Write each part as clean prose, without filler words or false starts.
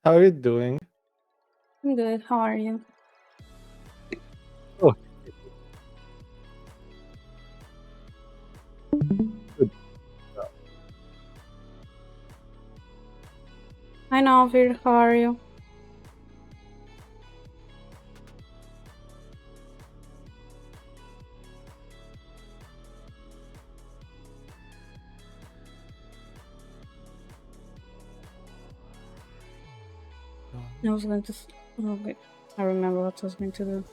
How are you doing? I'm good. How are you? Oh, good. Hi, Navir. How are you? I was going to. Oh, wait. I remember what I was going to do.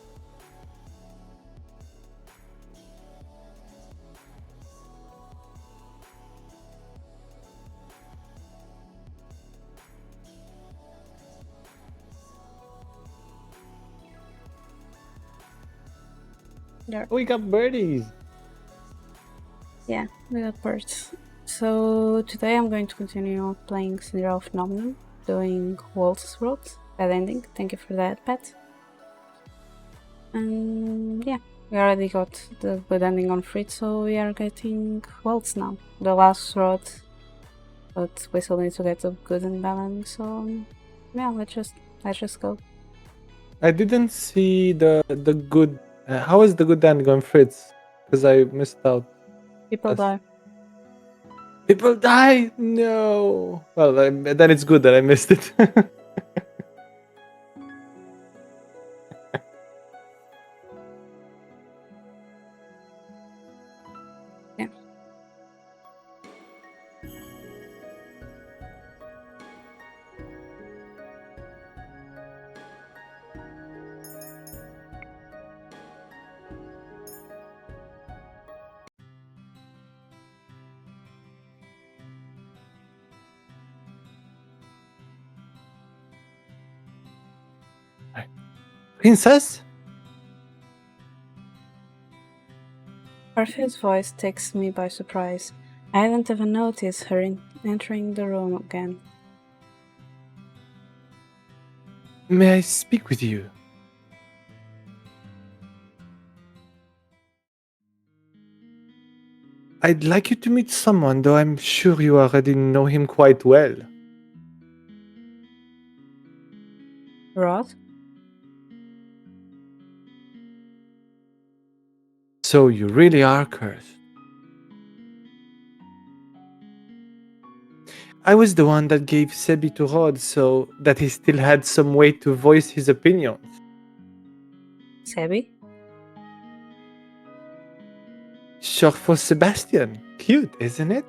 There. We got birdies. Yeah, we got birds. So today I'm going to continue playing Cinderella Phenomenon, doing Waltz roads. Bad ending. Thank you for that, Pat. And yeah, we already got the good ending on Fritz, so we are getting Waltz now. The last road, but we still need to get the good and bad ending. So yeah, let's just go. I didn't see the good. How is the good ending on Fritz? Because I missed out. People Yes. die. People die. No. Well, then it's good that I missed it. Yeah. Princess. Orpheus' voice takes me by surprise. I hadn't even noticed her entering the room again. May I speak with you? I'd like you to meet someone, though I'm sure you already know him quite well. Rod? So you really are cursed. I was the one that gave Sebi to Rod so that he still had some way to voice his opinions. Sebi? Short for Sebastian. Cute, isn't it?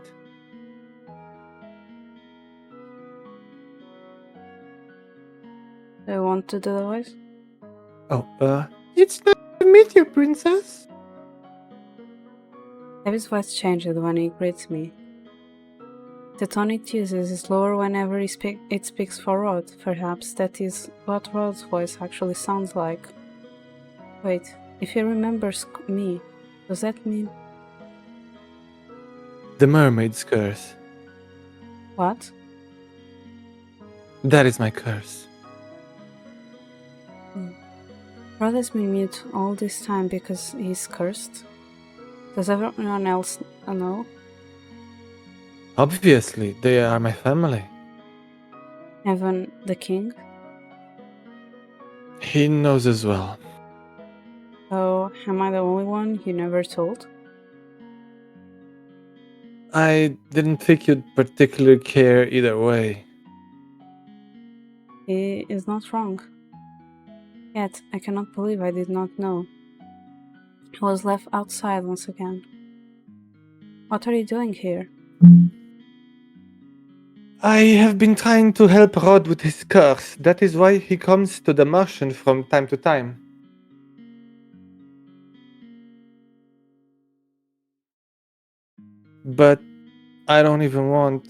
Do you want to do the voice? Oh, it's nice to meet you, princess. Sebi's voice changes when he greets me. The tone it uses is lower whenever it speaks for Rod. Perhaps that is what Rod's voice actually sounds like. Wait, if he remembers me, does that mean... The mermaid's curse. What? That is my curse. Rod has been mute all this time because he's cursed. Does everyone else know? Obviously, they are my family. Even the king? He knows as well. So, am I the only one you never told? I didn't think you'd particularly care either way. He is not wrong. Yet, I cannot believe I did not know. I was left outside once again. What are you doing here? I have been trying to help Rod with his curse. That is why he comes to the merchant from time to time. But I don't even want.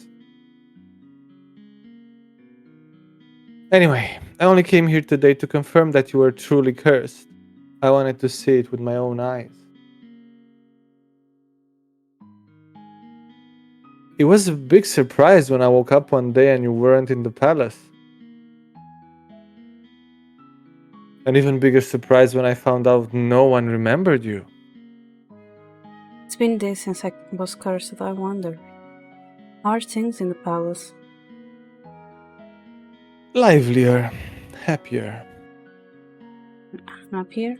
Anyway, I only came here today to confirm that you were truly cursed. I wanted to see it with my own eyes. It was a big surprise when I woke up one day and you weren't in the palace. An even bigger surprise when I found out no one remembered you. It's been days since I was cursed, I wonder. How are things in the palace? livelier, happier. Up here?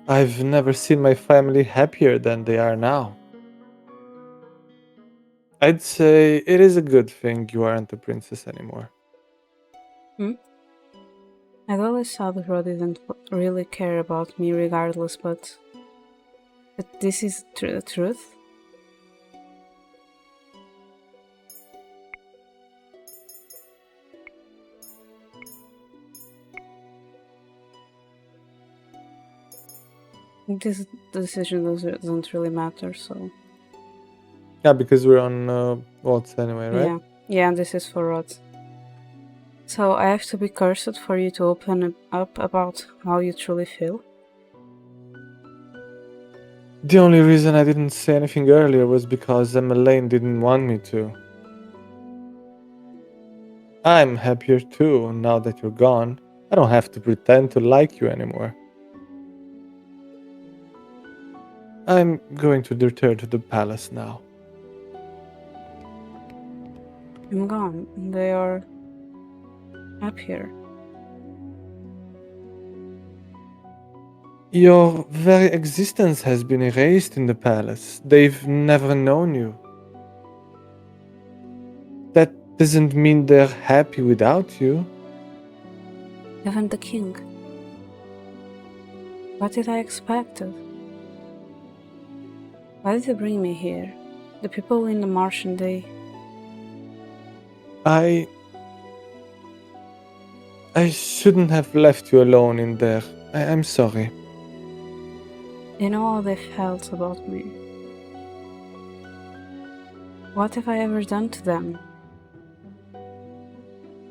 I've never seen my family happier than they are now. I'd say it is a good thing you aren't a princess anymore. Hmm? I'd always thought Rod didn't really care about me regardless, but this is the truth? This decision doesn't really matter, so... Yeah, because we're on Waltz anyway, right? Yeah, this is for Rod. So I have to be cursed for you to open up about how you truly feel? The only reason I didn't say anything earlier was because Emmeline didn't want me to. I'm happier too now that you're gone. I don't have to pretend to like you anymore. I'm going to return to the palace now. I'm gone. They are up here. Your very existence has been erased in the palace. They've never known you. That doesn't mean they're happy without you. Even the king. What did I expect? Why did you bring me here? The people in the Martian, they... I shouldn't have left you alone in there. I'm sorry. They know how they felt about me. What have I ever done to them?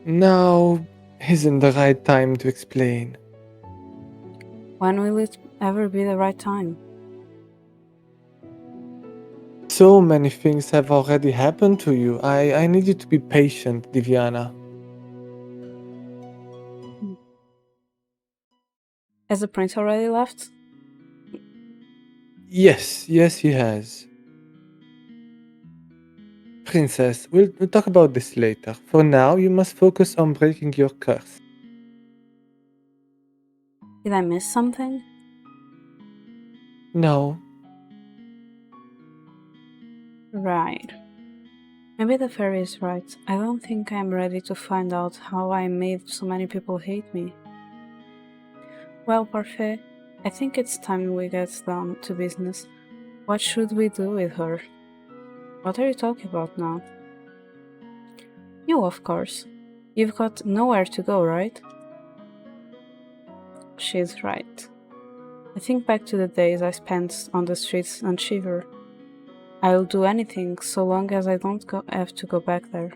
Now isn't the right time to explain. When will it ever be the right time? So many things have already happened to you. I need you to be patient, Diviana. Has the prince already left? Yes, he has. Princess, we'll talk about this later. For now, you must focus on breaking your curse. Did I miss something? No, Right. Maybe the fairy is right. I don't think I'm ready to find out how I made so many people hate me. Well, Parfait, I think it's time we get down to business. What should we do with her? What are you talking about now? You, of course. You've got nowhere to go, right? She's right. I think back to the days I spent on the streets and shiver. I'll do anything so long as I don't have to go back there.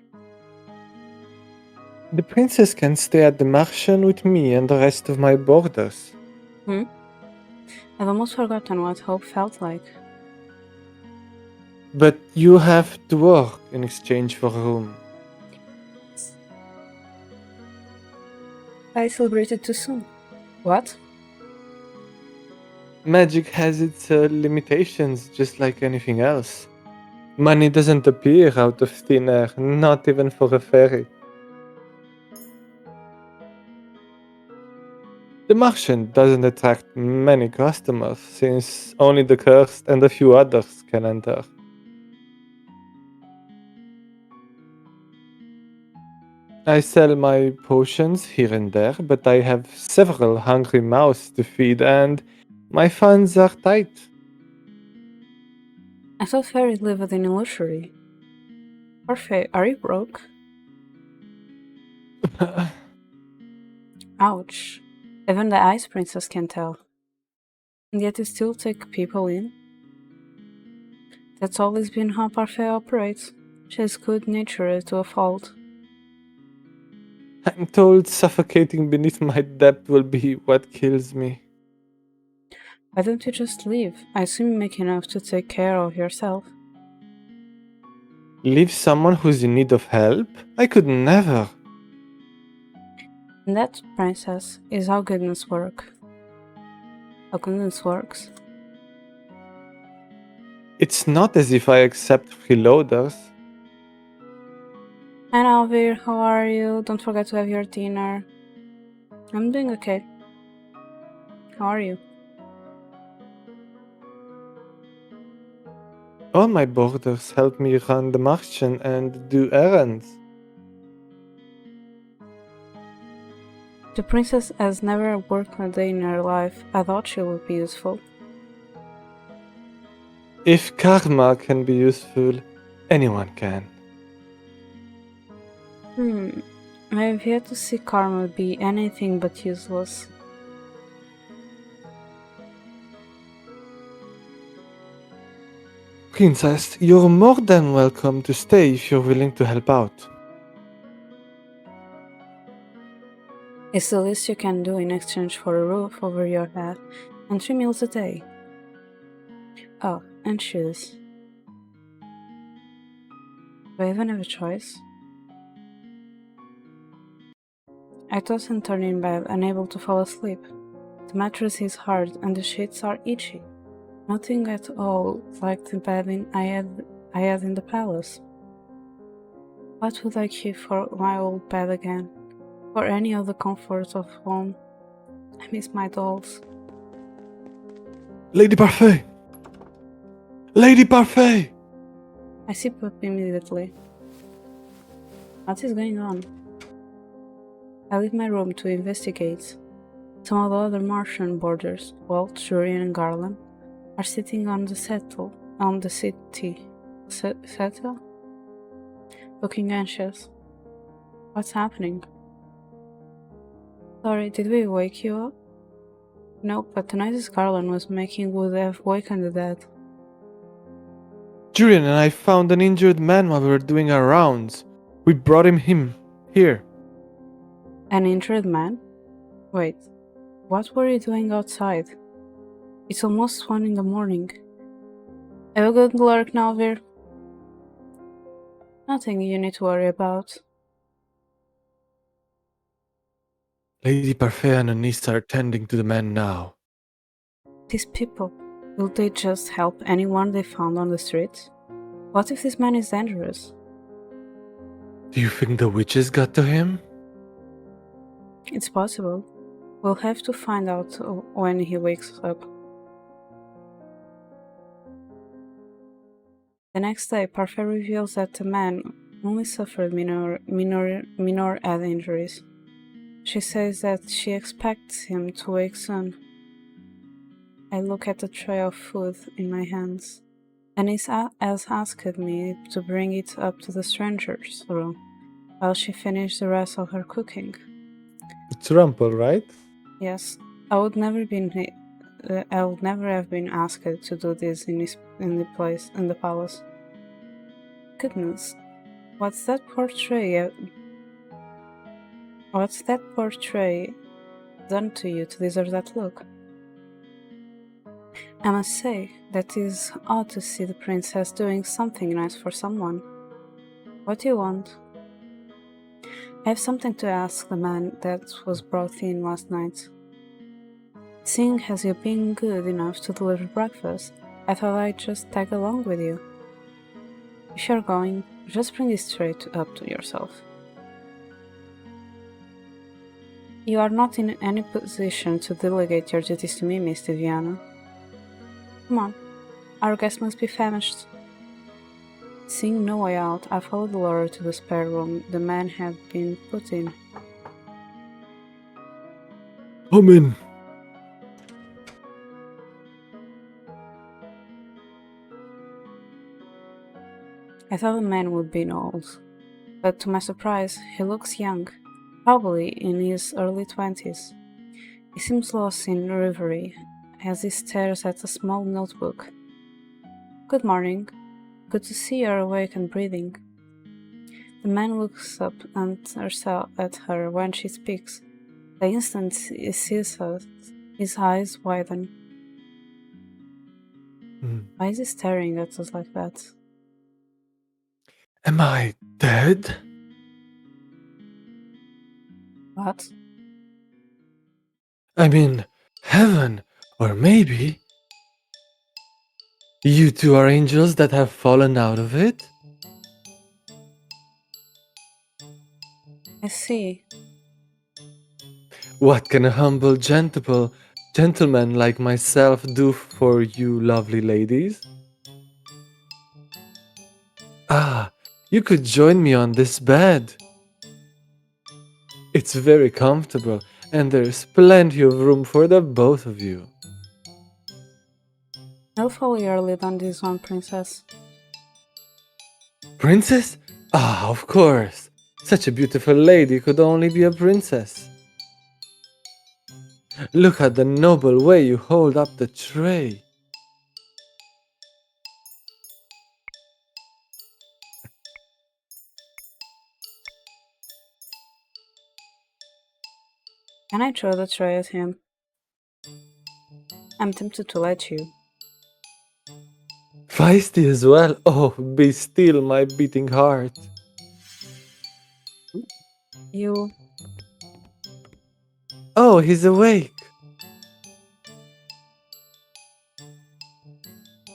the princess can stay at the Martian with me and the rest of my boarders. I've almost forgotten what hope felt like. But you have to work in exchange for room. I celebrated too soon. What? Magic has its limitations, just like anything else. Money doesn't appear out of thin air, not even for a fairy. The Martian doesn't attract many customers, since only the cursed and a few others can enter. I sell my potions here and there, but I have several hungry mouths to feed, and my funds are tight. I thought fairies lived in luxury. Parfait, are you broke? Ouch. Even the Ice Princess can tell. And yet you still take people in? That's always been how Parfait operates. She's good-natured to a fault. I'm told suffocating beneath my debt will be what kills me. Why don't you just leave? I assume you make enough to take care of yourself. Leave someone who's in need of help? I could never. And that, princess, is how goodness works. How goodness works. It's not as if I accept freeloaders. Hi Alvir, how are you? Don't forget to have your dinner. I'm doing okay. How are you? All my boarders help me run the marchen and do errands. The princess has never worked a day in her life. I thought she would be useful. If karma can be useful, anyone can. I have yet to see karma be anything but useless. Princess, you're more than welcome to stay if you're willing to help out. It's the least you can do in exchange for a roof over your head and 3 meals a day. Oh, and shoes. Do I even have a choice? I toss and turn in bed, unable to fall asleep. The mattress is hard and the sheets are itchy. Nothing at all like the bedding I had in the palace. What would I give for my old bed again? For any of the comforts of home? I miss my dolls. Lady Parfait! Lady Parfait! I sip up immediately. What is going on? I leave my room to investigate. Some of the other Martian boarders, Waltz, Julian, and Garland, are sitting on the settle, settle, looking anxious. What's happening? Sorry, did we wake you up? No, but the noises Garland was making would have wakened the dead. Julian and I found an injured man while we were doing our rounds. We brought him here. An injured man? Wait, what were you doing outside? It's almost 1 in the morning. Have a good lurk now, Vir. Nothing you need to worry about. Lady Parfait and her niece are tending to the man now. These people, will they just help anyone they found on the streets? What if this man is dangerous? Do you think the witches got to him? It's possible. We'll have to find out when he wakes up. The next day, Parfait reveals that the man only suffered minor head injuries. She says that she expects him to wake soon. I look at the tray of food in my hands, and he has asked me to bring it up to the stranger's room while she finished the rest of her cooking. It's Rumple, right? Yes, I would never have been asked to do this in the palace. Goodness, what's that portrait done to you to deserve that look? I must say, that is odd to see the princess doing something nice for someone. What do you want? I have something to ask the man that was brought in last night. Seeing as you've been good enough to deliver breakfast, I thought I'd just tag along with you. If you're going, just bring this tray up to yourself. You are not in any position to delegate your duties to me, Miss Diviana. Come on, our guest must be famished. Seeing no way out, I followed Laura to the spare room the man had been put in. Come in. I thought the man would be old, but to my surprise, he looks young, probably in his early 20s. He seems lost in reverie as he stares at a small notebook. Good morning. Good to see you're awake and breathing. The man looks up at her when she speaks. The instant he sees her, his eyes widen. Why is he staring at us like that? Am I dead? What? I'm in heaven, or maybe you two are angels that have fallen out of it? I see. What can a humble gentleman like myself do for you lovely ladies? Ah, you could join me on this bed. It's very comfortable, and there's plenty of room for the both of you. I'll follow your lead on this one, princess. Princess? Ah, of course. Such a beautiful lady could only be a princess. Look at the noble way you hold up the tray. Can I throw the tray at him? I'm tempted to let you. Feisty as well. Oh, be still, my beating heart. You. Oh, he's awake.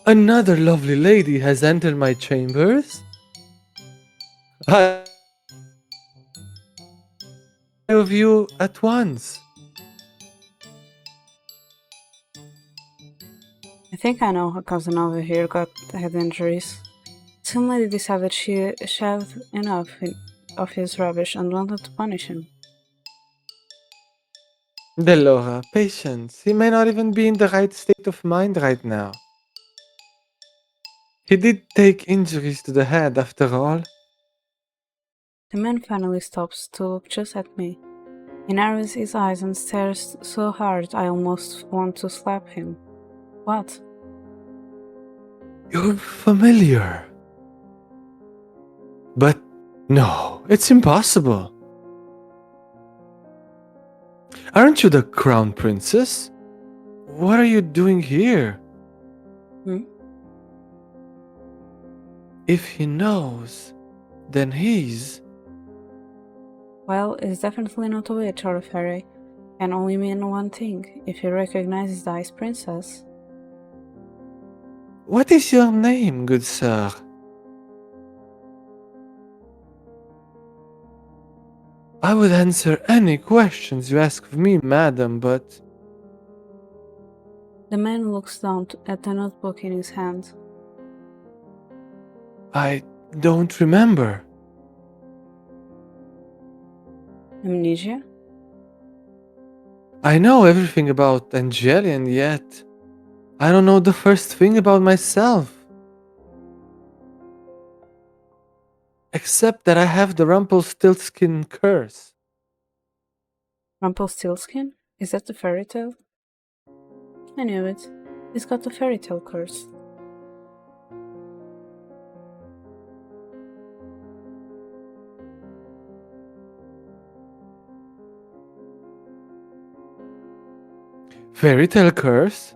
Another lovely lady has entered my chambers. I of you at once. I think I know how cousin over here got head injuries. Some lady decided she had enough of his rubbish and wanted to punish him. Delora, patience. He may not even be in the right state of mind right now. He did take injuries to the head after all. The man finally stops to look just at me. He narrows his eyes and stares so hard I almost want to slap him. What? You're familiar. But no, it's impossible. Aren't you the crown princess? What are you doing here? Hmm? If he knows, then he's... Well, it's definitely not a witch or a fairy. Can only mean one thing, if he recognizes the Ice Princess. What is your name, good sir? I would answer any questions you ask of me, madam, but... The man looks down at the notebook in his hand. I don't remember. Amnesia? I know everything about Angeli, and yet I don't know the first thing about myself. Except that I have the Rumpelstiltskin curse. Rumpelstiltskin? Is that the fairy tale? I knew it. He's got the fairy tale curse. Fairy tale curse?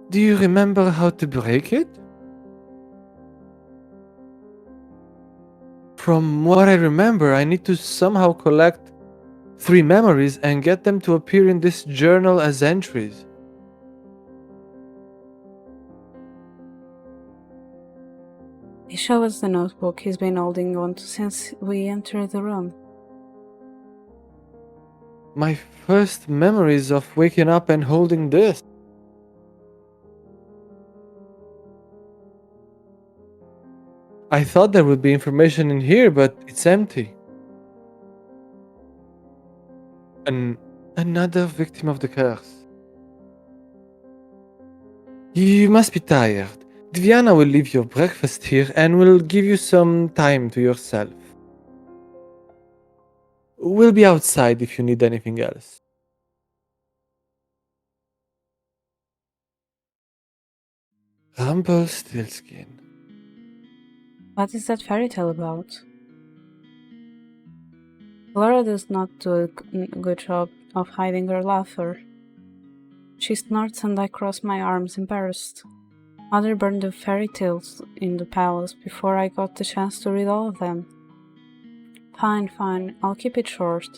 Do you remember how to break it? From what I remember, I need to somehow collect 3 memories and get them to appear in this journal as entries. He shows us the notebook he's been holding on to since we entered the room. My first memories of waking up and holding this. I thought there would be information in here, but it's empty. Another victim of the curse. You must be tired. Diana will leave your breakfast here and will give you some time to yourself. We'll be outside if you need anything else. Rumpelstiltskin. What is that fairy tale about? Laura does not do a good job of hiding her laughter. She snorts and I cross my arms embarrassed. Mother burned the fairy tales in the palace before I got the chance to read all of them. Fine, I'll keep it short.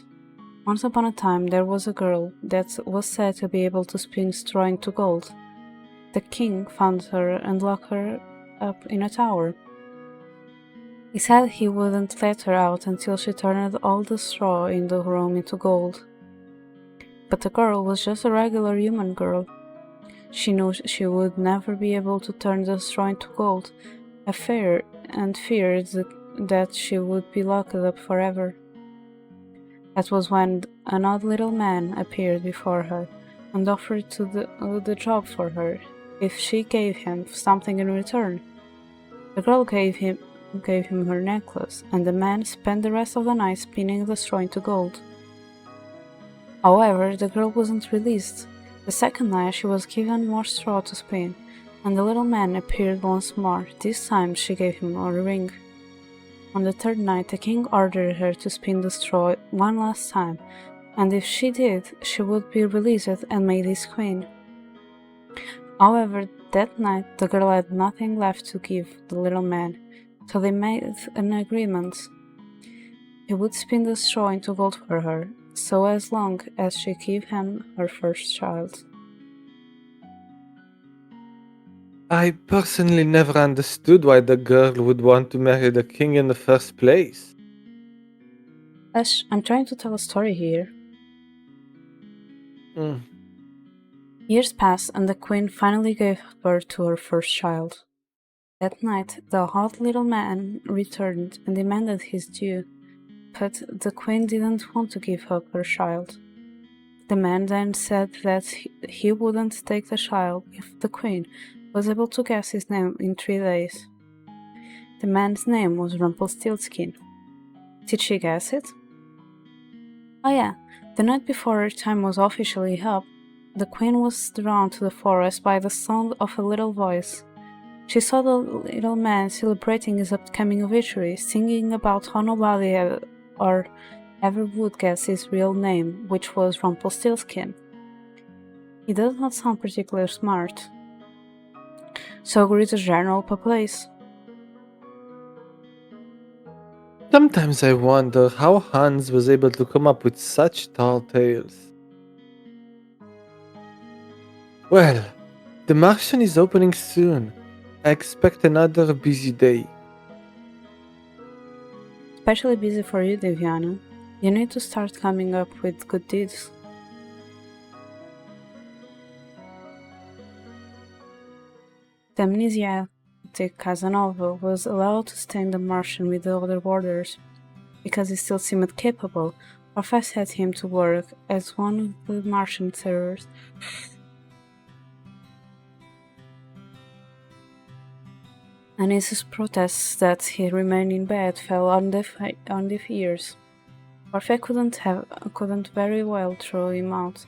Once upon a time there was a girl that was said to be able to spin straw into gold. The king found her and locked her up in a tower. He said he wouldn't let her out until she turned all the straw in the room into gold. But the girl was just a regular human girl. She knew she would never be able to turn the straw into gold, feared that she would be locked up forever. That was when an odd little man appeared before her and offered to the job for her if she gave him something in return. The girl gave him her necklace, and the man spent the rest of the night spinning the straw into gold. However, the girl wasn't released. The second night she was given more straw to spin, and the little man appeared once more. This time she gave him a ring. On the third night, the king ordered her to spin the straw one last time, and if she did, she would be released and made his queen. However, that night the girl had nothing left to give the little man, so they made an agreement. He would spin the straw into gold for her, so as long as she gave him her first child. I personally never understood why the girl would want to marry the king in the first place. Ash, I'm trying to tell a story here. Years passed, and the queen finally gave birth to her first child. That night, the hot little man returned and demanded his due, but the queen didn't want to give up her child. The man then said that he wouldn't take the child if the queen was able to guess his name in 3 days. The man's name was Rumpelstiltskin. Did she guess it? Oh yeah, the night before her time was officially up, the queen was drawn to the forest by the sound of a little voice. She saw the little man celebrating his upcoming victory, singing about how nobody ever would guess his real name, which was Rumpelstiltskin. He does not sound particularly smart. So agreed the general place. Sometimes I wonder how Hans was able to come up with such tall tales. Well, the Martian is opening soon. I expect another busy day. Especially busy for you, Deviana. You need to start coming up with good deeds. The amnesiac Casanova was allowed to stay in the Martian with the other warders. Because he still seemed capable, Orpheus set him to work as one of the Martian terrors. And his protests that he remained in bed fell on deaf ears. Orpheus couldn't very well throw him out,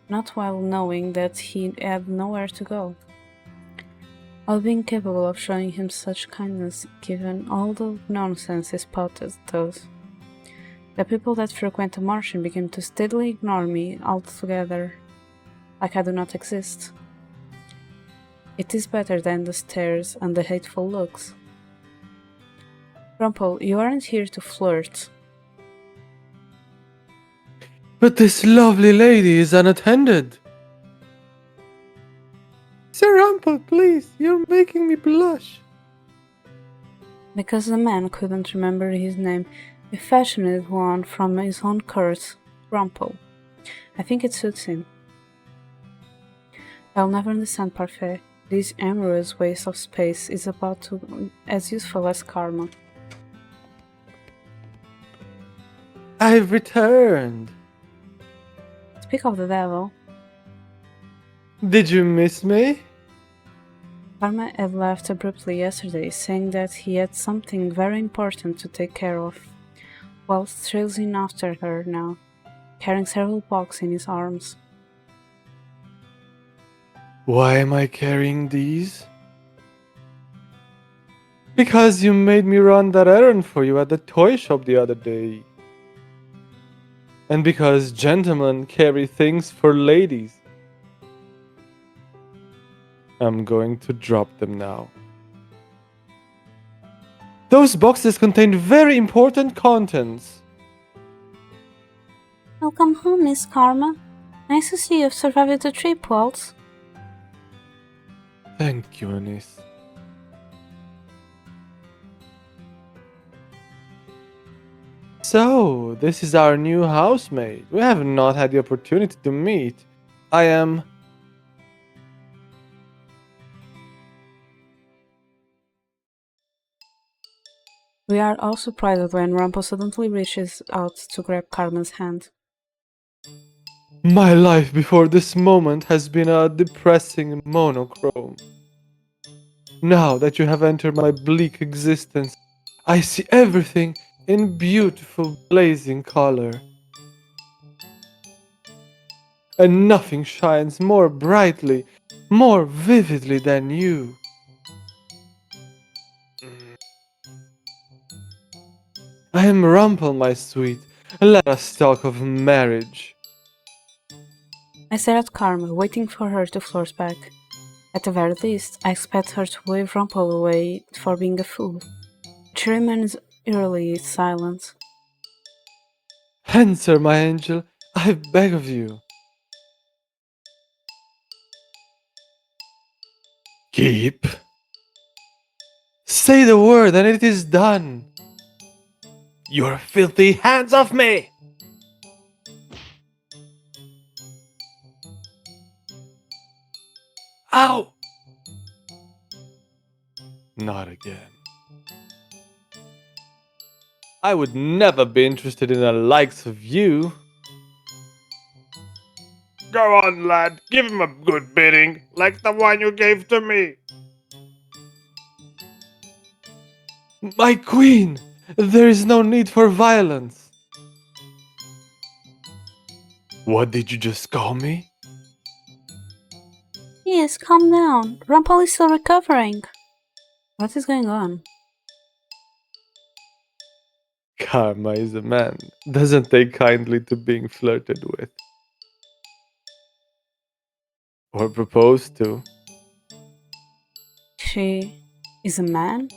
not while knowing that he had nowhere to go. While being capable of showing him such kindness, given all the nonsense his spotted does. The people that frequent the Martian began to steadily ignore me altogether, like I do not exist. It is better than the stares and the hateful looks. Rumpel, you aren't here to flirt. But this lovely lady is unattended. Sir Rumpel, please, you're making me blush. Because the man couldn't remember his name, he fashioned one from his own curse, Rumpel. I think it suits him. I'll never understand Parfait. This amorous waste of space is about to as useful as karma. I've returned. Speak of the devil. Did you miss me? Karma had left abruptly yesterday, saying that he had something very important to take care of. Waltz trails in after her now, carrying several boxes in his arms. Why am I carrying these? Because you made me run that errand for you at the toy shop the other day. And because gentlemen carry things for ladies. I'm going to drop them now. Those boxes contain very important contents. Welcome home, Miss Karma. Nice to see you've survived the trip, Waltz. Thank you, Anis. So, this is our new housemate. We have not had the opportunity to meet. I am. We are all surprised when Rumpel suddenly reaches out to grab Carmen's hand. My life before this moment has been a depressing monochrome. Now that you have entered my bleak existence, I see everything in beautiful blazing color. And nothing shines more brightly, more vividly than you. I am Rumpel, my sweet. Let us talk of marriage. I stare at Carmen, waiting for her to flirt back. At the very least, I expect her to wave Rumpel away for being a fool. She remains eerily silent. Answer, my angel, I beg of you. Keep. Say the word and it is done. Your filthy hands off me! Ow! Not again. I would never be interested in the likes of you. Go on, lad, give him a good beating, like the one you gave to me. My queen! There is no need for violence. What did you just call me? Yes, calm down. Rumpel is still recovering. What is going on? Karma is a man. Doesn't take kindly to being flirted with. Or proposed to. She is a man?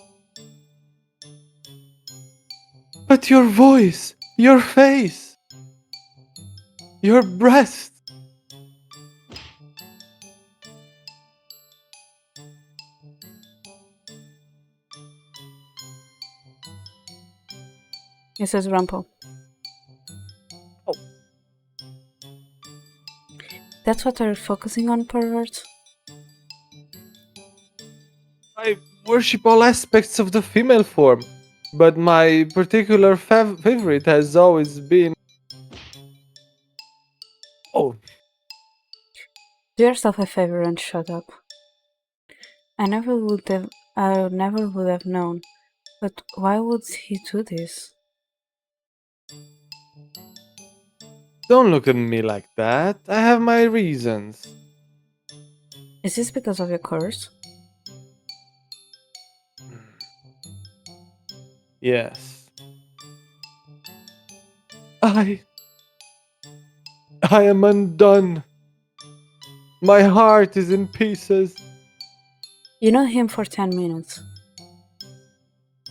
But your voice, your face, your breast. It says Rumpel. Oh. That's what you're focusing on, pervert? I worship all aspects of the female form, but my particular favorite has always been. Oh, Do yourself a favor and shut up. I never would have known. But why would he do this? don't look at me like that. I have my reasons. Is this because of your curse? Yes. I am undone. My heart is in pieces. You know him for 10 minutes.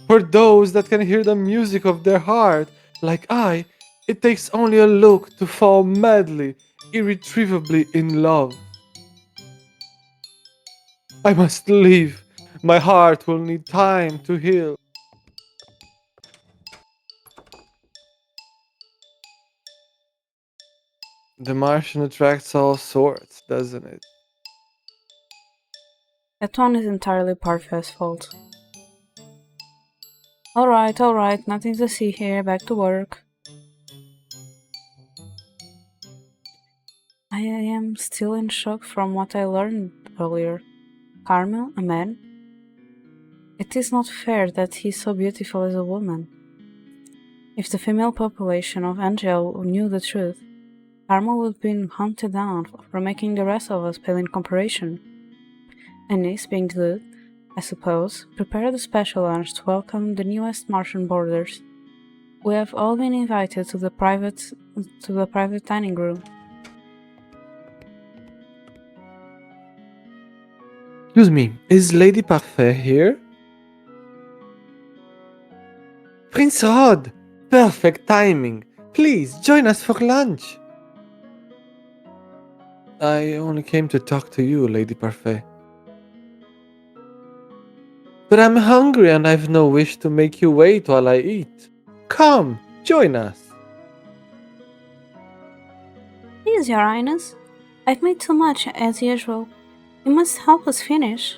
For those that can hear the music of their heart, like I, it takes only a look to fall madly, irretrievably in love. I must leave. My heart will need time to heal. The Martian attracts all sorts, doesn't it? That one is entirely Parfait's fault. Alright, nothing to see here, back to work. I am still in shock from what I learned earlier. Carmel, a man? It is not fair that he is so beautiful as a woman. If the female population of Angel knew the truth, Carmel would be hunted down for making the rest of us pale in comparison. Anis, being good, I suppose, prepared a special lunch to welcome the newest Martian boarders. We have all been invited to the private dining room. Excuse me, is Lady Parfait here? Prince Rod! Perfect timing! Please join us for lunch! I only came to talk to you, Lady Parfait. But I'm hungry and I've no wish to make you wait while I eat. Come, Join us. Please, Your Highness. I've made too much, as usual. You must help us finish.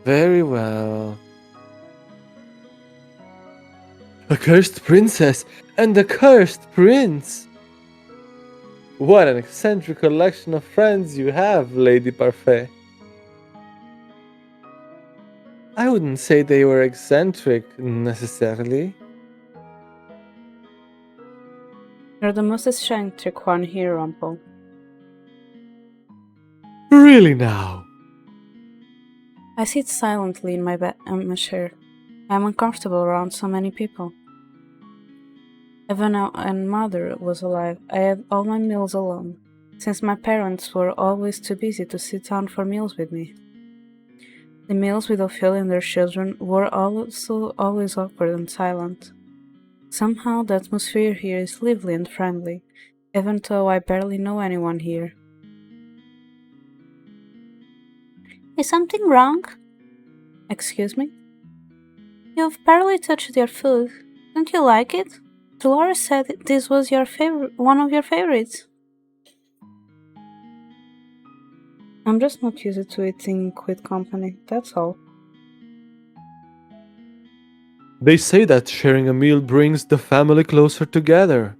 Very well. A cursed princess and a cursed prince. What an eccentric collection of friends you have, Lady Parfait. I wouldn't say they were eccentric, necessarily. You're the most eccentric one here, Rumpel. Really now? I sit silently in my chair. I am uncomfortable around so many people. Even when mother was alive, I had all my meals alone, since my parents were always too busy to sit down for meals with me. The meals with Ophelia and their children were also always awkward and silent. Somehow the atmosphere here is lively and friendly, even though I barely know anyone here. Is something wrong? Excuse me? You've barely touched your food. Don't you like it? Dolores said this was one of your favorites. I'm just not used to eating with company, that's all. They say that sharing a meal brings the family closer together.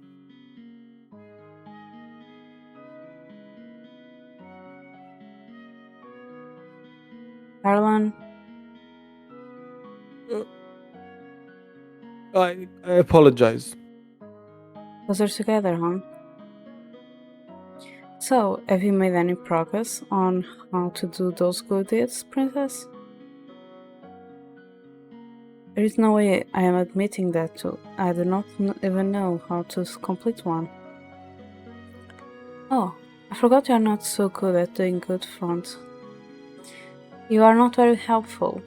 Arlan, I apologize. closer together, huh? So, have you made any progress on how to do those good deeds, Princess? There is no way I am admitting that too. I do not even know how to complete one. Oh, I forgot you are not so good at doing good front. You are not very helpful.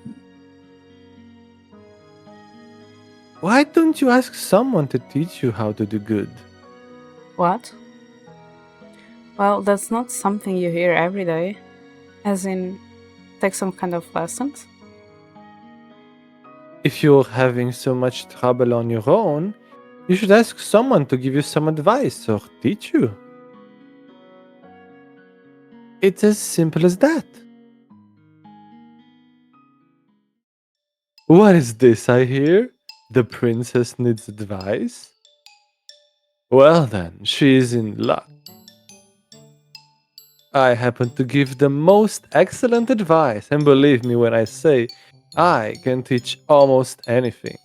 Why don't you ask someone to teach you how to do good? What? Well, that's not something you hear every day. As in, take some kind of lessons? If you're having so much trouble on your own, you should ask someone to give you some advice or teach you. It's as simple as that. What is this I hear? The princess needs advice? Well then, she is in luck. I happen to give the most excellent advice, and believe me when I say I can teach almost anything.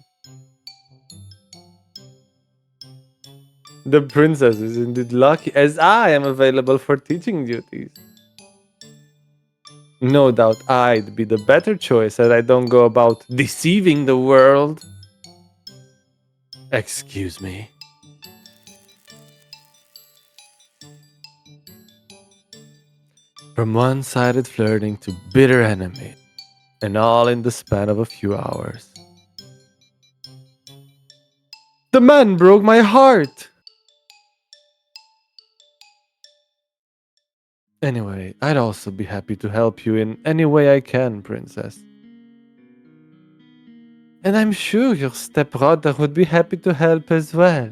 The princess is indeed lucky, as I am available for teaching duties. No doubt I'd be the better choice as I don't go about deceiving the world. Excuse me. From one-sided flirting to bitter enemy, and all in the span of a few hours. The man broke my heart! Anyway, I'd also be happy to help you in any way I can, princess. And I'm sure your stepbrother would be happy to help as well.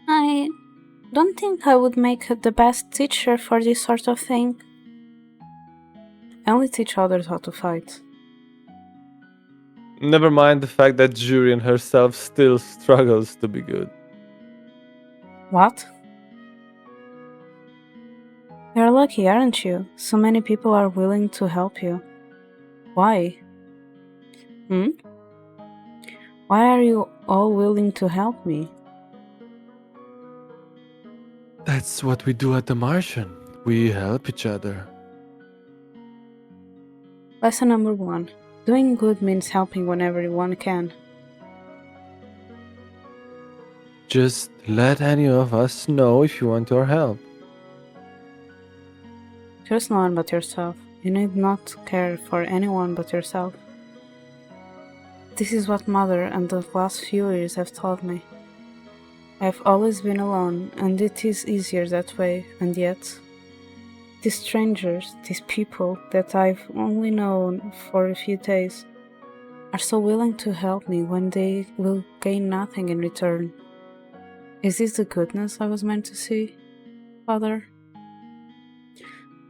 I don't think I would make the best teacher for this sort of thing. I only teach others how to fight. Never mind the fact that Jurian herself still struggles to be good. What? You're lucky, aren't you? So many people are willing to help you. Why? Why are you all willing to help me? That's what we do at the Martian. We help each other. Lesson number 1. Doing good means helping whenever one can. Just let any of us know if you want our help. Trust no one but yourself. You need not care for anyone but yourself. This is what Mother and the last few years have taught me. I have always been alone, and it is easier that way, and yet These strangers, these people that I've only known for a few days, are so willing to help me when they will gain nothing in return. Is this the goodness I was meant to see, Father?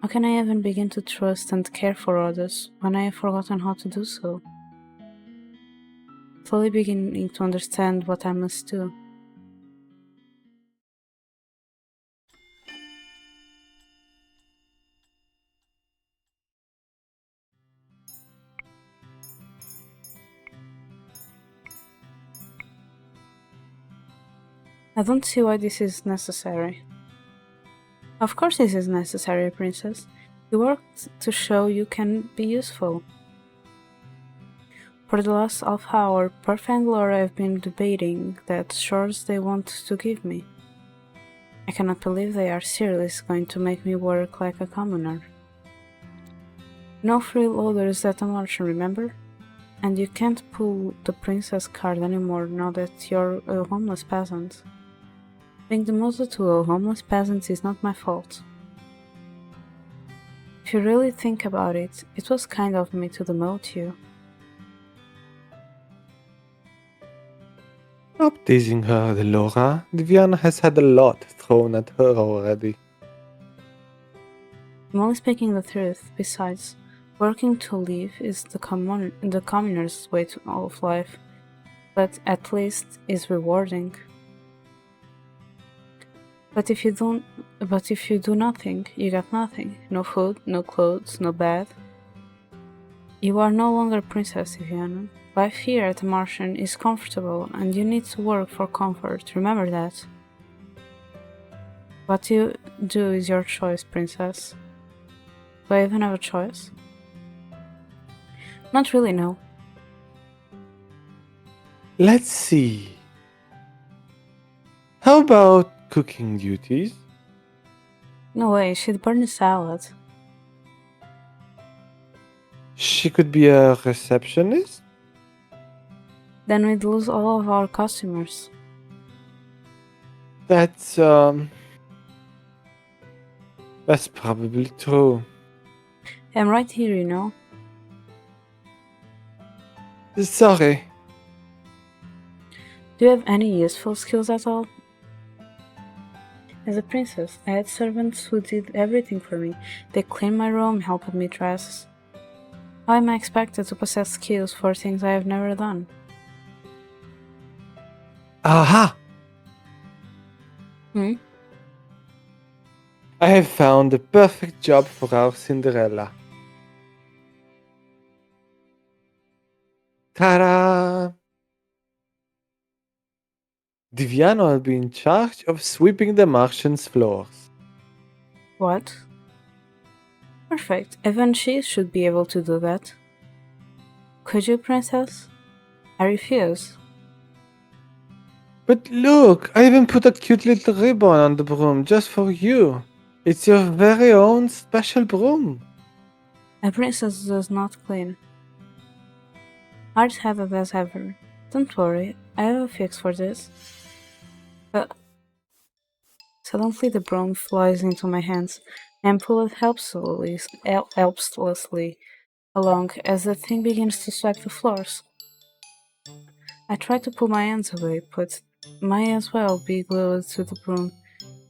How can I even begin to trust and care for others when I have forgotten how to do so? Slowly beginning to understand what I must do. I don't see why this is necessary. Of course this is necessary, Princess. You worked to show you can be useful. For the last half hour, Perf and Laura have been debating that chores they want to give me. I cannot believe they are seriously going to make me work like a commoner. No freeloaders at the margin, remember? And you can't pull the princess card anymore now that you're a homeless peasant. Being demoted to a homeless peasant is not my fault. If you really think about it, it was kind of me to demote you. Stop teasing her, Laura. Diana has had a lot thrown at her already. I'm only speaking the truth. Besides, working to live is the commoner's way of life, but at least is rewarding. But if you do nothing, you got nothing. No food, no clothes, no bed. You are no longer a princess, Diana. Life here at the Martian is comfortable, and you need to work for comfort. Remember that. What you do is your choice, princess. Do I even have a choice? Not really, no. Let's see. How about cooking duties? No way, she'd burn a salad. She could be a receptionist? Then we'd lose all of our customers. That's probably true. I'm right here, you know. Sorry. Do you have any useful skills at all? As a princess, I had servants who did everything for me. They cleaned my room, helped me dress. How am I expected to possess skills for things I have never done? Aha! Hmm? I have found the perfect job for our Cinderella. Ta-da! Diana will be in charge of sweeping the Martians' floors. What? Perfect. Even she should be able to do that. Could you, princess? I refuse. But look, I even put a cute little ribbon on the broom just for you. It's your very own special broom. A princess does not clean. Hard-headed as ever. Don't worry, I have a fix for this. Suddenly the broom flies into my hands, and pull it helplessly along as the thing begins to swipe the floors. I try to pull my hands away, but might as well be glued to the broom.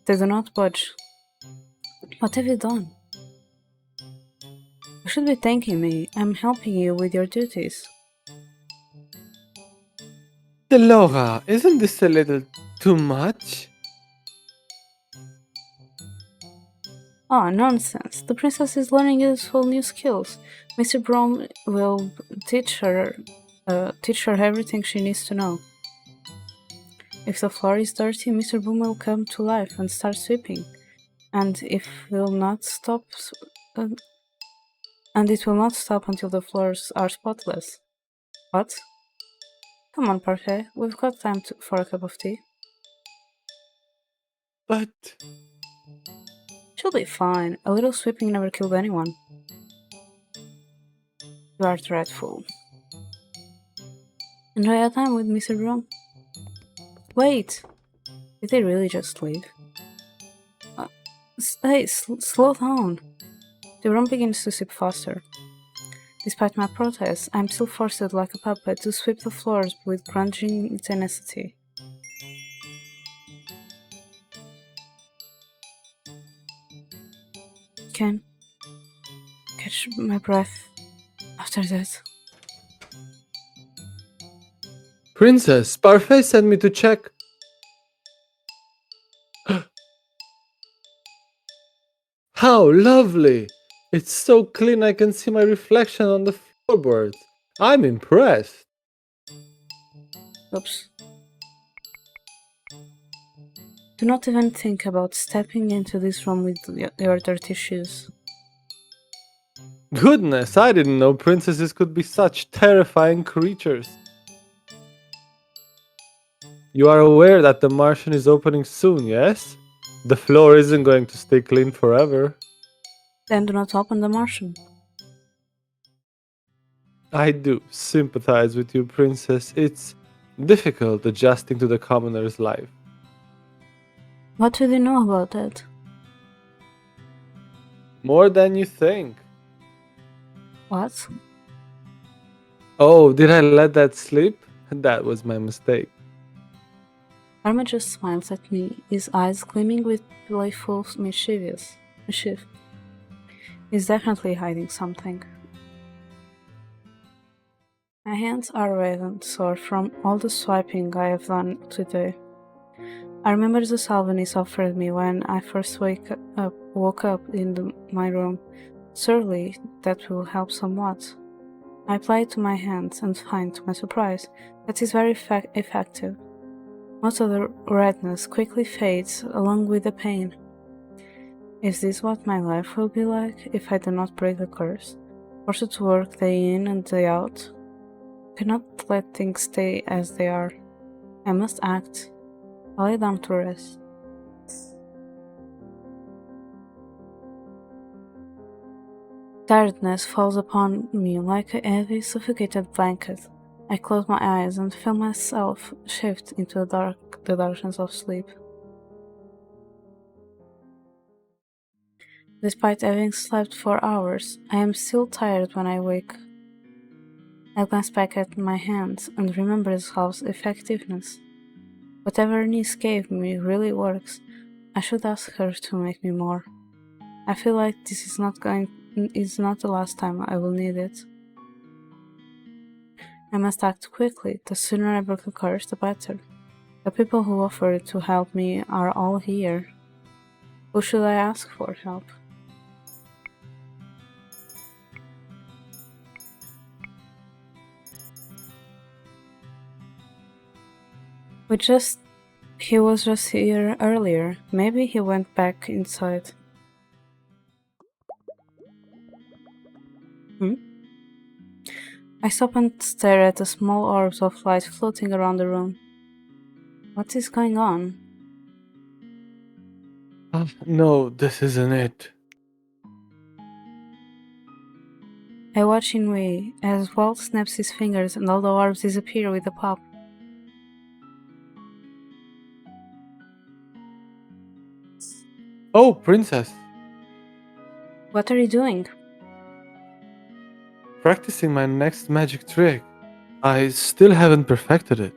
They do not budge. What have you done? You should be thanking me. I'm helping you with your duties. Laura, isn't this a little too much? Oh, nonsense. The princess is learning useful new skills. Mr. Broom will teach her everything she needs to know. If the floor is dirty, Mr. Broom will come to life and start sweeping. And it will not stop until the floors are spotless. What? Come on, Parfait. We've got time for a cup of tea. But She'll be fine. A little sweeping never killed anyone. You are dreadful. Enjoy your time with Mr. Broom. Wait! Did they really just leave? Hey, slow down. The room begins to slip faster. Despite my protests, I'm still forced like a puppet to sweep the floors with grudging tenacity. Can catch my breath after that. Princess, Parfait sent me to check. How lovely! It's so clean I can see my reflection on the floorboards. I'm impressed. Oops. Do not even think about stepping into this room with your dirty shoes. Goodness, I didn't know princesses could be such terrifying creatures. You are aware that the Martian is opening soon, yes? The floor isn't going to stay clean forever. Then do not open the Martian. I do sympathize with you, princess. It's difficult adjusting to the commoner's life. What do you know about that? More than you think. What? Oh, did I let that slip? That was my mistake. Arma just smiles at me, his eyes gleaming with playful mischief. He's definitely hiding something. My hands are red and sore from all the swiping I have done today. I remember the salve offered me when I first woke up in my room. Surely that will help somewhat. I apply it to my hands and find, to my surprise, that is very effective. Most of the redness quickly fades along with the pain. Is this what my life will be like if I do not break the curse? Forced to work day in and day out? I cannot let things stay as they are. I must act. I lay down to rest. Tiredness falls upon me like a heavy, suffocated blanket. I close my eyes and feel myself shift into the darkness of sleep. Despite having slept for hours, I am still tired when I wake. I glance back at my hands and remember the salve's effectiveness. Whatever Nice gave me really works. I should ask her to make me more. I feel like this is not the last time I will need it. I must act quickly. The sooner I break the curse, the better. The people who offered to help me are all here. Who should I ask for help? He was just here earlier. Maybe he went back inside. I stop and stare at the small orbs of light floating around the room. What is going on? No, this isn't it. I watch in way as Waltz snaps his fingers and all the orbs disappear with a pop. Oh, princess. What are you doing? Practicing my next magic trick. I still haven't perfected it.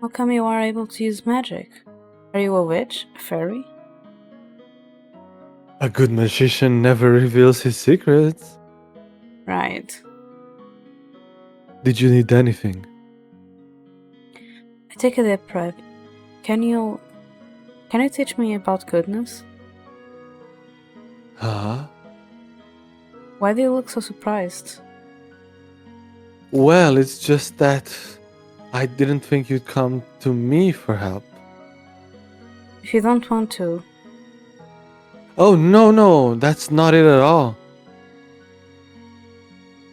How come you are able to use magic? Are you a witch? A fairy? A good magician never reveals his secrets. Right. Did you need anything? I take a deep breath. Can you teach me about goodness? Huh? Why do you look so surprised? Well, it's just that I didn't think you'd come to me for help. If you don't want to, Oh, no, that's not it at all.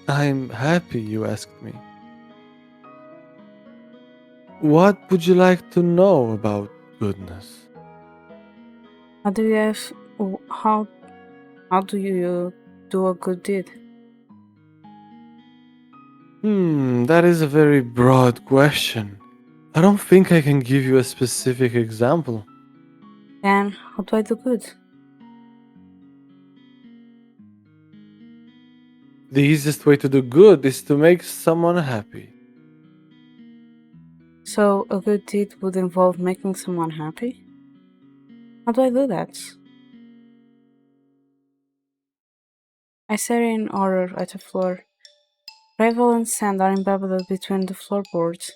I'm happy you asked me. What would you like to know about goodness? how do you do a good deed? That is a very broad question. I don't think I can give you a specific example. Then, how do I do good? The easiest way to do good is to make someone happy. So, a good deed would involve making someone happy? How do I do that? I stare in horror at the floor. Gravel and sand are embedded between the floorboards.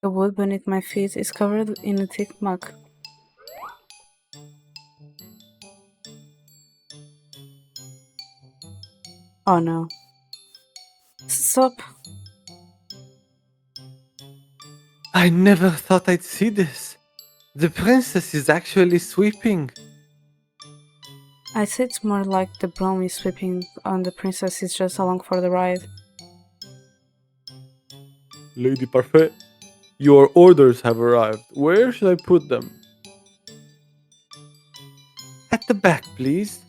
The wood beneath my feet is covered in a thick muck. Oh no. Stop! I never thought I'd see this. The princess is actually sweeping. I'd say it's more like the broom is sweeping and the princess is just along for the ride. Lady Parfait, your orders have arrived. Where should I put them? At the back, please.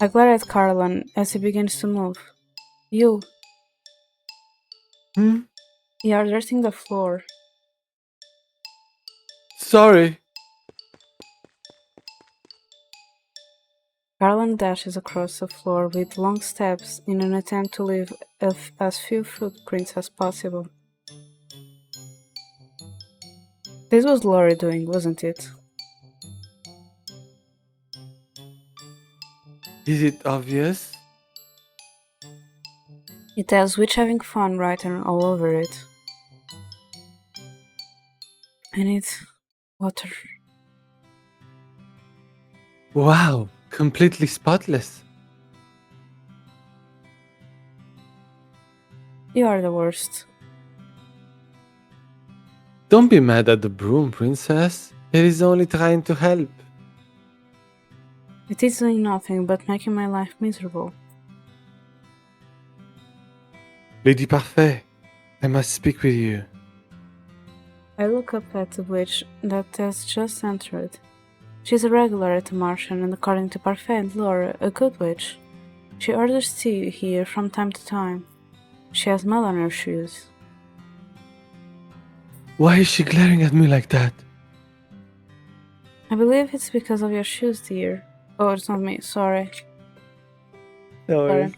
I glare at Carlin as he begins to move. You are dirtying the floor. Sorry. Carlin dashes across the floor with long steps in an attempt to leave as few footprints as possible. This was Laurie doing, wasn't it? Is it obvious? It has "Witch having fun" written all over it. I need water. Wow, completely spotless. You are the worst. Don't be mad at the broom, princess. It is only trying to help. It is doing nothing but making my life miserable. Lady Parfait, I must speak with you. I look up at the witch that has just entered. She's a regular at the Martian and, according to Parfait and Laura, a good witch. She orders tea here from time to time. She has mud on her shoes. Why is she glaring at me like that? I believe it's because of your shoes, dear. Oh, it's not me, sorry. Sorry.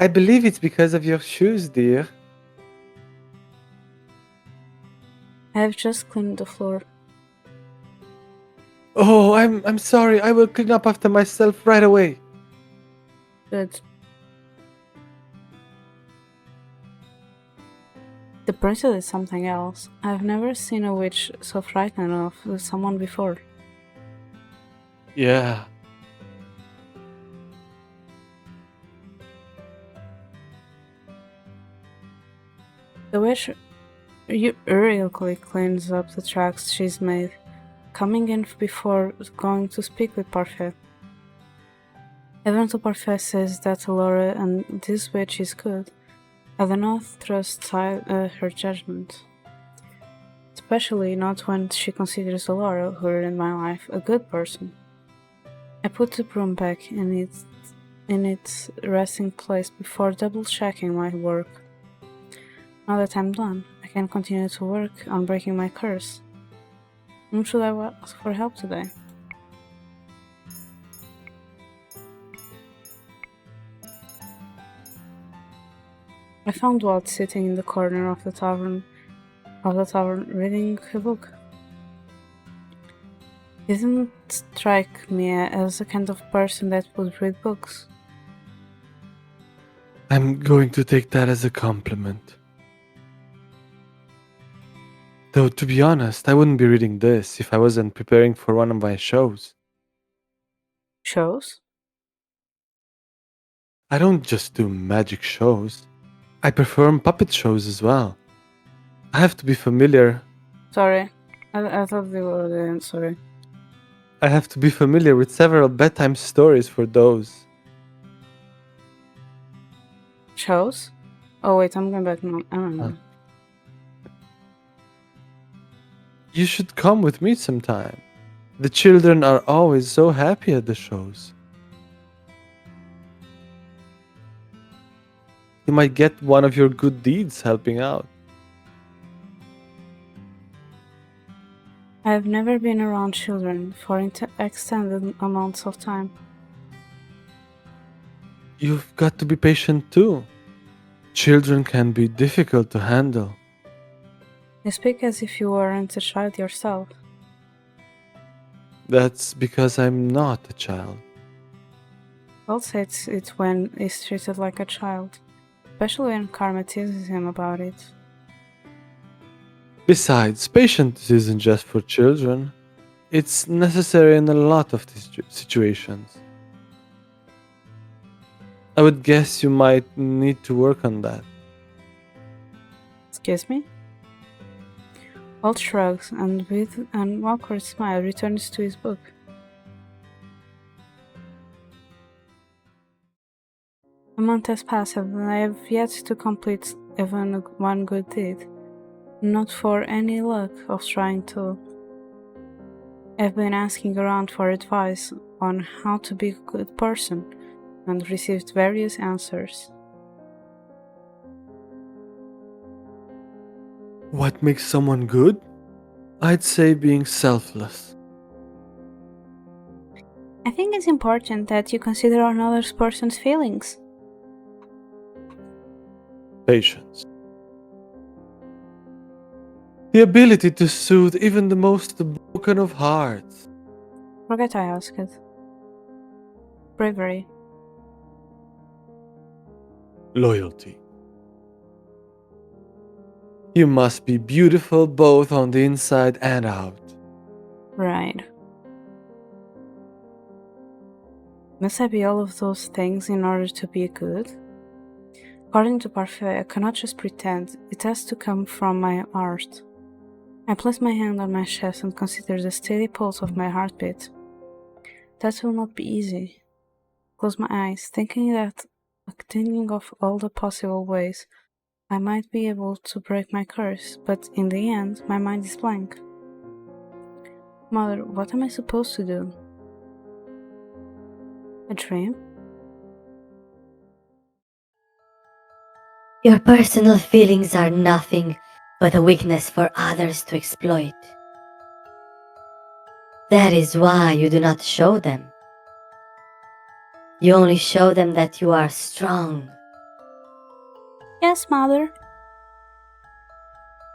I believe it's because of your shoes, dear. I have just cleaned the floor. Oh, I'm sorry. I will clean up after myself right away. Good. The princess is something else. I've never seen a witch so frightened of someone before. Yeah. The witch hurriedly cleans up the tracks she's made, coming in before going to speak with Parfait. Even though Parfait says that Laura and this witch is good, I do not trust her judgment. Especially not when she considers Laura, who ruined my life, a good person. I put the broom back in its resting place before double-checking my work. Now that I'm done, I can continue to work on breaking my curse. Whom should I ask for help today? I found Waltz sitting in the corner of the tavern reading a book. He didn't strike me as the kind of person that would read books. I'm going to take that as a compliment. Though, to be honest, I wouldn't be reading this if I wasn't preparing for one of my shows. Shows? I don't just do magic shows. I perform puppet shows as well. I have to be familiar. Sorry. I thought they were the sorry. I have to be familiar with several bedtime stories for those. Shows? Oh wait, I'm going back now. I don't know. You should come with me sometime. The children are always so happy at the shows. You might get one of your good deeds helping out. I have never been around children for extended amounts of time. You've got to be patient too. Children can be difficult to handle. You speak as if you weren't a child yourself. That's because I'm not a child. Waltz hates it when he's treated like a child, especially when Karma teases him about it. Besides, patience isn't just for children. It's necessary in a lot of situations. I would guess you might need to work on that. Excuse me? Walt shrugs and with an awkward smile returns to his book. A month has passed and I have yet to complete even one good deed. Not for any luck of trying to. I've been asking around for advice on how to be a good person and received various answers. What makes someone good? I'd say being selfless. I think it's important that you consider another person's feelings. Patience. The ability to soothe even the most broken of hearts. Forget I asked. Bravery. Loyalty. You must be beautiful both on the inside and out. Right. Must I be all of those things in order to be good? According to Parfait, I cannot just pretend, it has to come from my heart. I place my hand on my chest and consider the steady pulse of my heartbeat. That will not be easy. Close my eyes, thinking of all the possible ways I might be able to break my curse, but in the end, my mind is blank. Mother, what am I supposed to do? A dream? Your personal feelings are nothing but a weakness for others to exploit. That is why you do not show them. You only show them that you are strong. Yes, Mother.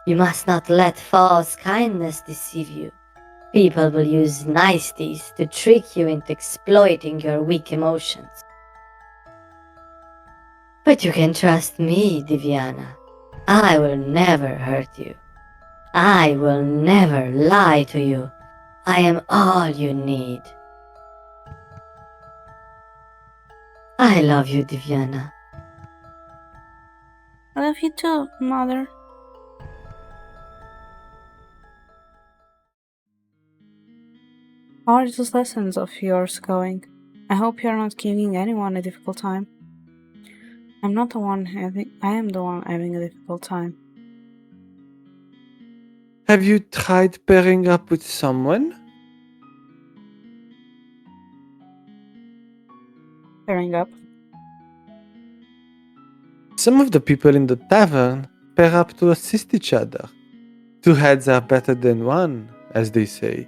You must not let false kindness deceive you. People will use niceties to trick you into exploiting your weak emotions. But you can trust me, Diviana. I will never hurt you. I will never lie to you. I am all you need. I love you, Diviana. I love you too, Mother. How are those lessons of yours going? I hope you're not giving anyone a difficult time. I am the one having a difficult time. Have you tried pairing up with someone? Pairing up. Some of the people in the tavern pair up to assist each other. Two heads are better than one, as they say.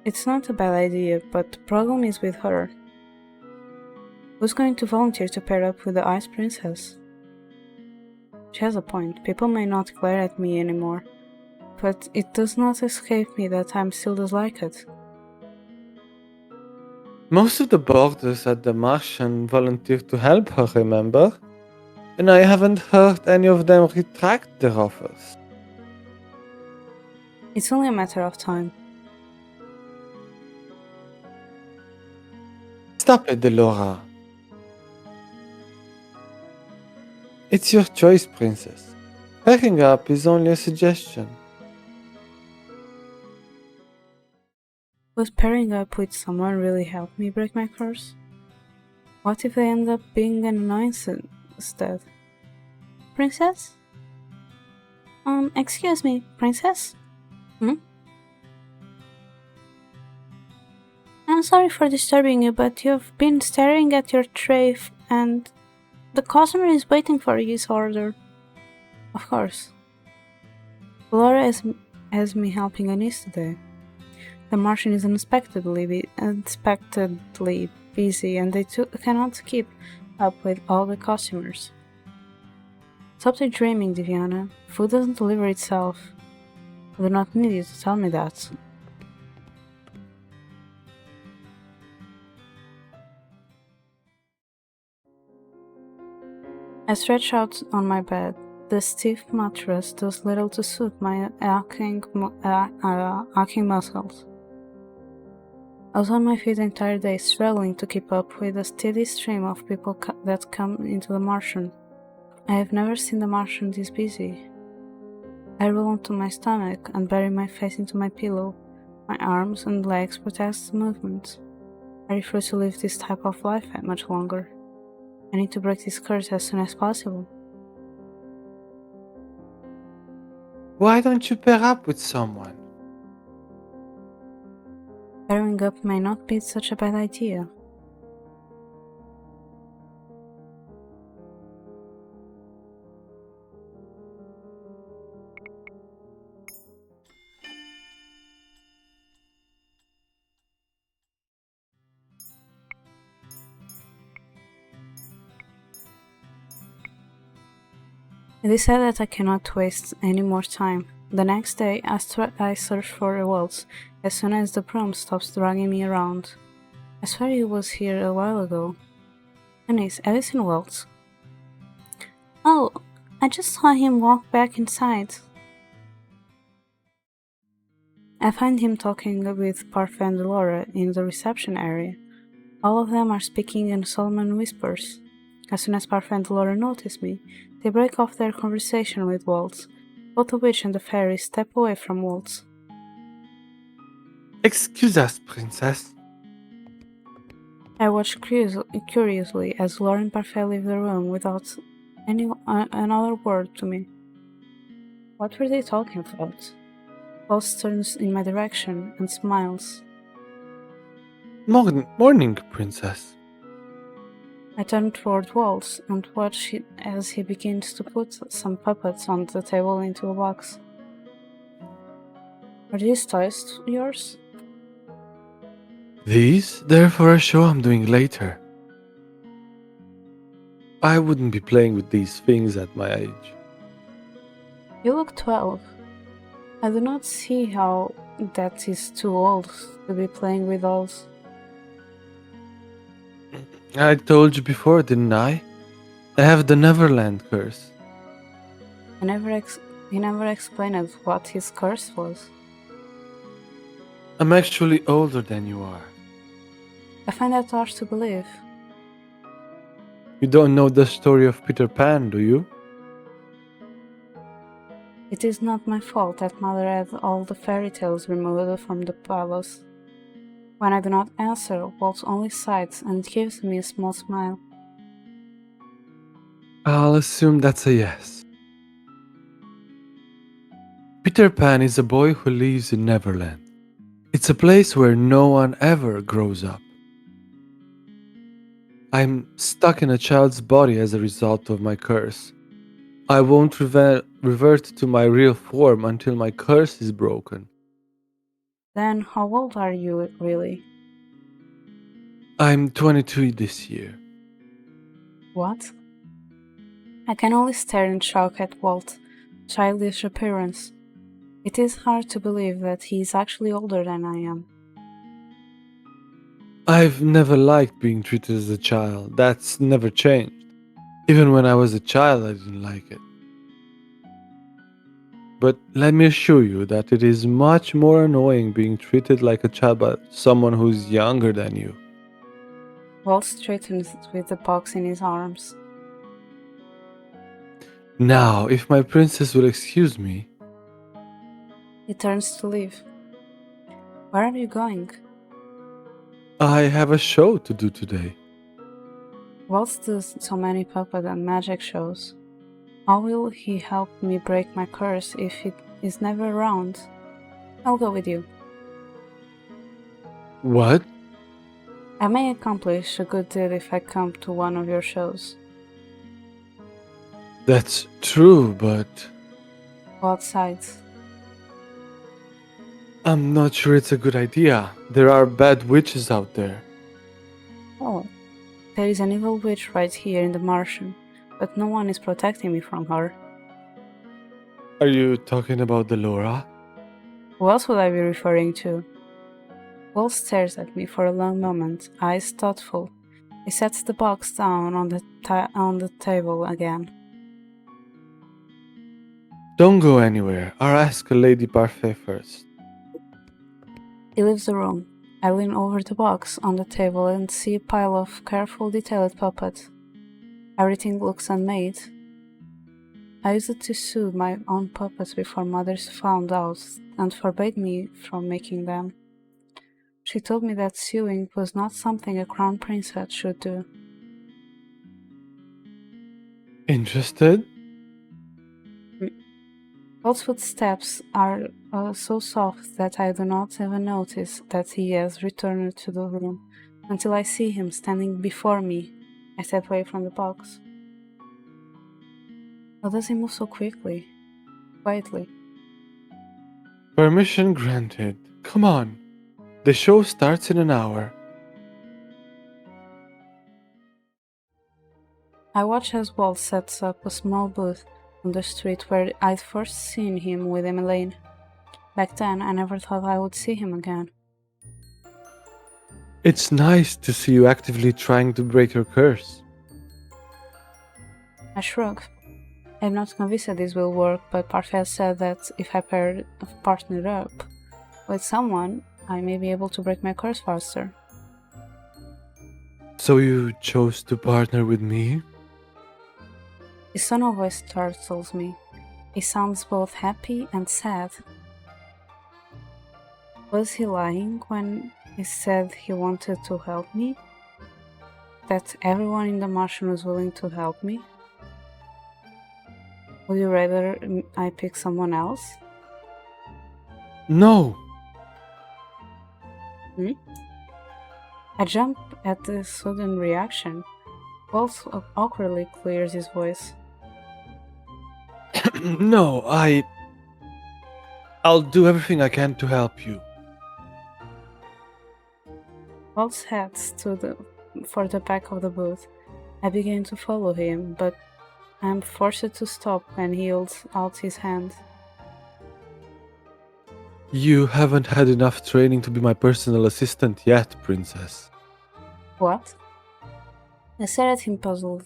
It's not a bad idea, but the problem is with her. Who's going to volunteer to pair up with the Ice Princess? She has a point. People may not glare at me anymore, but it does not escape me that I'm still disliked. Most of the boarders at the Martian volunteered to help her, remember? And I haven't heard any of them retract their offers. It's only a matter of time. Stop it, Delora. It's your choice, Princess. Pairing up is only a suggestion. Would pairing up with someone really help me break my curse? What if they end up being an annoyance instead? Princess? Excuse me, Princess? I'm sorry for disturbing you, but you've been staring at your tray and the customer is waiting for his order. Of course. Laura as me helping a niece today. The Martian is unexpectedly busy, and they cannot keep up with all the customers. Stop daydreaming, Diviana. Food doesn't deliver itself. I do not need you to tell me that. I stretch out on my bed. The stiff mattress does little to soothe my aching muscles. I was on my feet the entire day, struggling to keep up with the steady stream of people that come into the Martian. I have never seen the Martian this busy. I roll onto my stomach and bury my face into my pillow. My arms and legs protest the movement. I refuse to live this type of life much longer. I need to break this curse as soon as possible. Why don't you pair up with someone? Pairing up may not be such a bad idea. I decide that I cannot waste any more time. The next day, I search for a Waltz as soon as the prom stops dragging me around. I swear he was here a while ago. Denise, have you seen Waltz? Oh, I just saw him walk back inside. I find him talking with Parfait and Laura in the reception area. All of them are speaking in Solomon whispers. As soon as Parfait and Laura notice me, they break off their conversation with Waltz. Both the witch and the fairy step away from Waltz. Excuse us, princess. I watch curiously as Laura and Parfait leave the room without another word to me. What were they talking about? Waltz turns in my direction and smiles. Morning, princess. I turn toward Waltz and watch as he begins to put some puppets on the table into a box. Are these toys yours? These? They're for a show I'm doing later. I wouldn't be playing with these things at my age. You look 12. I do not see how that is too old to be playing with dolls. I told you before, didn't I? I have the Neverland curse. He never explained what his curse was. I'm actually older than you are. I find that hard to believe. You don't know the story of Peter Pan, do you? It is not my fault that Mother had all the fairy tales removed from the palace. When I do not answer, Waltz only sighs and gives me a small smile. I'll assume that's a yes. Peter Pan is a boy who lives in Neverland. It's a place where no one ever grows up. I'm stuck in a child's body as a result of my curse. I won't revert to my real form until my curse is broken. Then how old are you really? I'm 22 this year. What? I can only stare in shock at Walt's childish appearance. It is hard to believe that he is actually older than I am. I've never liked being treated as a child. That's never changed. Even when I was a child, I didn't like it. But let me assure you that it is much more annoying being treated like a child by someone who's younger than you. Waltz straightens with the box in his arms. Now, if my princess will excuse me. He turns to leave. Where are you going? I have a show to do today. Waltz does so many puppet and magic shows. How will he help me break my curse if he is never around? I'll go with you. What? I may accomplish a good deal if I come to one of your shows. That's true, but Waltz sides. I'm not sure it's a good idea. There are bad witches out there. Oh, there is an evil witch right here in the Martian, but no one is protecting me from her. Are you talking about the Laura? Who else would I be referring to? Waltz stares at me for a long moment, eyes thoughtful. He sets the box down on the table again. Don't go anywhere. I'll ask Lady Parfait first. He leaves the room. I lean over the box on the table and see a pile of careful, detailed puppets. Everything looks unmade. I used it to sew my own puppets before mothers found out and forbade me from making them. She told me that sewing was not something a crown princess should do. Interested? Waltz's footsteps are so soft that I do not even notice that he has returned to the room until I see him standing before me. I step away from the box. How does he move so quickly? Quietly. Permission granted. Come on. The show starts in an hour. I watch as Walt sets up a small booth on the street where I'd first seen him with Emmeline. Back then, I never thought I would see him again. It's nice to see you actively trying to break your curse. I shrug. I'm not convinced that this will work, but Parfait said that if I partner up with someone, I may be able to break my curse faster. So you chose to partner with me? His sonor voice startles me. He sounds both happy and sad. Was he lying when he said he wanted to help me? That everyone in the Martian was willing to help me? Would you rather I pick someone else? No. I jump at the sudden reaction. Waltz awkwardly clears his voice. No, I'll do everything I can to help you. Waltz heads for the back of the booth. I begin to follow him, but I am forced to stop when he holds out his hand. You haven't had enough training to be my personal assistant yet, princess. What? I stared at him puzzled.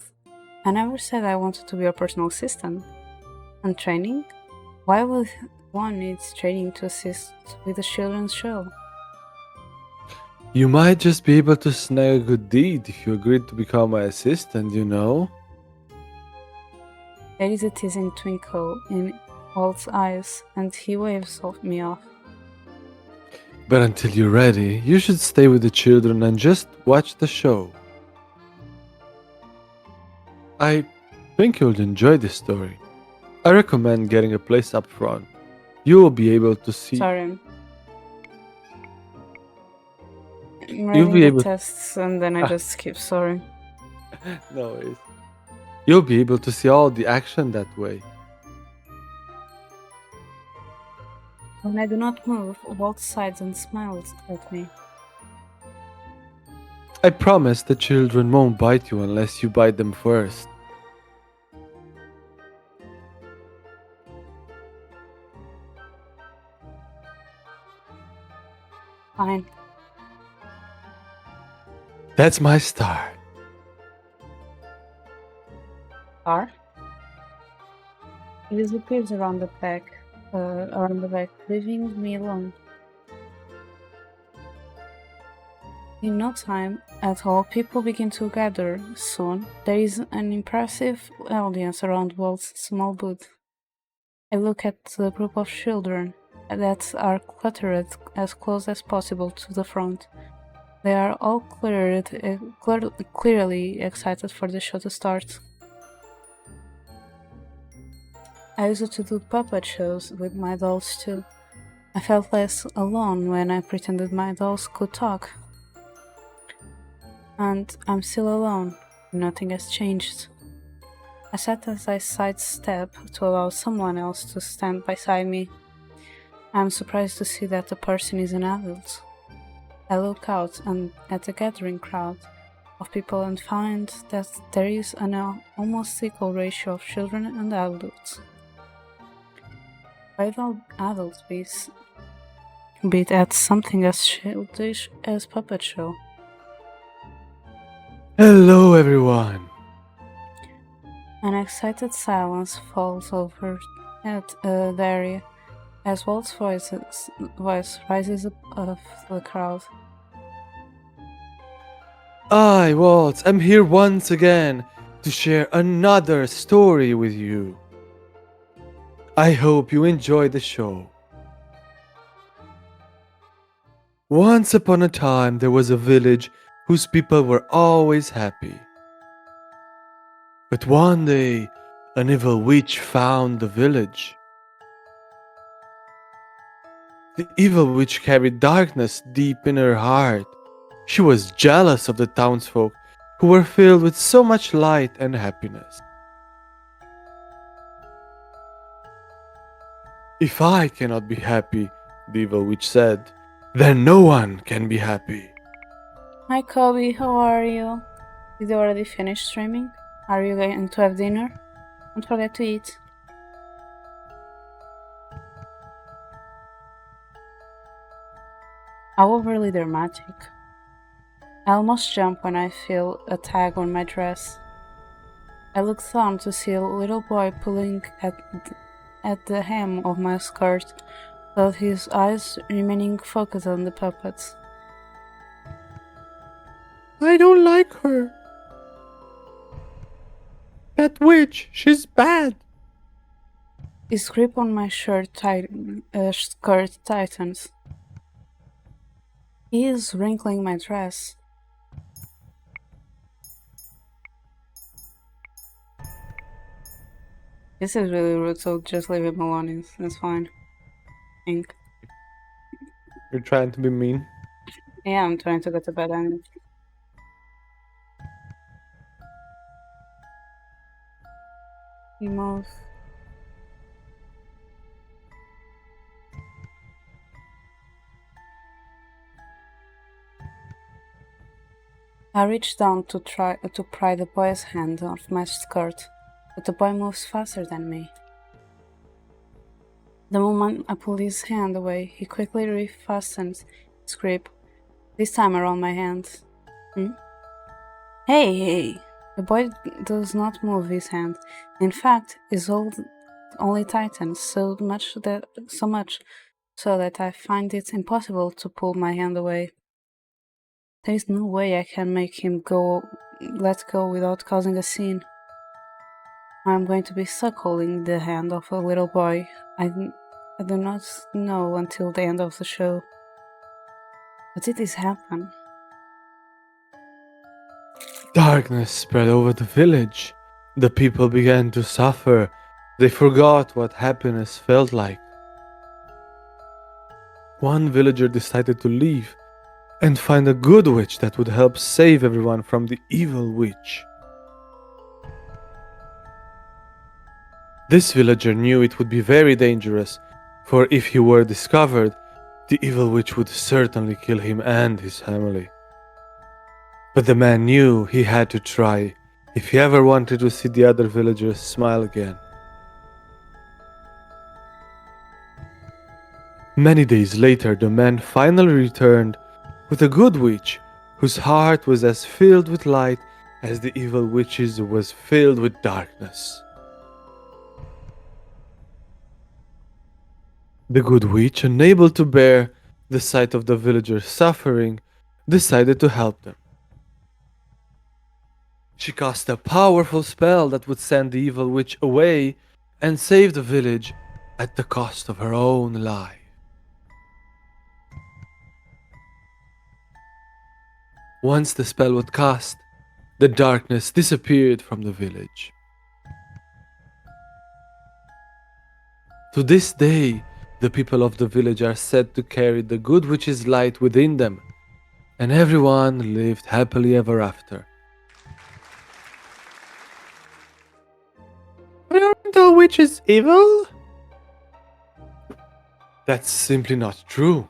I never said I wanted to be your personal assistant. And training? Why would one need training to assist with a children's show? You might just be able to snag a good deed if you agreed to become my assistant, you know? There is a teasing twinkle in Walt's eyes, and he waves me off. But until you're ready, you should stay with the children and just watch the show. I think you'll enjoy this story. I recommend getting a place up front. You will be able to see... Sorry. I'm You'll writing be the able... tests and then I just skip, sorry. No worries. You'll be able to see all the action that way. When I do not move, Walt sighs and smiles at me. I promise the children won't bite you unless you bite them first. Fine. That's my star. Are? He disappears around the back, leaving me alone. In no time at all, people begin to gather. Soon, there is an impressive audience around Walt's small booth. I look at the group of children that are cluttered as close as possible to the front. They are all clearly excited for the show to start. I used to do puppet shows with my dolls too. I felt less alone when I pretended my dolls could talk. And I'm still alone. Nothing has changed. I sat as I sidestep to allow someone else to stand beside me. I'm surprised to see that the person is an adult. I look out at the gathering crowd of people and find that there is an almost equal ratio of children and adults. Why don't adults be at something as childish as puppet show? Hello, everyone. An excited silence falls over the area as Waltz's voice rises above the crowd. I, Waltz, am here once again to share another story with you. I hope you enjoy the show. Once upon a time, there was a village whose people were always happy. But one day, an evil witch found the village. The evil witch carried darkness deep in her heart. She was jealous of the townsfolk who were filled with so much light and happiness. If I cannot be happy, the evil witch said, then no one can be happy. Hi Kobe, how are you? Did you already finish streaming? Are you going to have dinner? Don't forget to eat. How overly dramatic. I almost jump when I feel a tag on my dress. I look down to see a little boy pulling at the hem of my skirt, with his eyes remaining focused on the puppets. I don't like her. That witch, she's bad. His grip on my skirt tightens. He is wrinkling my dress. This is really rude, so just leave him alone. It's fine. I think. You're trying to be mean. Yeah, I'm trying to go to bed and he moves. I reach down to try to pry the boy's hand off my skirt, but the boy moves faster than me. The moment I pull his hand away, he quickly refastens his grip, this time around my hand. Hey! The boy does not move his hand. In fact, his hold only tightens so much so that I find it impossible to pull my hand away. There is no way I can make him let go without causing a scene. I'm going to be stuck holding the hand of a little boy I do not know until the end of the show. But did this happen? Darkness spread over the village. The people began to suffer. They forgot what happiness felt like. One villager decided to leave and find a good witch that would help save everyone from the evil witch. This villager knew it would be very dangerous, for if he were discovered, the evil witch would certainly kill him and his family. But the man knew he had to try if he ever wanted to see the other villagers smile again. Many days later, the man finally returned with a good witch whose heart was as filled with light as the evil witch's was filled with darkness. The good witch, unable to bear the sight of the villagers suffering, decided to help them. She cast a powerful spell that would send the evil witch away and save the village at the cost of her own life. Once the spell was cast, the darkness disappeared from the village. To this day, the people of the village are said to carry the good witch's light within them, and everyone lived happily ever after. Aren't all witches evil? That's simply not true.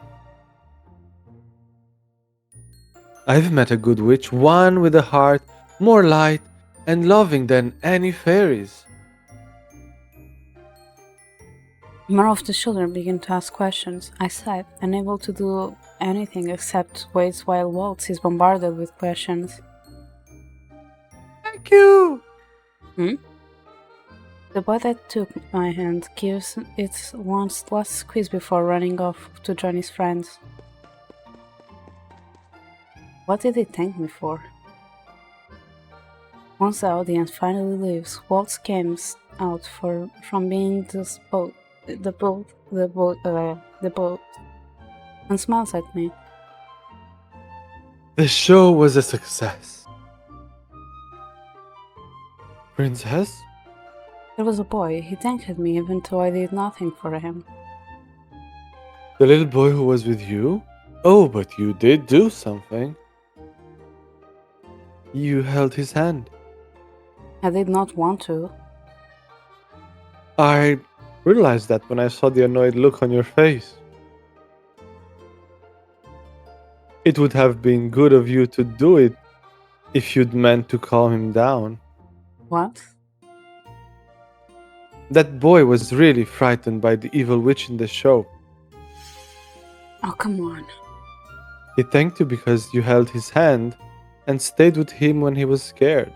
I've met a good witch, one with a heart more light and loving than any fairies. More of the children began to ask questions. I sat, unable to do anything except wait while Waltz is bombarded with questions. Thank you! The boy that took my hand gives it one last squeeze before running off to join his friends. What did he thank me for? Once the audience finally leaves, Waltz comes out from being the boat, and smiles at me. The show was a success. Princess? There was a boy. He thanked me even though I did nothing for him. The little boy who was with you? Oh, but you did do something. You held his hand. I did not want to. I realized that when I saw the annoyed look on your face. It would have been good of you to do it if you'd meant to calm him down. What? That boy was really frightened by the evil witch in the show. Oh, come on. He thanked you because you held his hand and stayed with him when he was scared.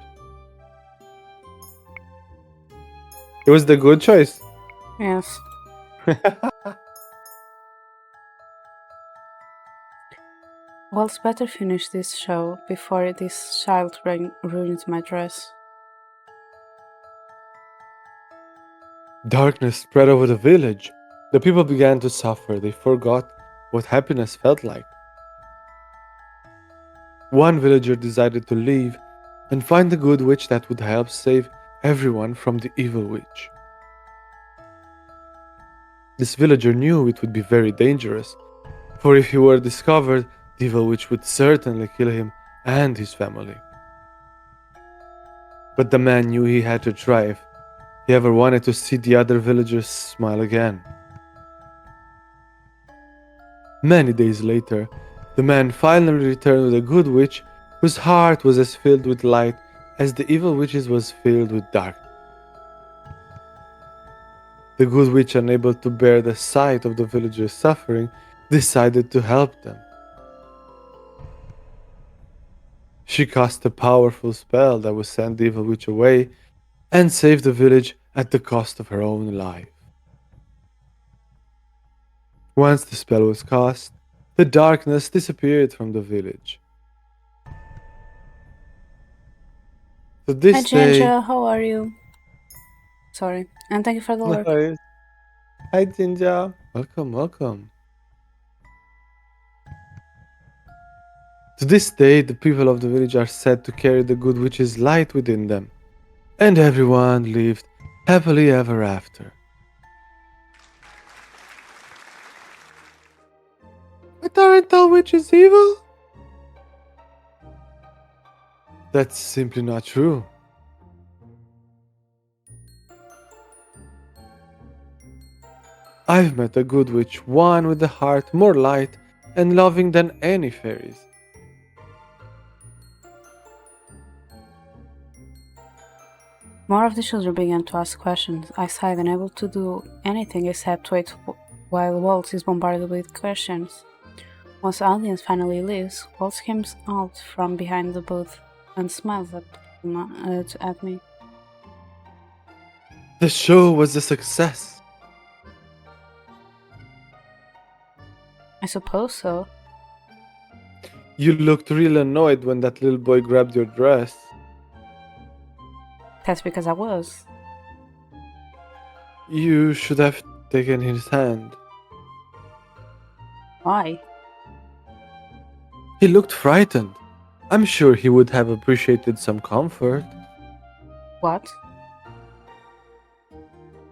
It was the good choice. Yes. Waltz better finish this show before this child ruins my dress. Darkness spread over the village. The people began to suffer. They forgot what happiness felt like. One villager decided to leave and find the good witch that would help save everyone from the evil witch. This villager knew it would be very dangerous, for if he were discovered, the evil witch would certainly kill him and his family. But the man knew he had to try if he ever wanted to see the other villagers smile again. Many days later, the man finally returned with a good witch whose heart was as filled with light as the evil witch's was filled with darkness. The good witch, unable to bear the sight of the villagers suffering, decided to help them. She cast a powerful spell that would send the evil witch away and save the village at the cost of her own life. Once the spell was cast, the darkness disappeared from the village. So Hi this day... Ginger, how are you? Sorry, and thank you for the work. Nice. Hi Ginger. Welcome, welcome. To this day, the people of the village are said to carry the good witch's light within them, and everyone lived happily ever after. But aren't all witches evil? That's simply not true. I've met a good witch, one with a heart more light and loving than any fairies. More of the children began to ask questions. I sighed, unable to do anything except wait while Waltz is bombarded with questions. Once the audience finally leaves, Waltz comes out from behind the booth and smiles at me. The show was a success. I suppose so. You looked real annoyed when that little boy grabbed your dress. That's because I was. You should have taken his hand. Why? He looked frightened. I'm sure he would have appreciated some comfort. What?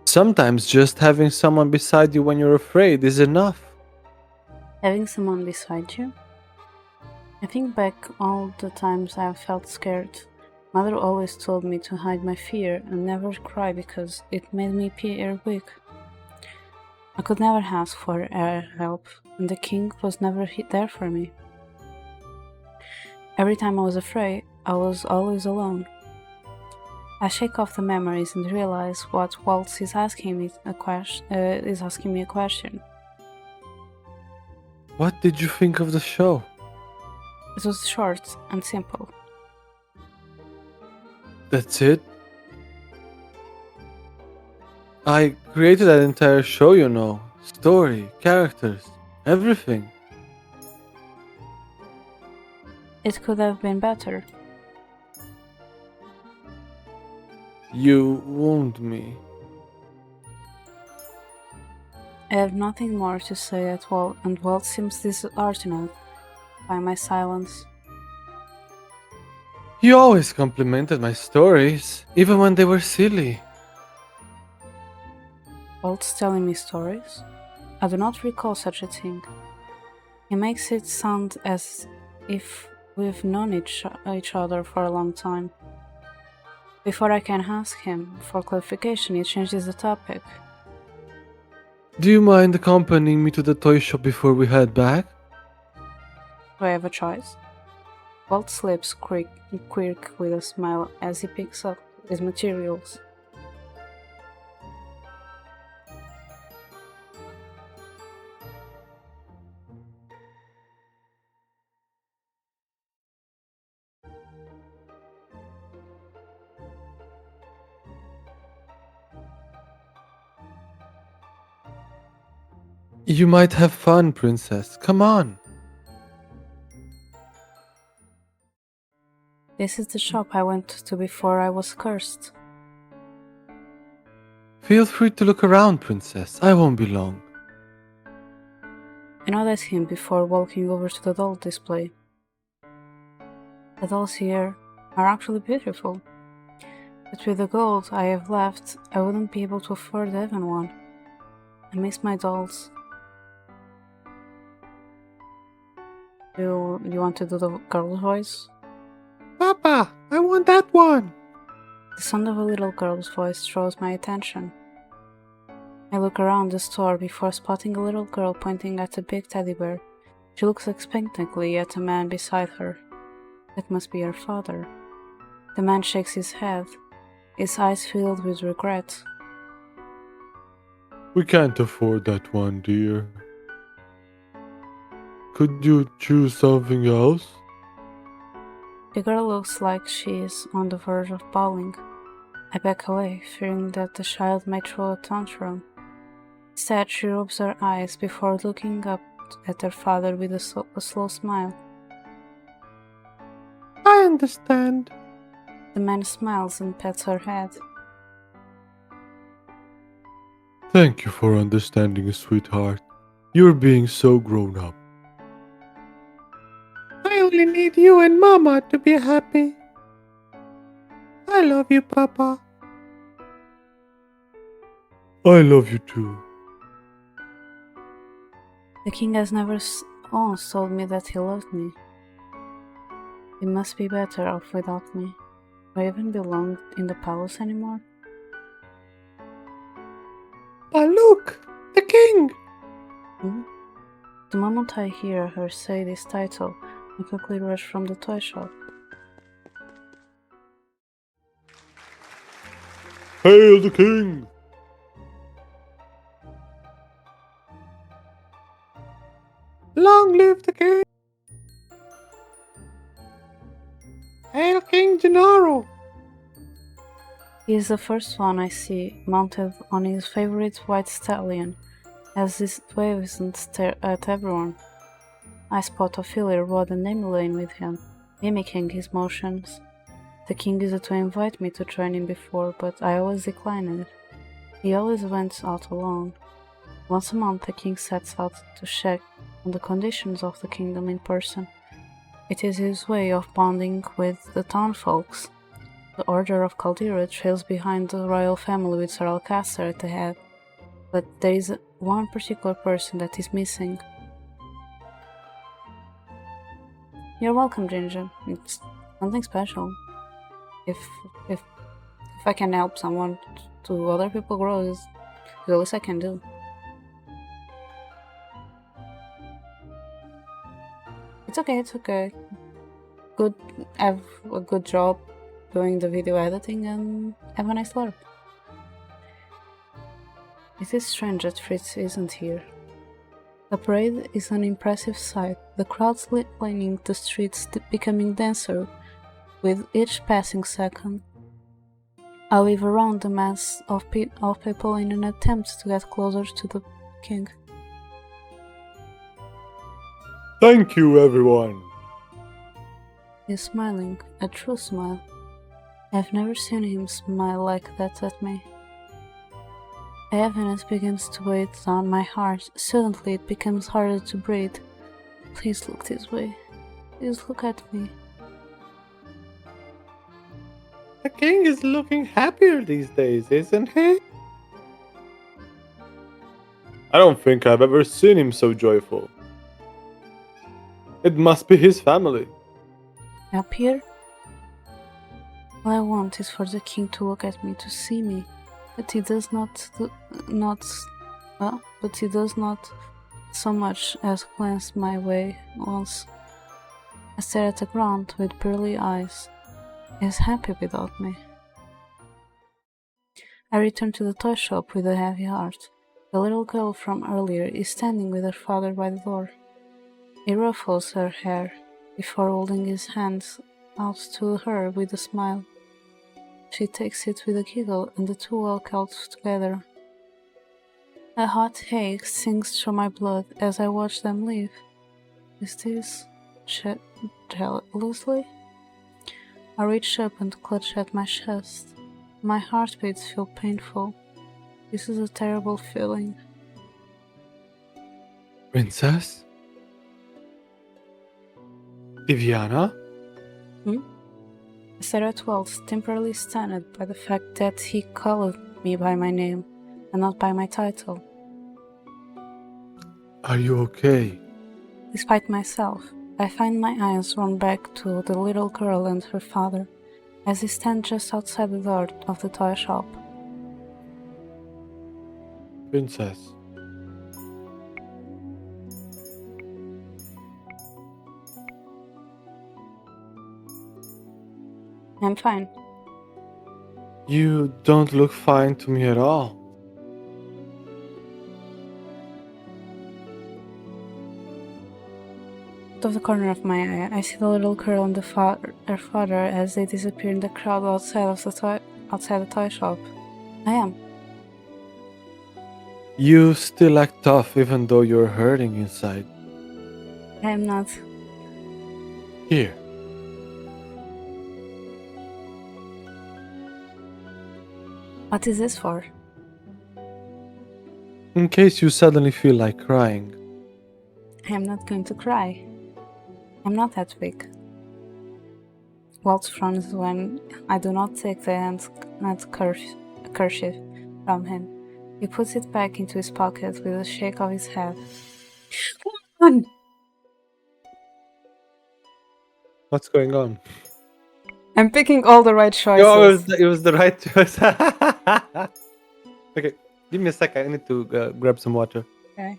Sometimes just having someone beside you when you're afraid is enough. Having someone beside you? I think back all the times I felt scared. Mother always told me to hide my fear and never cry because it made me appear weak. I could never ask for help, and the king was never there for me. Every time I was afraid, I was always alone. I shake off the memories and realize what Waltz is asking me a question. What did you think of the show? It was short and simple. That's it? I created that entire show, you know. Story, characters, everything. It could have been better. You wound me. I have nothing more to say at all, and Waltz seems disheartened by my silence. You always complimented my stories, even when they were silly. Waltz telling me stories? I do not recall such a thing. He makes it sound as if we've known each other for a long time. Before I can ask him for clarification, he changes the topic. Do you mind accompanying me to the toy shop before we head back? Do I have a choice? Walt's lips quirk with a smile as he picks up his materials. You might have fun, princess. Come on. This is the shop I went to before I was cursed. Feel free to look around, princess. I won't be long. I noticed him before walking over to the doll display. The dolls here are actually beautiful, but with the gold I have left, I wouldn't be able to afford even one. I miss my dolls. You want to do the girl's voice? Papa, I want that one. The sound of a little girl's voice draws my attention. I look around the store before spotting a little girl pointing at a big teddy bear. She looks expectantly at a man beside her. That must be her father. The man shakes his head, his eyes filled with regret. We can't afford that one, dear. Could you choose something else? The girl looks like she is on the verge of bawling. I back away, fearing that the child might throw a tantrum. Instead, she rubs her eyes before looking up at her father with a slow smile. I understand. The man smiles and pats her head. Thank you for understanding, sweetheart. You're being so grown up. I only need you and Mama to be happy. I love you, Papa. I love you too. The king has never once told me that he loved me. He must be better off without me. Do I even belong in the palace anymore? But look! The king! The moment I hear her say this title, I quickly rush from the toy shop. Hail the king! Long live the king! Hail King Gennaro! He is the first one I see, mounted on his favorite white stallion, as he waves and stares at everyone. I spot Ophelia rode a name lane with him, mimicking his motions. The king used to invite me to join him before, but I always declined it. He always went out alone. Once a month the king sets out to check on the conditions of the kingdom in person. It is his way of bonding with the townfolks. The Order of Caldera trails behind the royal family with Sir Alcaster at the head, but there is one particular person that is missing. You're welcome, Ginger. It's something special. If I can help someone to other people grow, it's the least I can do. It's okay, it's okay. Good, have a good job doing the video editing and have a nice slurp. It is strange that Fritz isn't here. The parade is an impressive sight, the crowds lining the streets becoming denser with each passing second. I weave around the mass of people in an attempt to get closer to the king. Thank you, everyone. He's smiling, a true smile. I've never seen him smile like that at me. Heaviness begins to weigh down my heart. Suddenly it becomes harder to breathe. Please look this way. Please look at me. The king is looking happier these days, isn't he? I don't think I've ever seen him so joyful. It must be his family. Happier? All I want is for the king to look at me, to see me. But he does not so much as glance my way once. I stare at the ground with pearly eyes. He is happy without me. I return to the toy shop with a heavy heart. The little girl from earlier is standing with her father by the door. He ruffles her hair before holding his hands out to her with a smile. She takes it with a giggle and the two walk out together. A hot ache sinks through my blood as I watch them leave. Is this jealously? I reach up and clutch at my chest. My heartbeats feel painful. This is a terrible feeling. Princess? Diviana? I stare at Waltz, temporarily stunned by the fact that he called me by my name and not by my title. Are you okay? Despite myself, I find my eyes run back to the little girl and her father as they stand just outside the door of the toy shop. Princess. I'm fine. You don't look fine to me at all. Out of the corner of my eye, I see the little girl and her father as they disappear in the crowd outside the toy shop. I am. You still act tough even though you're hurting inside. I am not. Here. What is this for? In case you suddenly feel like crying. I am not going to cry. I'm not that weak. Waltz frowns when I do not take the handkerchief from him. He puts it back into his pocket with a shake of his head. One! What's going on? I'm picking all the right choices. Oh, it was the right choice. Okay, give me a second. I need to grab some water. Okay.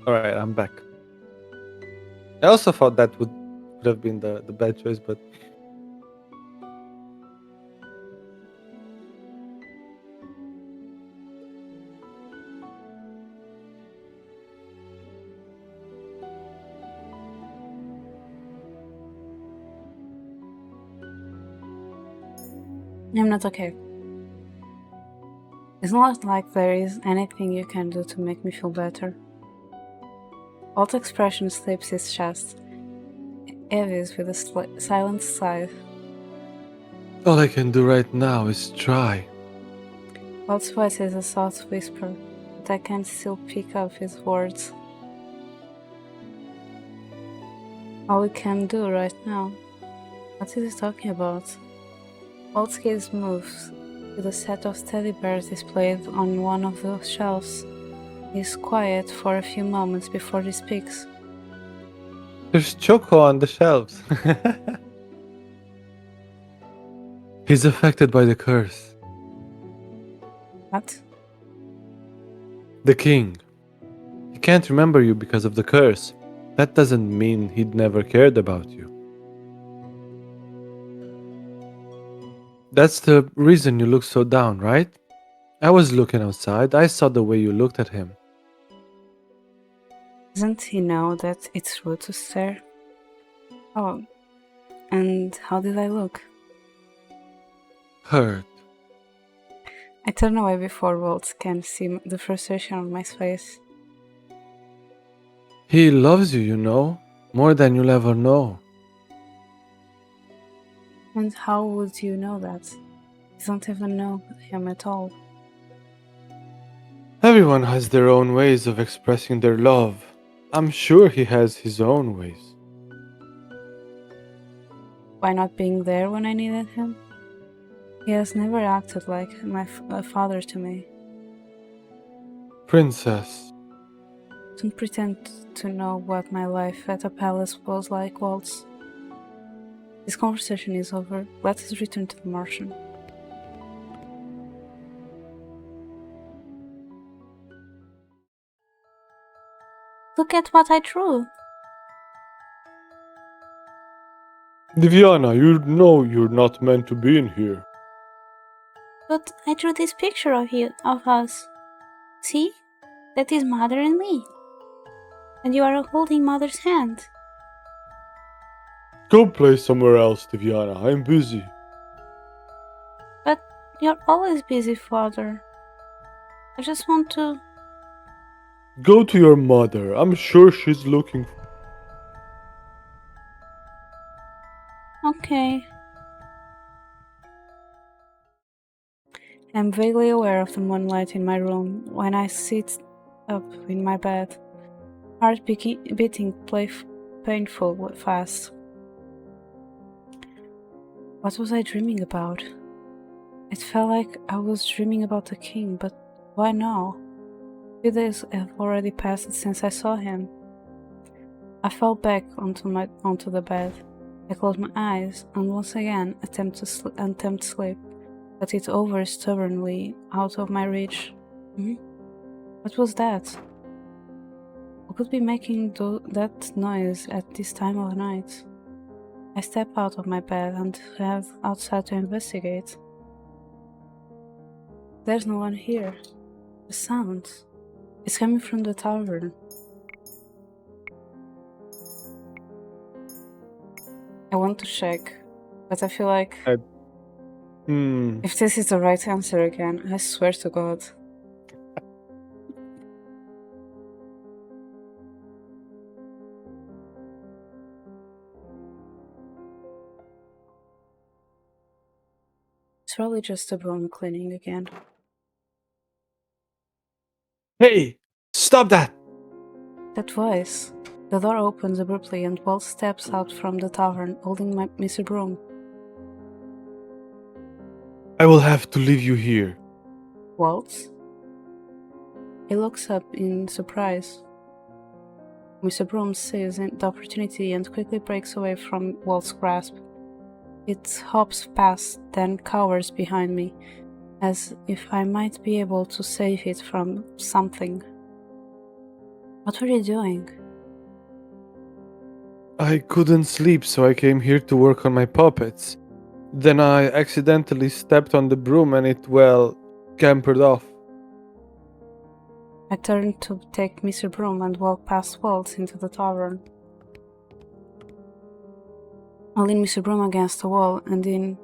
Alright, I'm back. I also thought that would have been the bad choice, but I'm not okay. It's not like there is anything you can do to make me feel better. Walt's expression slips his chest, heavies with a silent sigh. all I can do right now is try. Walt's voice is a soft whisper, but I can still pick up his words. all we can do right now. What is he talking about? Waltz gaze moves to the set of teddy bears displayed on one of the shelves. He is quiet for a few moments before he speaks. There's Choco on the shelves. He's affected by the curse. What? The king. He can't remember you because of the curse. That doesn't mean he'd never cared about you. That's the reason you look so down, right? I was looking outside. I saw the way you looked at him. Doesn't he know that it's rude to stare? Oh, and how did I look? Hurt. I turn away before Waltz can see the frustration on my face. He loves you, you know, more than you'll ever know. And how would you know that? You don't even know him at all. Everyone has their own ways of expressing their love. I'm sure he has his own ways. By not being there when I needed him? He has never acted like a father to me. Princess, Don't pretend to know what my life at a palace was like, Waltz. This conversation is over. Let us return to the Martian. Look at what I drew. Diviana, you know you're not meant to be in here. But I drew this picture of us. See? That is Mother and me. And you are holding Mother's hand. Go play somewhere else, Diviana. I'm busy. But you're always busy, Father. I just want to... Go to your mother. I'm sure she's looking for... Okay. I'm vaguely aware of the moonlight in my room when I sit up in my bed, heart beating painful fast. What was I dreaming about? It felt like I was dreaming about the king, but why now? 2 days have already passed since I saw him. I fell back onto the bed. I closed my eyes and once again attempt sleep, but it over stubbornly out of my reach. What was that? Who could be making that noise at this time of night? I step out of my bed and head outside to investigate. There's no one here. The sound. It's coming from the tavern. I want to check, but I feel like if this is the right answer again, I swear to God. It's probably just a broom cleaning again. Hey! Stop that! That voice. The door opens abruptly and Waltz steps out from the tavern, holding Mr. Broom. I will have to leave you here. Waltz? He looks up in surprise. Mr. Broom sees the opportunity and quickly breaks away from Waltz's grasp. It hops past, then cowers behind me, as if I might be able to save it from something. What were you doing? I couldn't sleep, so I came here to work on my puppets. Then I accidentally stepped on the broom and it, well, scampered off. I turned to take Mr. Broom and walk past Waltz into the tavern. I leaned Mr. Broom against the wall and in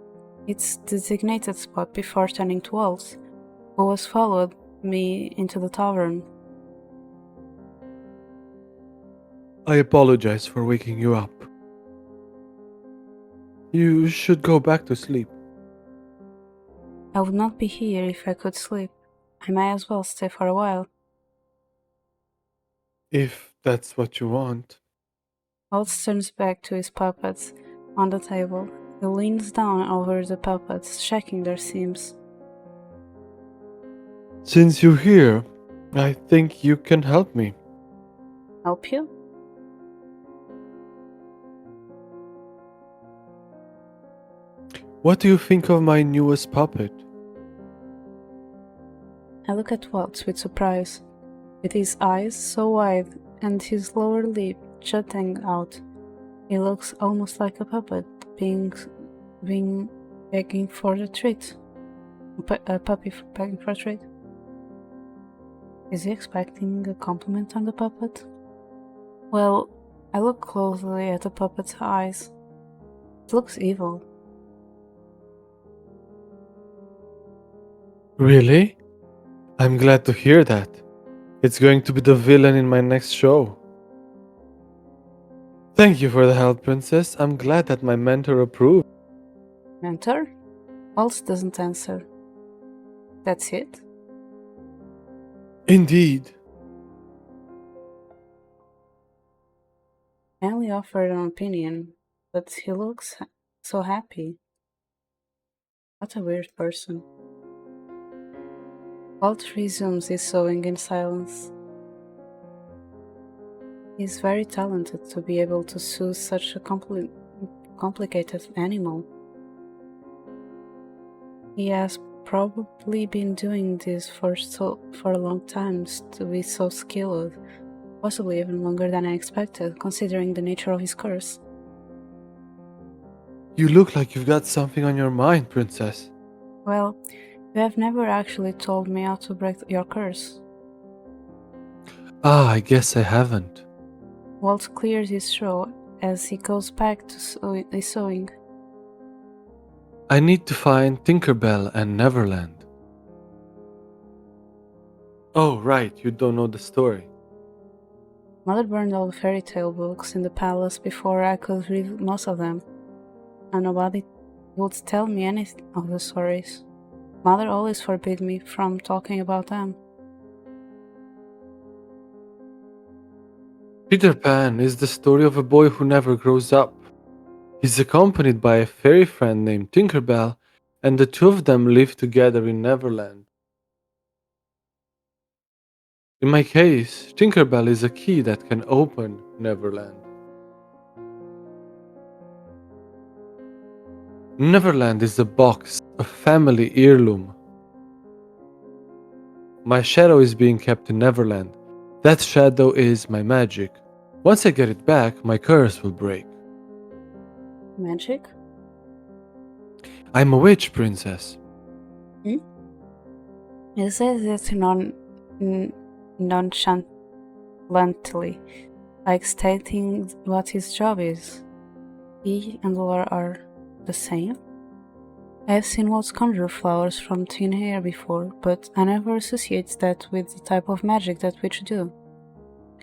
its designated spot before turning to Waltz, who was followed me into the tavern. I apologize for waking you up. You should go back to sleep. I would not be here if I could sleep. I may as well stay for a while. If that's what you want. Waltz turns back to his puppets on the table. He leans down over the puppets, checking their seams. Since you're here, I think you can help me. Help you? What do you think of my newest puppet? I look at Waltz with surprise. With his eyes so wide and his lower lip jutting out, he looks almost like a puppet being begging for a treat. A puppy begging for a treat. Is he expecting a compliment on the puppet? Well, I look closely at the puppet's eyes. It looks evil. Really? I'm glad to hear that. It's going to be the villain in my next show. Thank you for the help, Princess. I'm glad that my mentor approved. Mentor? Waltz doesn't answer. That's it? Indeed. I only offered an opinion, but he looks so happy. What a weird person. Walt resumes his sewing in silence. He is very talented to be able to sew such a complicated animal. He has probably been doing this for a long time to be so skilled, possibly even longer than I expected, considering the nature of his curse. You look like you've got something on your mind, Princess. Well, you have never actually told me how to break your curse. I guess I haven't. Walt clears his throat as he goes back to sewing. I need to find Tinkerbell and Neverland. Oh, right, you don't know the story. Mother burned all the fairy tale books in the palace before I could read most of them, and nobody would tell me any of the stories. Mother always forbid me from talking about them. Peter Pan is the story of a boy who never grows up. He's accompanied by a fairy friend named Tinkerbell, and the two of them live together in Neverland. In my case, Tinkerbell is a key that can open Neverland. Neverland is a box, a family heirloom. My shadow is being kept in Neverland. That shadow is my magic. Once I get it back, my curse will break. Magic? I'm a witch, princess. He says it nonchalantly, like stating what his job is. He and Laura are the same? I have seen Waltz conjure flowers from thin air before, but I never associate that with the type of magic that witch do.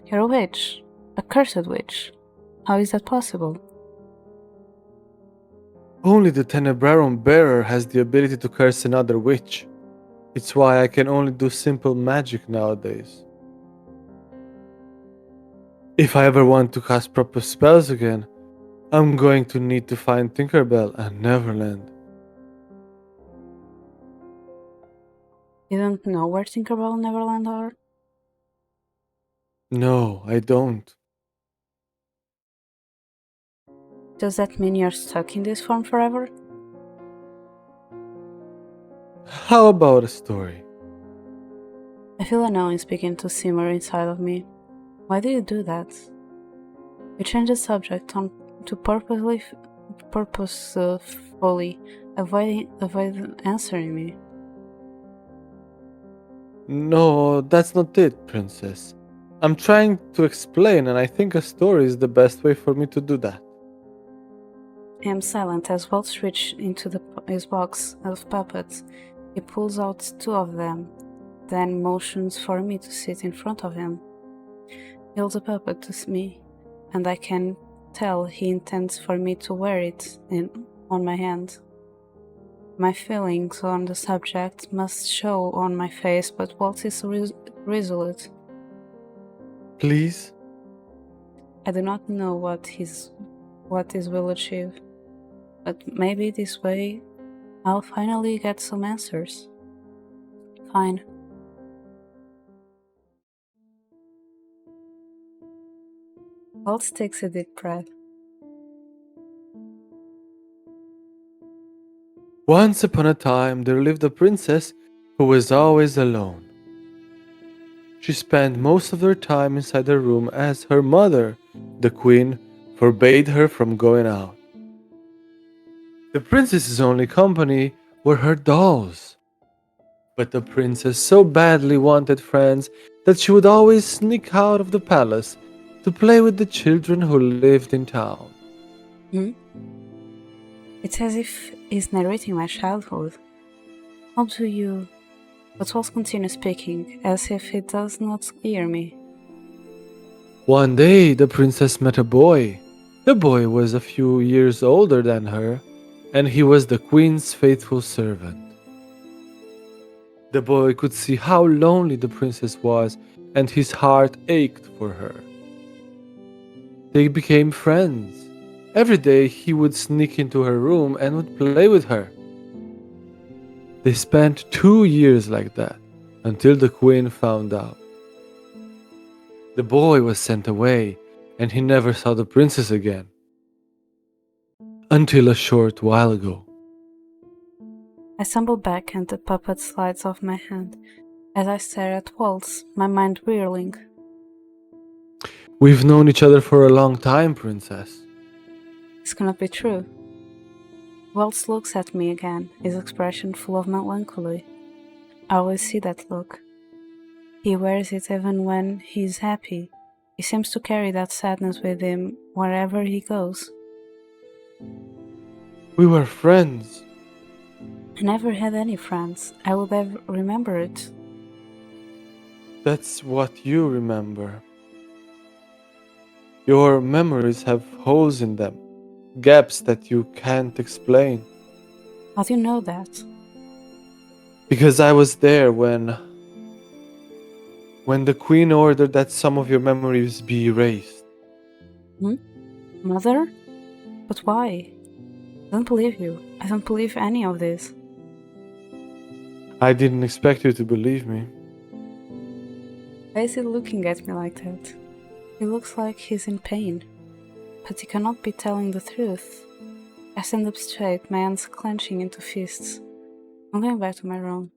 You're a witch. A cursed witch. How is that possible? Only the Tenebrarum bearer has the ability to curse another witch. It's why I can only do simple magic nowadays. If I ever want to cast proper spells again, I'm going to need to find Tinkerbell and Neverland. You don't know where Tinkerbell and Neverland are? No, I don't. Does that mean you're stuck in this form forever? How about a story? I feel a knowing begin to simmer inside of me. Why do you do that? You change the subject to purposefully avoid answering me. No, that's not it, princess. I'm trying to explain, and I think a story is the best way for me to do that. I am silent as Waltz reaches into his box of puppets. He pulls out two of them, then motions for me to sit in front of him. He holds a puppet to me, and I can tell he intends for me to wear it on my hand. My feelings on the subject must show on my face, but Waltz is resolute. Please? I do not know what this will achieve, but maybe this way I'll finally get some answers. Fine. Waltz takes a deep breath. Once upon a time, there lived a princess who was always alone. She spent most of her time inside her room as her mother, the queen, forbade her from going out. The princess's only company were her dolls. But the princess so badly wanted friends that she would always sneak out of the palace to play with the children who lived in town. It's as if he's narrating my childhood. How do you... But Waltz continues speaking, as if he does not hear me. One day, the princess met a boy. The boy was a few years older than her, and he was the queen's faithful servant. The boy could see how lonely the princess was, and his heart ached for her. They became friends. Every day he would sneak into her room and would play with her. They spent 2 years like that, until the queen found out. The boy was sent away, and he never saw the princess again. Until a short while ago. I stumble back and the puppet slides off my hand. As I stare at Waltz, my mind whirling. We've known each other for a long time, princess. This cannot be true. Waltz looks at me again, his expression full of melancholy. I always see that look. He wears it even when he is happy. He seems to carry that sadness with him wherever he goes. We were friends. I never had any friends. I would have remembered. That's what you remember. Your memories have holes in them, gaps that you can't explain. How do you know that? Because I was there when the queen ordered that some of your memories be erased. Mother? But why? I don't believe you. I don't believe any of this. I didn't expect you to believe me. Why is he looking at me like that? He looks like he's in pain. But he cannot be telling the truth. I stand up straight, my hands clenching into fists. I'm going back to my room.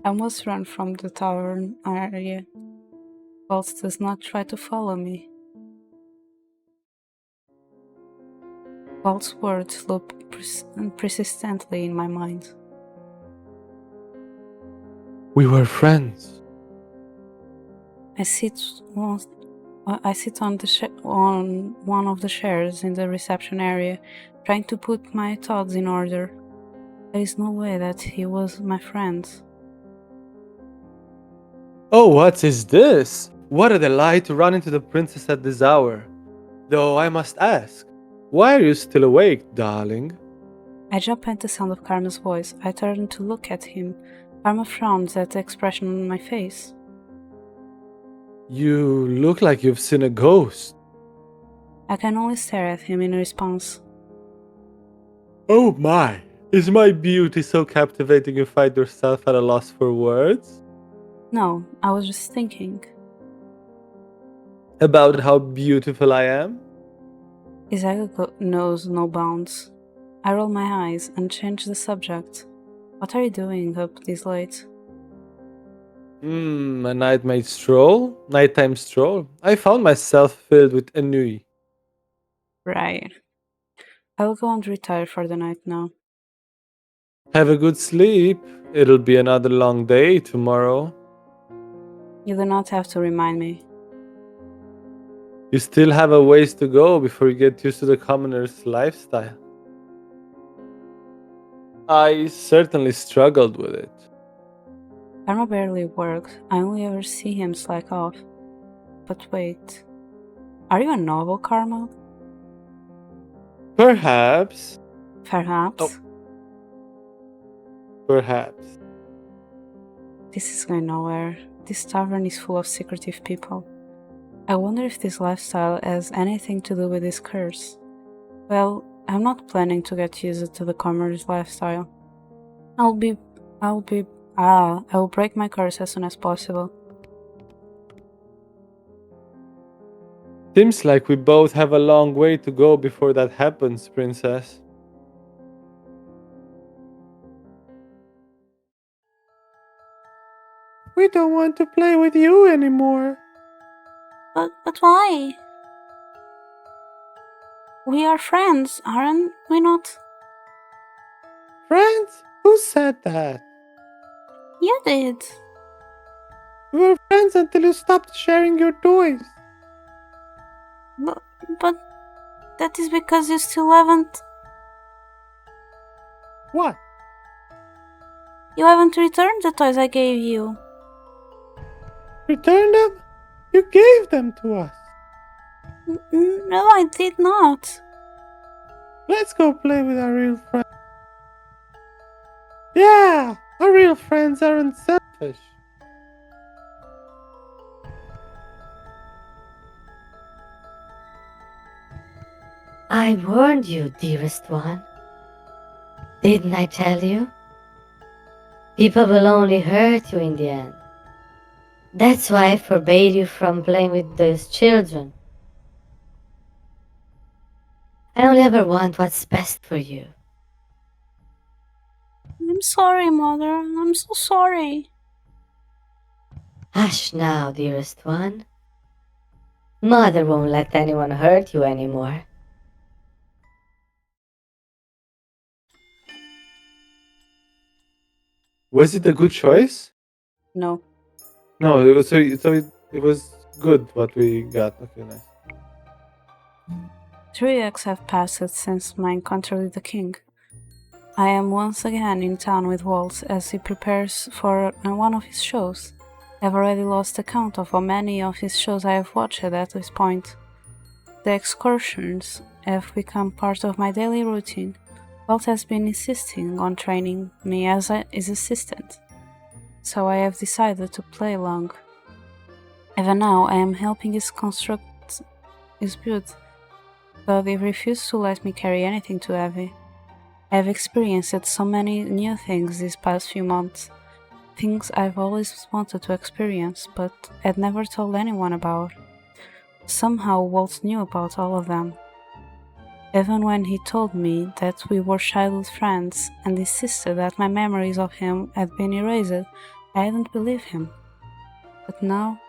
I almost run from the tavern area. Waltz does not try to follow me. Waltz's words loop persistently in my mind. We were friends. I sit on one of the chairs in the reception area, trying to put my thoughts in order. There is no way that he was my friend. Oh, what is this? What a delight to run into the princess at this hour. Though I must ask, why are you still awake, darling? I jump at the sound of Karma's voice. I turn to look at him. Karma frowns at the expression on my face. You look like you've seen a ghost. I can only stare at him in response. Oh my! Is my beauty so captivating you find yourself at a loss for words? No, I was just thinking. About how beautiful I am? His ego knows no bounds. I roll my eyes and change the subject. What are you doing up this late? A nighttime stroll? I found myself filled with ennui. Right. I'll go and retire for the night now. Have a good sleep. It'll be another long day tomorrow. You do not have to remind me. You still have a ways to go before you get used to the commoner's lifestyle. I certainly struggled with it. Karma barely works. I only ever see him slack off. But wait. Are you a novel, Karma? Perhaps. Perhaps. Oh. Perhaps. This is going nowhere. This tavern is full of secretive people. I wonder if this lifestyle has anything to do with this curse. Well, I'm not planning to get used to the commerce lifestyle. I will break my curse as soon as possible. Seems like we both have a long way to go before that happens, princess. We don't want to play with you anymore. But why? We are friends, aren't we not? Friends? Who said that? You did. We were friends until you stopped sharing your toys. But that is because you still haven't. What? You haven't returned the toys I gave you. Return them? You gave them to us. No, I did not. Let's go play with our real friends. Yeah, our real friends aren't selfish. I warned you, dearest one. Didn't I tell you? People will only hurt you in the end. That's why I forbade you from playing with those children. I only ever want what's best for you. I'm sorry, Mother. I'm so sorry. Hush now, dearest one. Mother won't let anyone hurt you anymore. Was it a good choice? No. No, it was it was good what we got. Okay, nice. 3 weeks have passed since my encounter with the king. I am once again in town with Waltz as he prepares for one of his shows. I've already lost account of how many of his shows I have watched at this point. The excursions have become part of my daily routine. Waltz has been insisting on training me as his assistant, so I have decided to play along. Even now, I am helping his construct his build, but he refused to let me carry anything too heavy. I have experienced so many new things these past few months, things I've always wanted to experience but had never told anyone about. Somehow Waltz knew about all of them. Even when he told me that we were childhood friends and insisted that my memories of him had been erased, I didn't believe him. But now,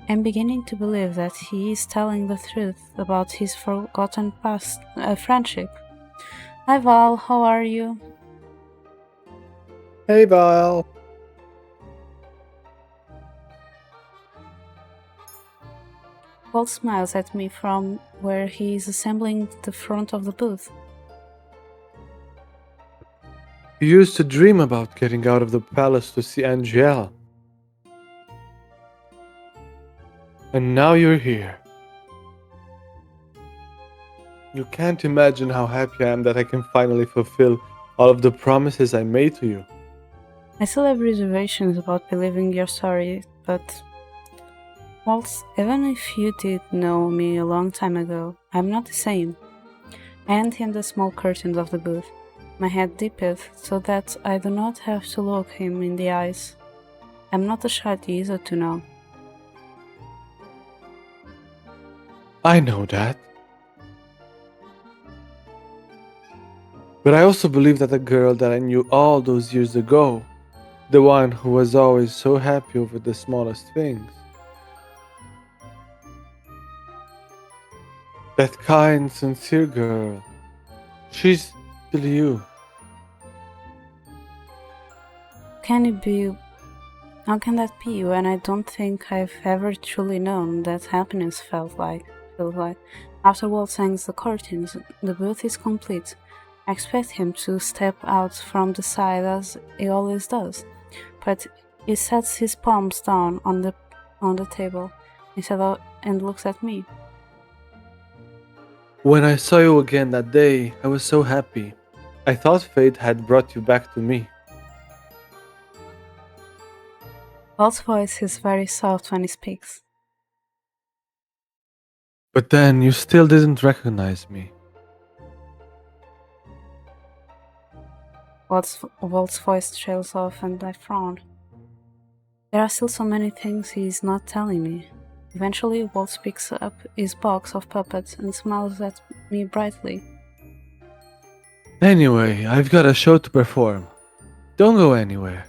I'm beginning to believe that he is telling the truth about his forgotten past friendship. Hi Val, how are you? Hey, Val. Walt smiles at me from where he is assembling the front of the booth. You used to dream about getting out of the palace to see Angel. And now you're here. You can't imagine how happy I am that I can finally fulfill all of the promises I made to you. I still have reservations about believing your story, but Waltz, even if you did know me a long time ago, I'm not the same. I unpinned the small curtains of the booth, my head dipped so that I do not have to look him in the eyes. I'm not a child easy to know. I know that. But I also believe that the girl that I knew all those years ago, the one who was always so happy over the smallest things, that kind, sincere girl, she's still you. How can that be when I don't think I've ever truly known that happiness feels like? After Walt hangs the curtains, the booth is complete. I expect him to step out from the side as he always does, but he sets his palms down on the table and looks at me. When I saw you again that day, I was so happy. I thought fate had brought you back to me. Walt's voice is very soft when he speaks. But then you still didn't recognize me. Walt's voice trails off and I frown. There are still so many things he's not telling me. Eventually, Waltz picks up his box of puppets and smiles at me brightly. Anyway, I've got a show to perform. Don't go anywhere.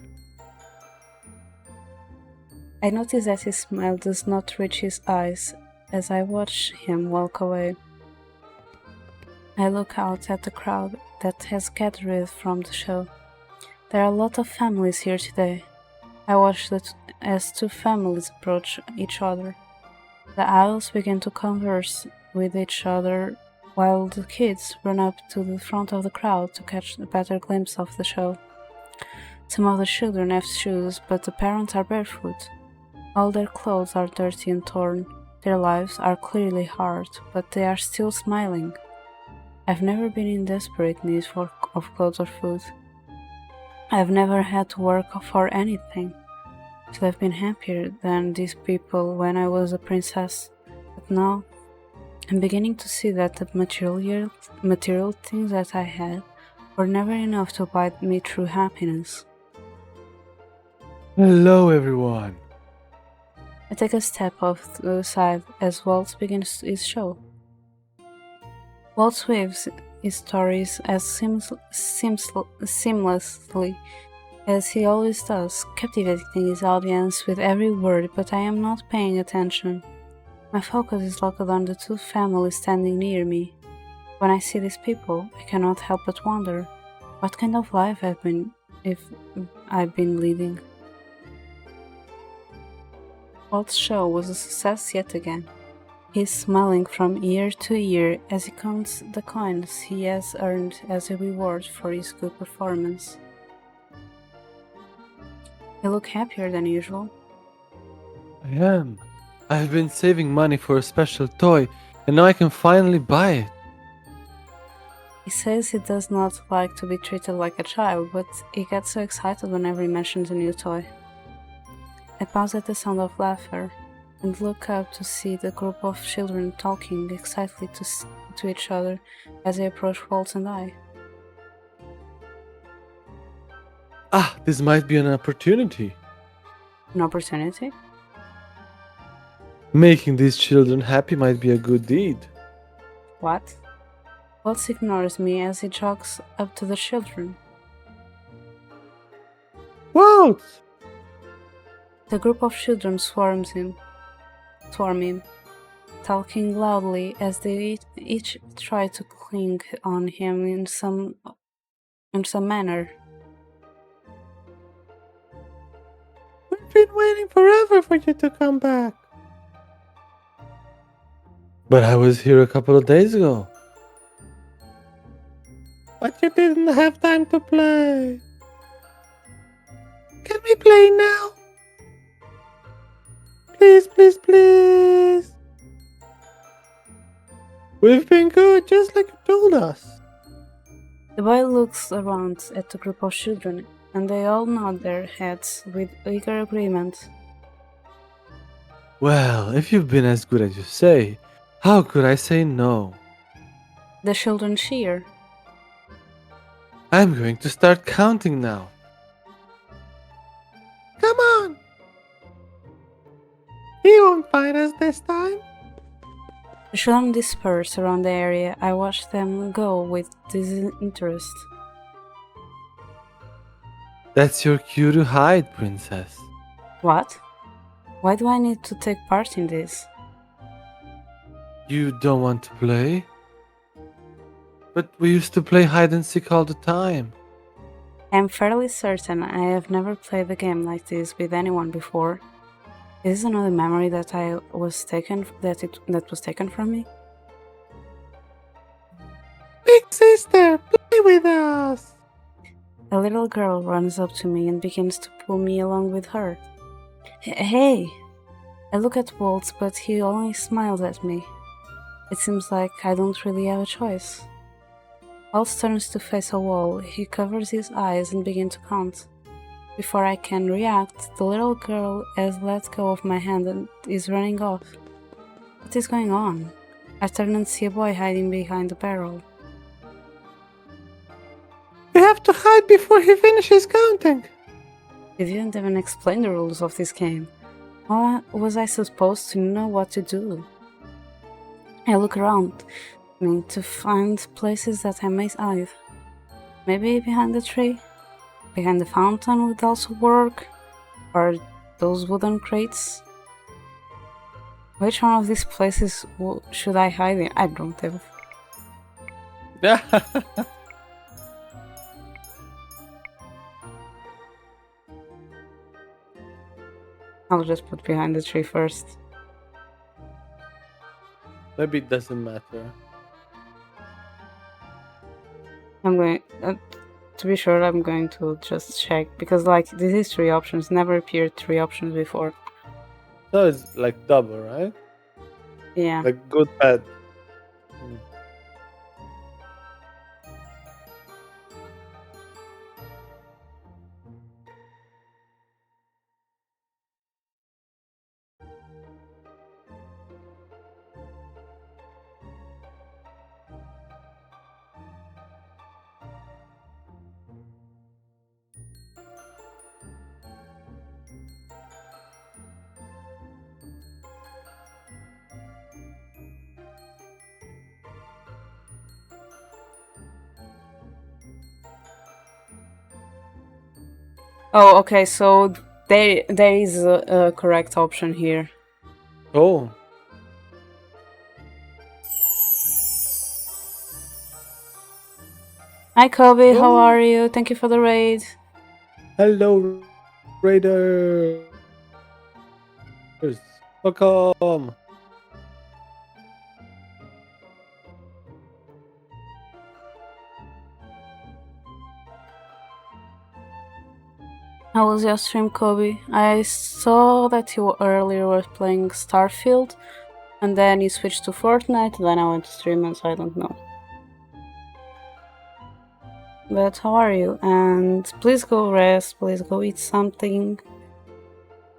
I notice that his smile does not reach his eyes as I watch him walk away. I look out at the crowd that has gathered from the show. There are a lot of families here today. I watch as two families approach each other. The adults begin to converse with each other while the kids run up to the front of the crowd to catch a better glimpse of the show. Some of the children have shoes, but the parents are barefoot. All their clothes are dirty and torn. Their lives are clearly hard, but they are still smiling. I've never been in desperate need of clothes or food. I've never had to work for anything. Should have been happier than these people when I was a princess, but now I'm beginning to see that the material things that I had were never enough to buy me true happiness. Hello, everyone. I take a step off to the side as Waltz begins his show. Waltz weaves his stories as seamlessly as he always does, captivating his audience with every word, but I am not paying attention. My focus is locked on the two families standing near me. When I see these people, I cannot help but wonder what kind of life I've been leading. Waltz's show was a success yet again. He's smiling from ear to ear as he counts the coins he has earned as a reward for his good performance. You look happier than usual. I am. I've been saving money for a special toy, and now I can finally buy it. He says he does not like to be treated like a child, but he gets so excited whenever he mentions a new toy. I pause at the sound of laughter and look up to see the group of children talking excitedly to each other as they approach Waltz and I. Ah, this might be an opportunity. An opportunity? Making these children happy might be a good deed. What? Waltz ignores me as he jogs up to the children. Waltz! The group of children swarm him, talking loudly as they each try to cling on him in some manner. We've been waiting forever for you to come back. But I was here a couple of days ago. But you didn't have time to play. Can we play now? Please, please, please. We've been good, just like you told us. The boy looks around at the group of children, and they all nod their heads with eager agreement. Well, if you've been as good as you say, how could I say no? The children cheer. I'm going to start counting now. Come on! He won't find us this time. The children disperse around the area. I watch them go with disinterest. That's your cue to hide, princess. What? Why do I need to take part in this? You don't want to play? But we used to play hide and seek all the time. I am fairly certain I have never played a game like this with anyone before. Is this another memory that was taken from me? Big sister, play with us! A little girl runs up to me and begins to pull me along with her. Hey! I look at Waltz, but he only smiles at me. It seems like I don't really have a choice. Waltz turns to face a wall. He covers his eyes and begins to count. Before I can react, the little girl has let go of my hand and is running off. What is going on? I turn and see a boy hiding behind the barrel. We have to hide before he finishes counting. He didn't even explain the rules of this game. How was I supposed to know what to do? I look around me to find places that I may hide. Maybe behind the tree? Behind the fountain would also work? Or those wooden crates? Which one of these places should I hide in? I don't have. I'll just put behind the tree first. Maybe it doesn't matter. I'm going to be sure. I'm going to just check because, like, this is 3 options. Never appeared 3 options before. So it's like double, right? Yeah. Like good, bad. Oh, okay. So there is a correct option here. Oh. Hi, Kobe. How Oh. are you? Thank you for the raid. Hello, Raiders. Welcome. How was your stream, Kobe? I saw that you earlier were playing Starfield, and then you switched to Fortnite, then I went to stream, and so I don't know. But how are you? And please go rest, please go eat something.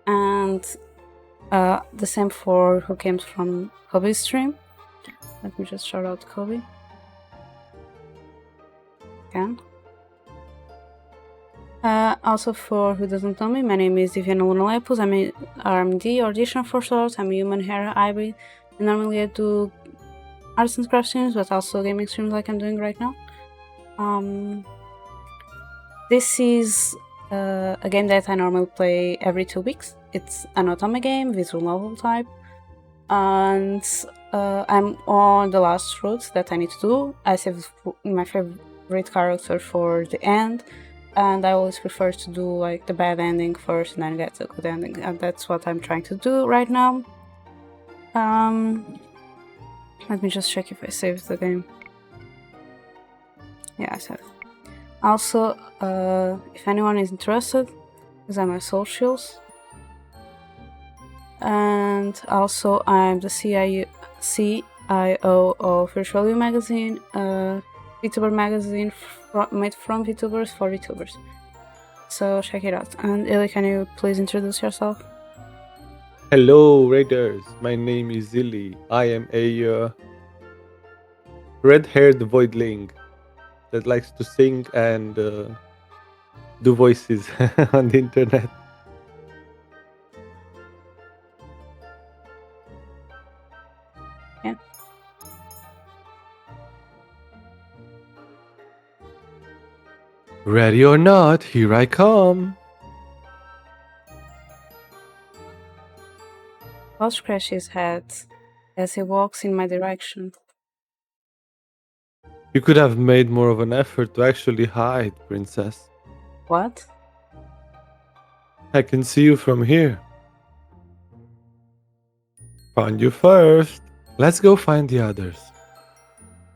And the same for who came from Kobe's stream. Let me just shout out Kobe. Again. Also, for who doesn't know me, my name is Diviana Lunalepus. I'm an RMD audition for short. I'm a human hair hybrid. And normally I do arts and crafts streams, but also gaming streams like I'm doing right now. This is a game that I normally play every 2 weeks. It's an otome game, visual novel type. And I'm on the last route that I need to do. I saved my favorite character for the end. And I always prefer to do like the bad ending first and then get the good ending. And that's what I'm trying to do right now. Let me just check if I saved the game. Yeah, I saved. Also, if anyone is interested, these are my socials. And also, I'm the CIO of Virtual You magazine, VTuber magazine made from VTubers for VTubers. So check it out. And Illy, can you please introduce yourself? Hello, Raiders. My name is Illy. I am a red-haired voidling that likes to sing and do voices on the internet. Yeah. Ready or not, here I come. Waltz scratches his head as he walks in my direction. You could have made more of an effort to actually hide, Princess. What? I can see you from here. Found you first. Let's go find the others.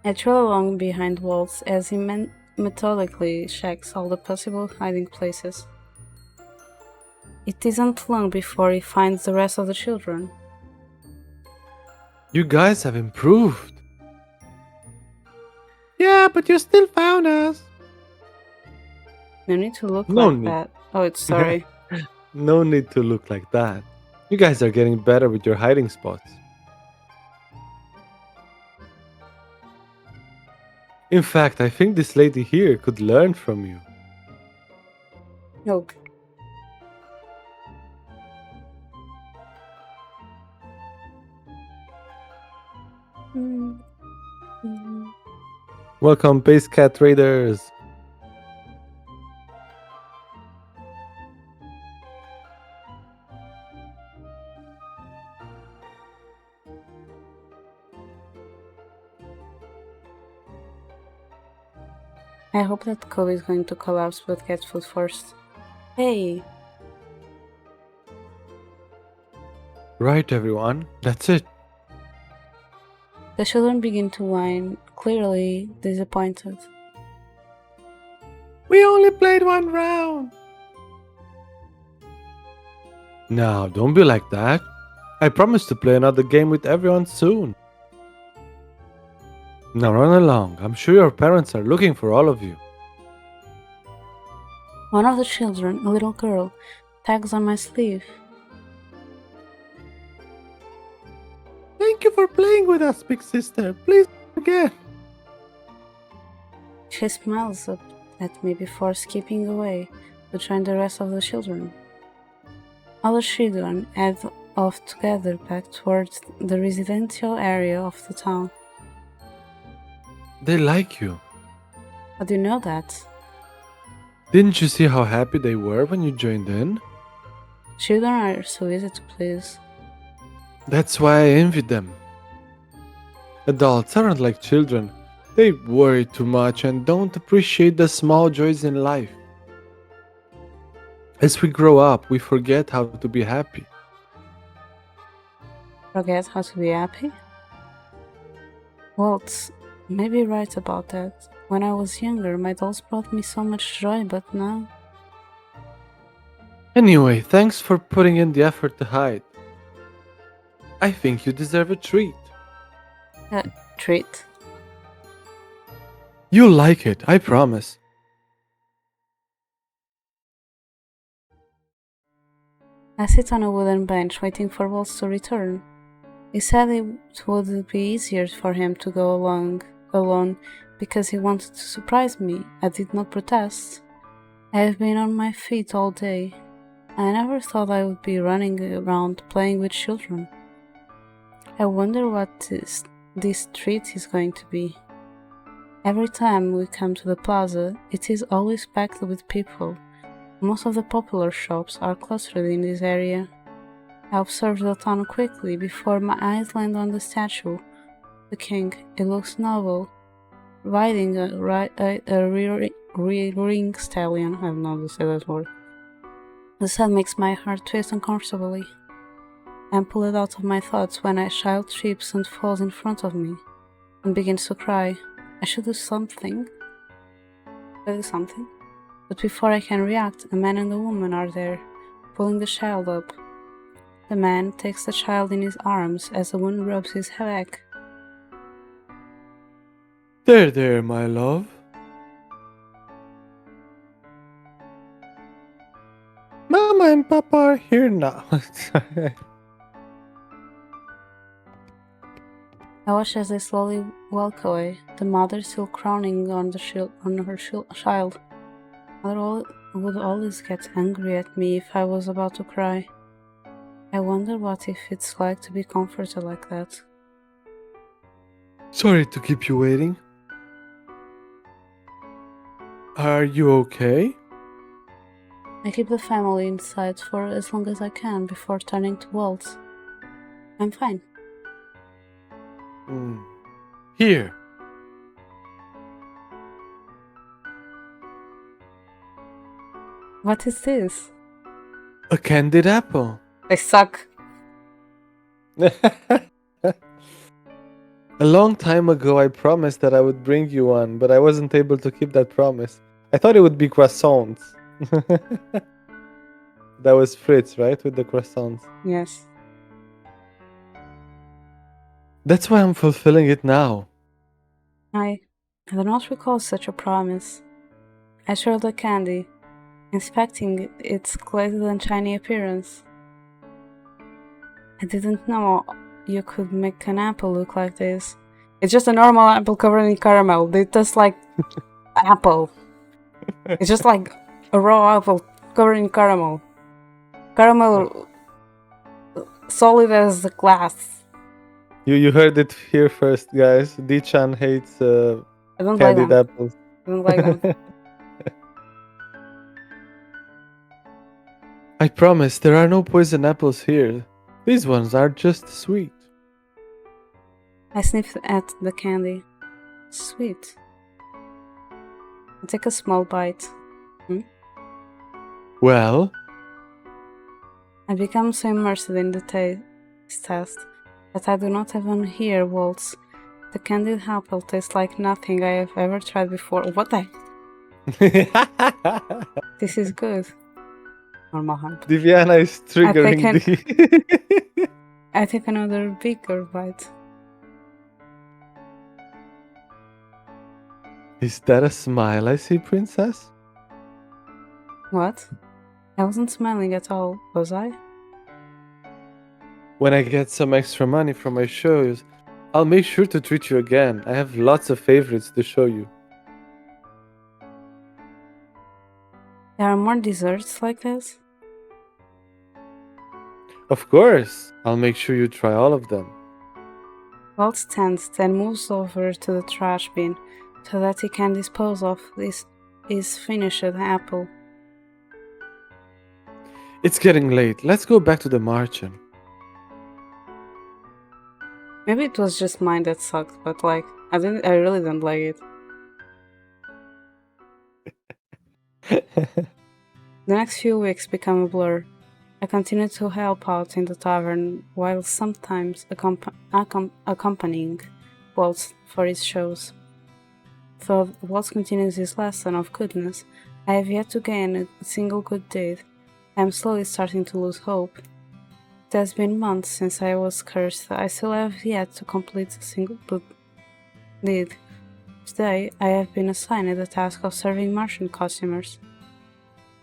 I trail along behind Waltz as he methodically checks all the possible hiding places. It isn't long before he finds the rest of the children. You guys have improved. Yeah, but you still found us. No need to look No like need. that. Oh, it's sorry. No need to look like that. You guys are getting better with your hiding spots. In fact, I think this lady here could learn from you. Okay. Mm, mm. Welcome, Base Cat Raiders. I hope that Kobe is going to collapse but get food first. Hey, Right, everyone. That's it. the children begin to whine, clearly disappointed. We only played one round. Now, don't be like that. I promise to play another game with everyone soon. Now run along. I'm sure your parents are looking for all of you. One of the children, a little girl, tags on my sleeve. Thank you for playing with us, big sister. Please again. She smiles up at me before skipping away to join the rest of the children. All the children head off together back towards the residential area of the town. They like you. How do you know that? Didn't you see how happy they were when you joined in? Children are so easy to please. That's why I envy them. Adults aren't like children. They worry too much and don't appreciate the small joys in life. As we grow up, we forget how to be happy. Forget how to be happy? Waltz may be right about that. When I was younger, my dolls brought me so much joy, but now... Anyway, thanks for putting in the effort to hide. I think you deserve a treat. Treat. You'll like it, I promise. I sit on a wooden bench waiting for Waltz to return. He said it would be easier for him to go alone because he wanted to surprise me. I did not protest. I have been on my feet all day. I never thought I would be running around playing with children. I wonder what this treat is going to be. Every time we come to the plaza, it is always packed with people. Most of the popular shops are clustered in this area. I observe the town quickly before my eyes land on the statue. The king, it looks noble, riding a rearing stallion. I don't know how to say that word. The sun makes my heart twist uncomfortably. I'm pulled out of my thoughts when a child trips and falls in front of me and begins to cry. I should do something. But before I can react, a man and a woman are there, pulling the child up. The man takes the child in his arms as the woman rubs his back. There, my love. Mama and Papa are here now. I watch as they slowly walk away, the mother still crowning on her child. Mother would always get angry at me if I was about to cry. I wonder what if it's like to be comforted like that. Sorry to keep you waiting. Are you okay? I keep the family inside for as long as I can before turning to Waltz. I'm fine. Here. What is this? A candied apple. I suck. A long time ago, I promised that I would bring you one, but I wasn't able to keep that promise. I thought it would be croissants. That was Fritz, right? With the croissants. Yes. That's why I'm fulfilling it now. I do not recall such a promise. I swirled the candy, inspecting its glazed and shiny appearance. I didn't know you could make an apple look like this. It's just a normal apple covered in caramel. It tastes like apple. It's just like a raw apple covered in caramel. Caramel solid as the glass. You heard it here first, guys. D-chan hates I don't like candied them. apples. I don't like them. I promise there are no poison apples here. These ones are just sweet. I sniffed at the candy. Sweet. I take a small bite. Well, I become so immersed in the taste test that I do not even hear Waltz. The candied apple tastes like nothing I have ever tried before. What the? This is good. Normal hump. Diviana is triggering the. I take another bigger bite. Is that a smile I see, princess? What? I wasn't smiling at all, was I? When I get some extra money from my shows, I'll make sure to treat you again. I have lots of favorites to show you. There are more desserts like this? Of course, I'll make sure you try all of them. Walt stands, then moves over to the trash bin so that he can dispose of his finished apple. It's getting late. Let's go back to the marching. Maybe it was just mine that sucked, but like, I really don't like it. The next few weeks become a blur. I continue to help out in the tavern while sometimes accompanying Waltz for his shows. Though Waltz continues his lesson of goodness, I have yet to gain a single good deed. I am slowly starting to lose hope. It has been months since I was cursed. I still have yet to complete a single good deed. Today, I have been assigned the task of serving Martian customers.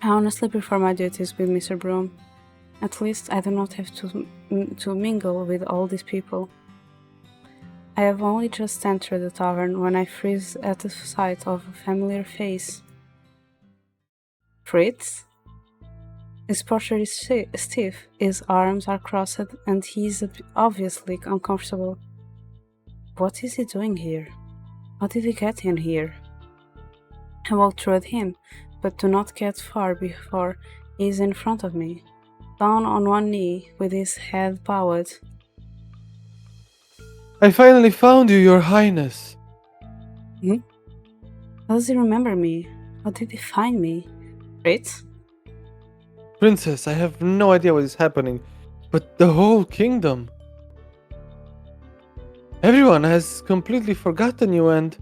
I honestly prefer my duties with Mr. Broom. At least I do not have to mingle with all these people. I have only just entered the tavern when I freeze at the sight of a familiar face. Fritz? His posture is stiff, his arms are crossed, and he is obviously uncomfortable. What is he doing here? How did he get in here? I walk toward him, but do not get far before he is in front of me, down on one knee with his head bowed. I finally found you, Your Highness. How does he remember me? How did he find me? Fritz? Princess, I have no idea what is happening, but the whole kingdom. Everyone has completely forgotten you and...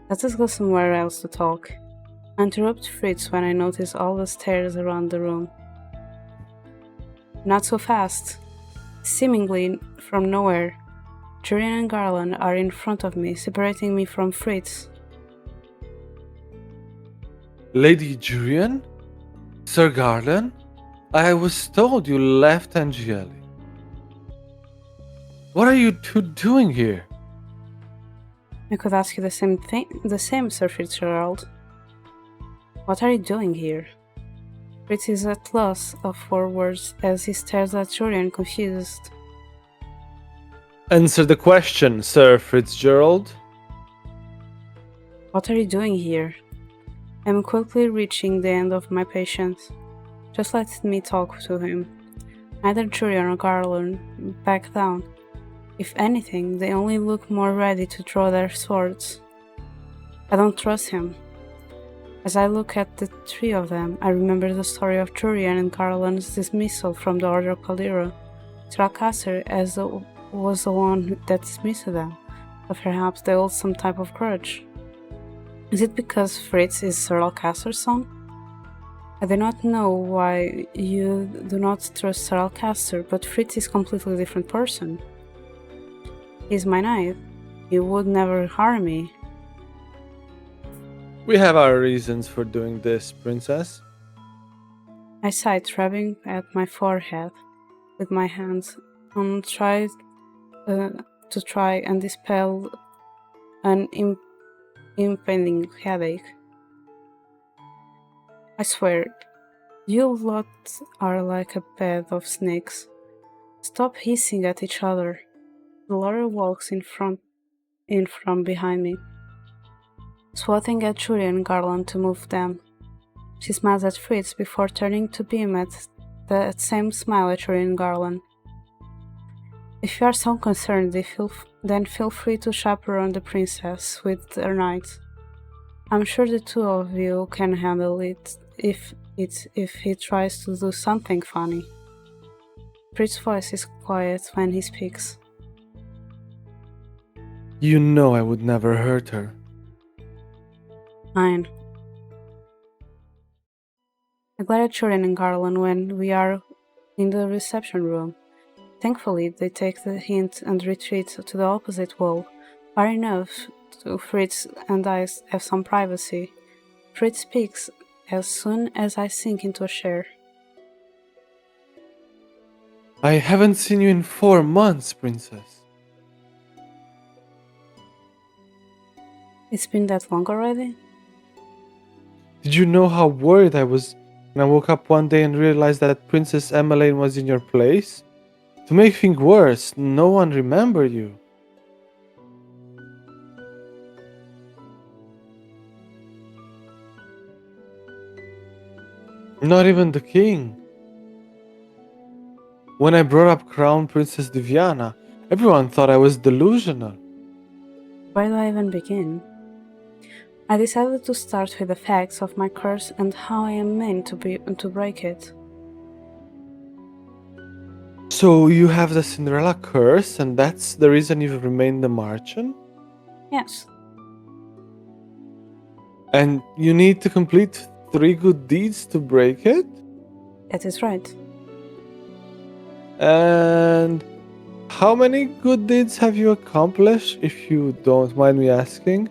Let us go somewhere else to talk. I interrupt Fritz when I notice all the stares around the room. Not so fast. Seemingly from nowhere, Julian and Garland are in front of me, separating me from Fritz. Lady Julian? Sir Garland? I was told you left Angeli. What are you two doing here? I could ask you the same, Sir Fitzgerald. What are you doing here? Fritz is at loss for words as he stares at Julian confused. Answer the question, Sir Fitzgerald. What are you doing here? I'm quickly reaching the end of my patience. Just let me talk to him. Neither Julian or Garland back down. If anything, they only look more ready to draw their swords. I don't trust him. As I look at the three of them, I remember the story of Julian and Garland's dismissal from the Order of Caldera. Tralcaster was the one that dismissed them, but perhaps they hold some type of grudge. Is it because Fritz is Sir Alcaster's son? I do not know why you do not trust Sir Alcaster, but Fritz is a completely different person. He is my knight. He would never harm me. We have our reasons for doing this, Princess. I sighed, rubbing at my forehead with my hands, and tried to try and dispel an impending headache. I swear, you lot are like a bed of snakes. Stop hissing at each other. Laura walks in from behind me, swatting at Julie and Garland to move them. She smiles at Fritz before turning to beam at that same smile at Julie and Garland. If you are so concerned, then feel free to chaperone the princess with her knight. I'm sure the two of you can handle it if he tries to do something funny. Fritz's voice is quiet when he speaks. You know I would never hurt her. Fine. I glare at Jordan and Garland when we are in the reception room. Thankfully, they take the hint and retreat to the opposite wall, far enough to Fritz and I have some privacy. Fritz speaks as soon as I sink into a chair. I haven't seen you in 4 months, princess. It's been that long already? Did you know how worried I was when I woke up one day and realized that Princess Emmeline was in your place? To make things worse, no one remembered you. Not even the king. When I brought up Crown Princess Diviana, everyone thought I was delusional. Where do I even begin? I decided to start with the facts of my curse and how I am meant to break it. So you have the Cinderella curse, and that's the reason you've remained a merchant? Yes, And you need to complete 3 good deeds to break it? that is right. And how many good deeds have you accomplished, if you don't mind me asking?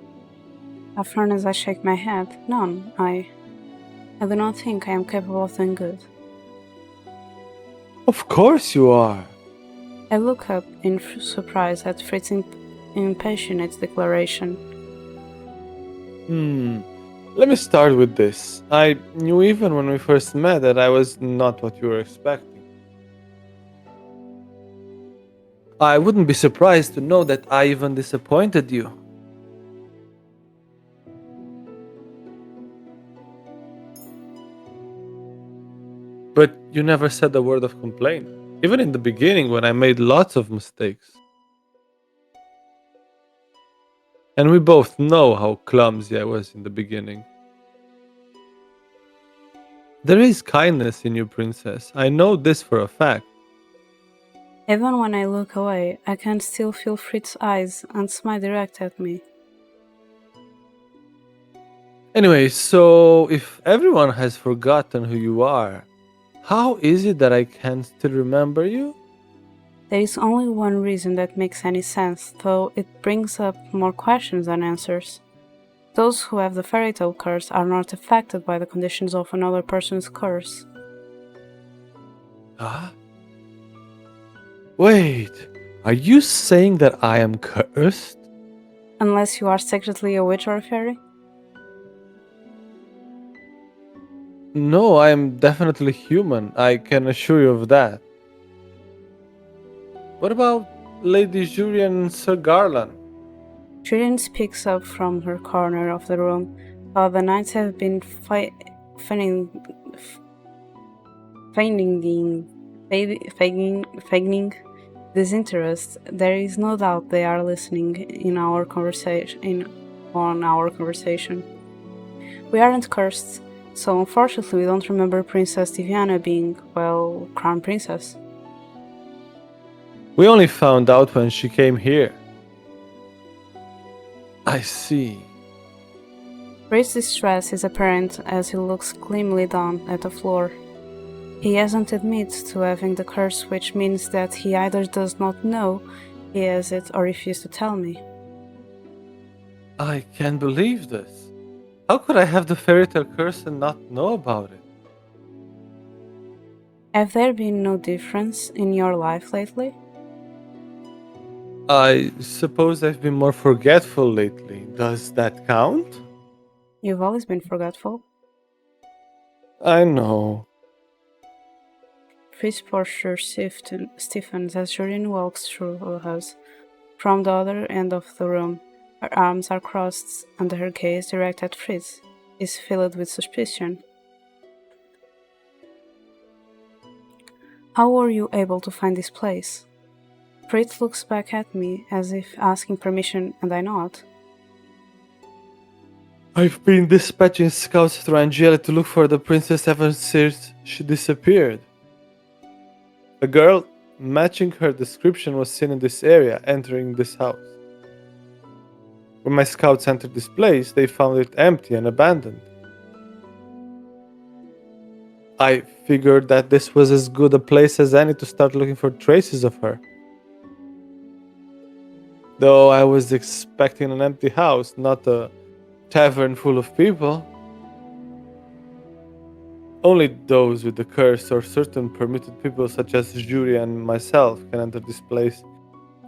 As long as I shake my head, none. I do not think I am capable of doing good. Of course you are. I look up in surprise at Fritz's impassioned declaration. Let me start with this. I knew even when we first met that I was not what you were expecting. I wouldn't be surprised to know that I even disappointed you. But you never said a word of complaint, even in the beginning when I made lots of mistakes. And we both know how clumsy I was in the beginning. There is kindness in you, princess. I know this for a fact. Even when I look away, I can still feel Fritz's eyes and smile direct at me. Anyway, so if everyone has forgotten who you are, how is it that I can still remember you? There is only one reason that makes any sense, though it brings up more questions than answers. Those who have the fairy tale curse are not affected by the conditions of another person's curse. Huh? Wait, are you saying that I am cursed? Unless you are secretly a witch or a fairy? No, I am definitely human. I can assure you of that. What about Lady Julie and Sir Garland? Julian speaks up from her corner of the room. While the knights have been feigning disinterest, there is no doubt they are listening in our conversation. We aren't cursed, so unfortunately we don't remember Princess Diviana being, well, crown princess. We only found out when she came here. I see. Ray's distress is apparent as he looks gloomily down at the floor. He hasn't admitted to having the curse, which means that he either does not know he has it or refused to tell me. I can't believe this. How could I have the fairy tale curse and not know about it? Have there been no difference in your life lately? I suppose I've been more forgetful lately. Does that count? You've always been forgetful. I know. Fritz's posture stiffens as Jordan walks through the house. From the other end of the room, her arms are crossed and her gaze directed at Fritz is filled with suspicion. How were you able to find this place? Fritz looks back at me as if asking permission, and I nod. I've been dispatching scouts through Angela to look for the princess ever since she disappeared. A girl matching her description was seen in this area entering this house. When my scouts entered this place, they found it empty and abandoned. I figured that this was as good a place as any to start looking for traces of her. Though I was expecting an empty house, not a tavern full of people. Only those with the curse or certain permitted people such as Jury and myself can enter this place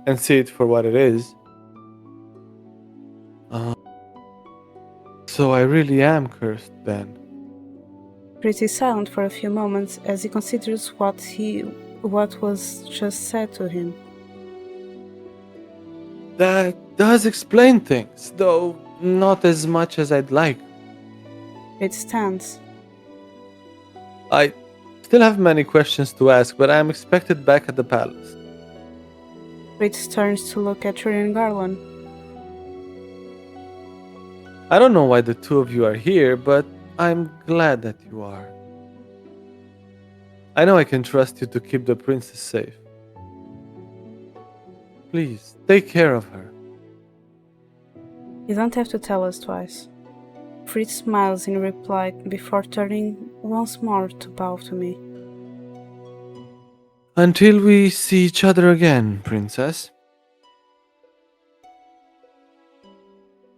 and see it for what it is. So I really am cursed then. Fritz is silent for a few moments as he considers what was just said to him. That does explain things, though not as much as I'd like. Fritz stands. I still have many questions to ask, but I am expected back at the palace. Fritz turns to look at Julian Garland. I don't know why the two of you are here, but I'm glad that you are. I know I can trust you to keep the princess safe. Please, take care of her. You don't have to tell us twice. Fritz smiles in reply before turning once more to bow to me. Until we see each other again, princess.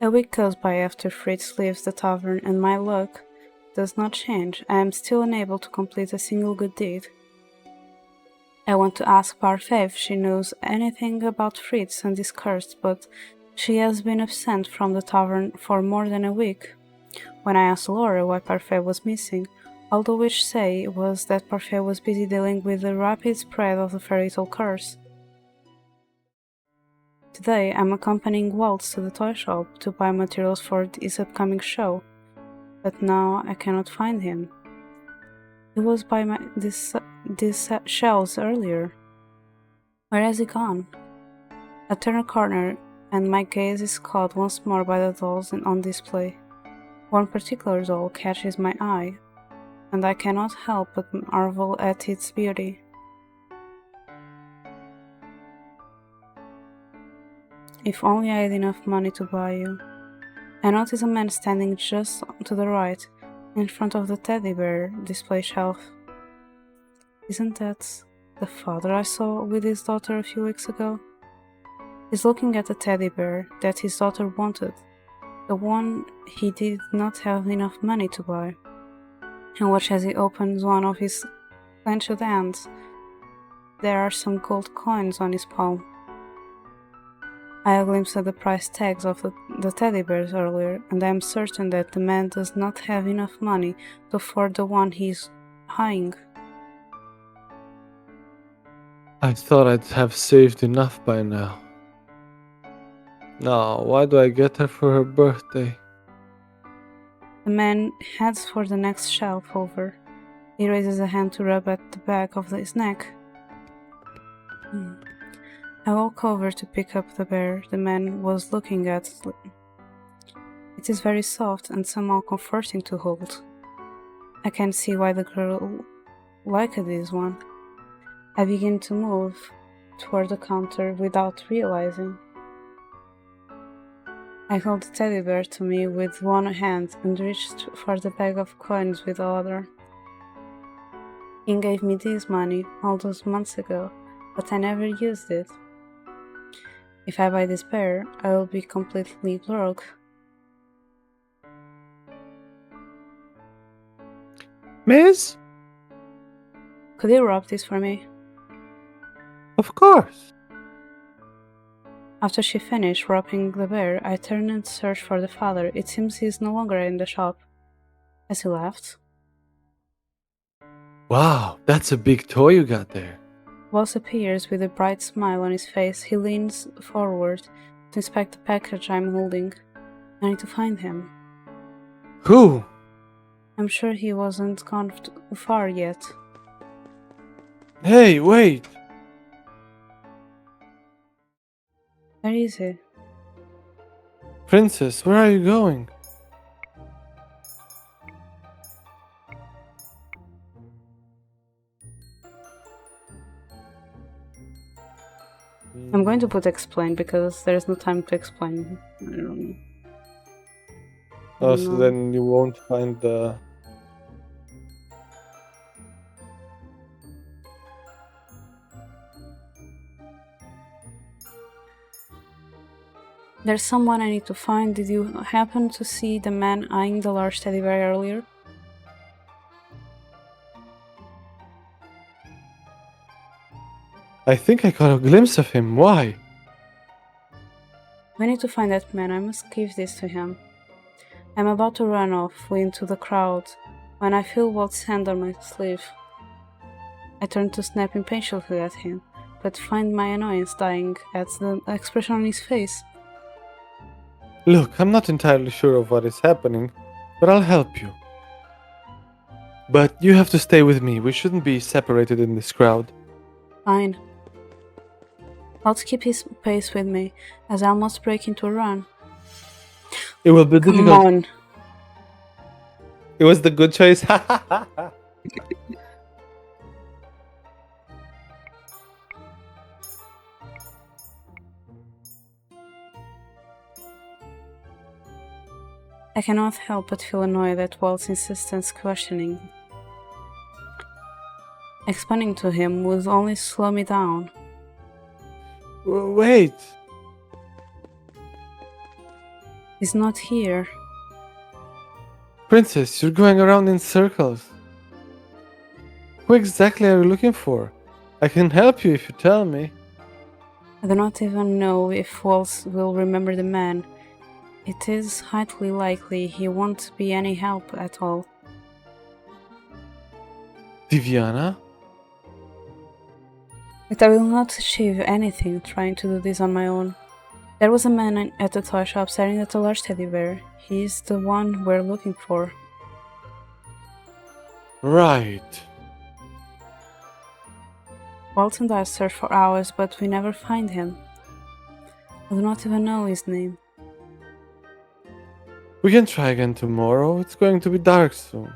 A week goes by after Fritz leaves the tavern and my luck does not change. I am still unable to complete a single good deed. I want to ask Parfait if she knows anything about Fritz and his curse, but she has been absent from the tavern for more than a week. When I asked Laura why Parfait was missing, all the witch say was that Parfait was busy dealing with the rapid spread of the fairy tale curse. Today, I'm accompanying Waltz to the toy shop to buy materials for his upcoming show, but now I cannot find him. He was by these shelves earlier. Where has he gone? I turn a corner and my gaze is caught once more by the dolls on display. One particular doll catches my eye, and I cannot help but marvel at its beauty. If only I had enough money to buy you. I notice a man standing just to the right, in front of the teddy bear display shelf. Isn't that the father I saw with his daughter a few weeks ago? He's looking at the teddy bear that his daughter wanted, the one he did not have enough money to buy. And watch as he opens one of his clenched hands. There are some gold coins on his palm. I had a glimpse at the price tags of the teddy bears earlier, and I am certain that the man does not have enough money to afford the one he's eyeing. I thought I'd have saved enough by now. Now, why do I get her for her birthday? The man heads for the next shelf over. He raises a hand to rub at the back of his neck. I walk over to pick up the bear the man was looking at. It is very soft and somehow comforting to hold. I can see why the girl liked this one. I begin to move toward the counter without realizing. I hold the teddy bear to me with one hand and reached for the bag of coins with the other. He gave me this money all those months ago, but I never used it. If I buy this bear, I will be completely broke. Miss? Could you wrap this for me? Of course. After she finished wrapping the bear, I turned and searched for the father. It seems he is no longer in the shop. As he left, Wow, that's a big toy you got there. Waltz appears with a bright smile on his face. He leans forward to inspect the package I'm holding. I need to find him. Who? I'm sure he wasn't gone far yet. Hey, wait! Where is he? Princess, where are you going? I'm going to put explain because there's no time to explain. I don't know. Oh, so No. then you won't find the... There's someone I need to find. Did you happen to see the man eyeing the large teddy bear earlier? I think I caught a glimpse of him. Why? We need to find that man. I must give this to him. I'm about to run off into the crowd when I feel Walt's hand on my sleeve. I turn to snap impatiently at him, but find my annoyance dying at the expression on his face. Look, I'm not entirely sure of what is happening, but I'll help you. But you have to stay with me. We shouldn't be separated in this crowd. Fine. Waltz keep his pace with me as I almost break into a run. It will be Come difficult. on. It was the good choice. I cannot help but feel annoyed at Walt's insistence questioning. Explaining to him would only slow me down. Wait. He's not here. Princess, you're going around in circles. Who exactly are you looking for? I can help you if you tell me. I do not even know if Waltz will remember the man. It is highly likely he won't be any help at all. Diviana? But I will not achieve anything trying to do this on my own. There was a man at the toy shop staring at a large teddy bear. He is the one we're looking for. Right. Waltz and I search for hours, but we never find him. I do not even know his name. We can try again tomorrow. It's going to be dark soon.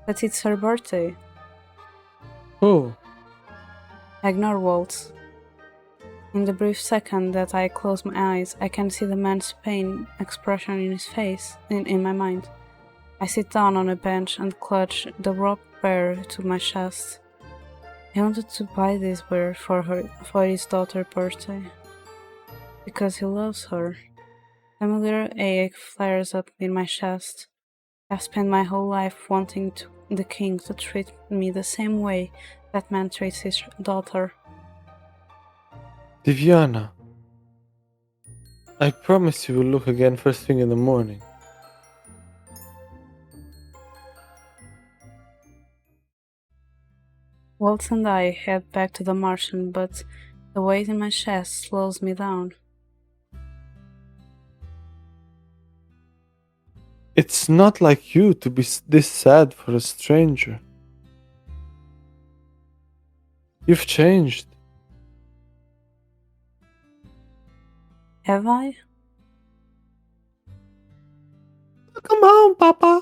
But it's her birthday. Who? I ignore Waltz. In the brief second that I close my eyes, I can see the man's pain expression in his face, in my mind. I sit down on a bench and clutch the rope bear to my chest. I wanted to buy this bear for his daughter's birthday. Because he loves her. Familiar ache flares up in my chest. I've spent my whole life wanting the king to treat me the same way that man treats his daughter. Diviana. I promise you will look again first thing in the morning. Waltz and I head back to the Martian, but the weight in my chest slows me down. It's not like you to be this sad for a stranger. You've changed. Have I? Come home, Papa.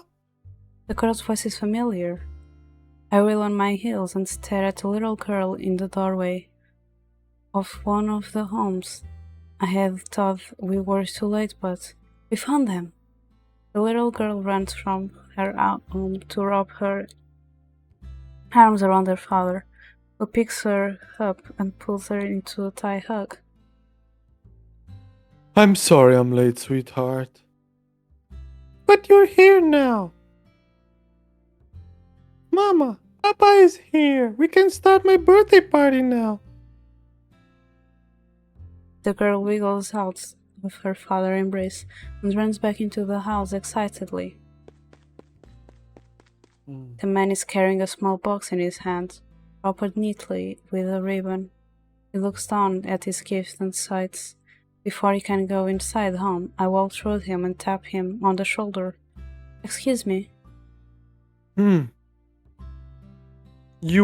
The girl's voice is familiar. I reel on my heels and stare at a little girl in the doorway of one of the homes. I had thought we were too late, but we found them. The little girl runs from her home to wrap her arms around her father, who picks her up and pulls her into a tight hug. I'm sorry I'm late, sweetheart. But you're here now. Mama, Papa is here. We can start my birthday party now. The girl wiggles out of her father's embrace and runs back into the house excitedly. The man is carrying a small box in his hand, wrapped neatly with a ribbon. He looks down at his gift and sighs. Before he can go inside home, I walk toward him and tap him on the shoulder. Excuse me. You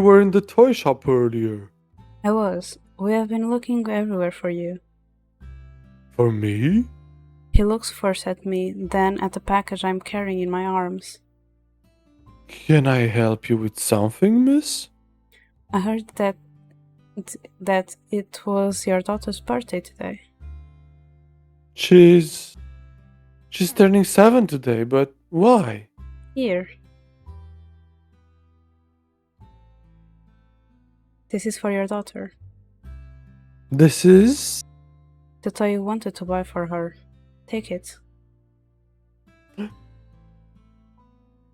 were in the toy shop earlier. I was. We have been looking everywhere for you. For me? He looks first at me, then at the package I'm carrying in my arms. Can I help you with something, miss? I heard that it was your daughter's birthday today. She's turning 7 today, but why? Here. This is for your daughter. This is... The toy you wanted to buy for her. Take it.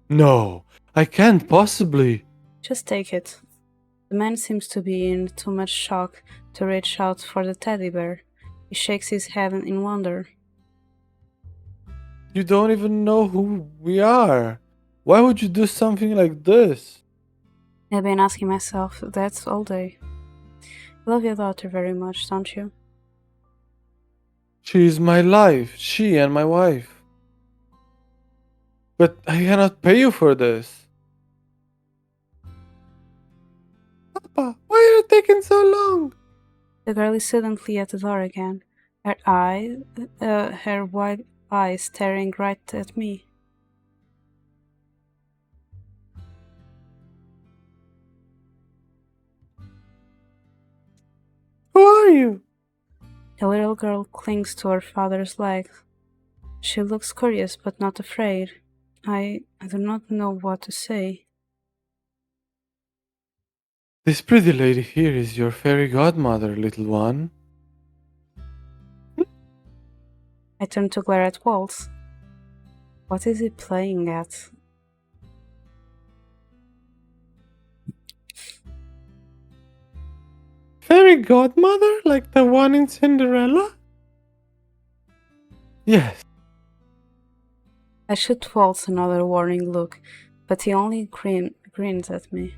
No, I can't possibly. Just take it. The man seems to be in too much shock to reach out for the teddy bear. He shakes his head in wonder. You don't even know who we are. Why would you do something like this? I've been asking myself that all day. You love your daughter very much, don't you? She is my life, she and my wife. But I cannot pay you for this. Papa, why are you taking so long? The girl is suddenly at the door again, her wide eyes staring right at me. Who are you? The little girl clings to her father's leg. She looks curious but not afraid. I do not know what to say. This pretty lady here is your fairy godmother, little one. I turn to glare at Waltz. What is he playing at? Fairy godmother, like the one in Cinderella? Yes. I shoot Waltz another warning look, but he only grins at me.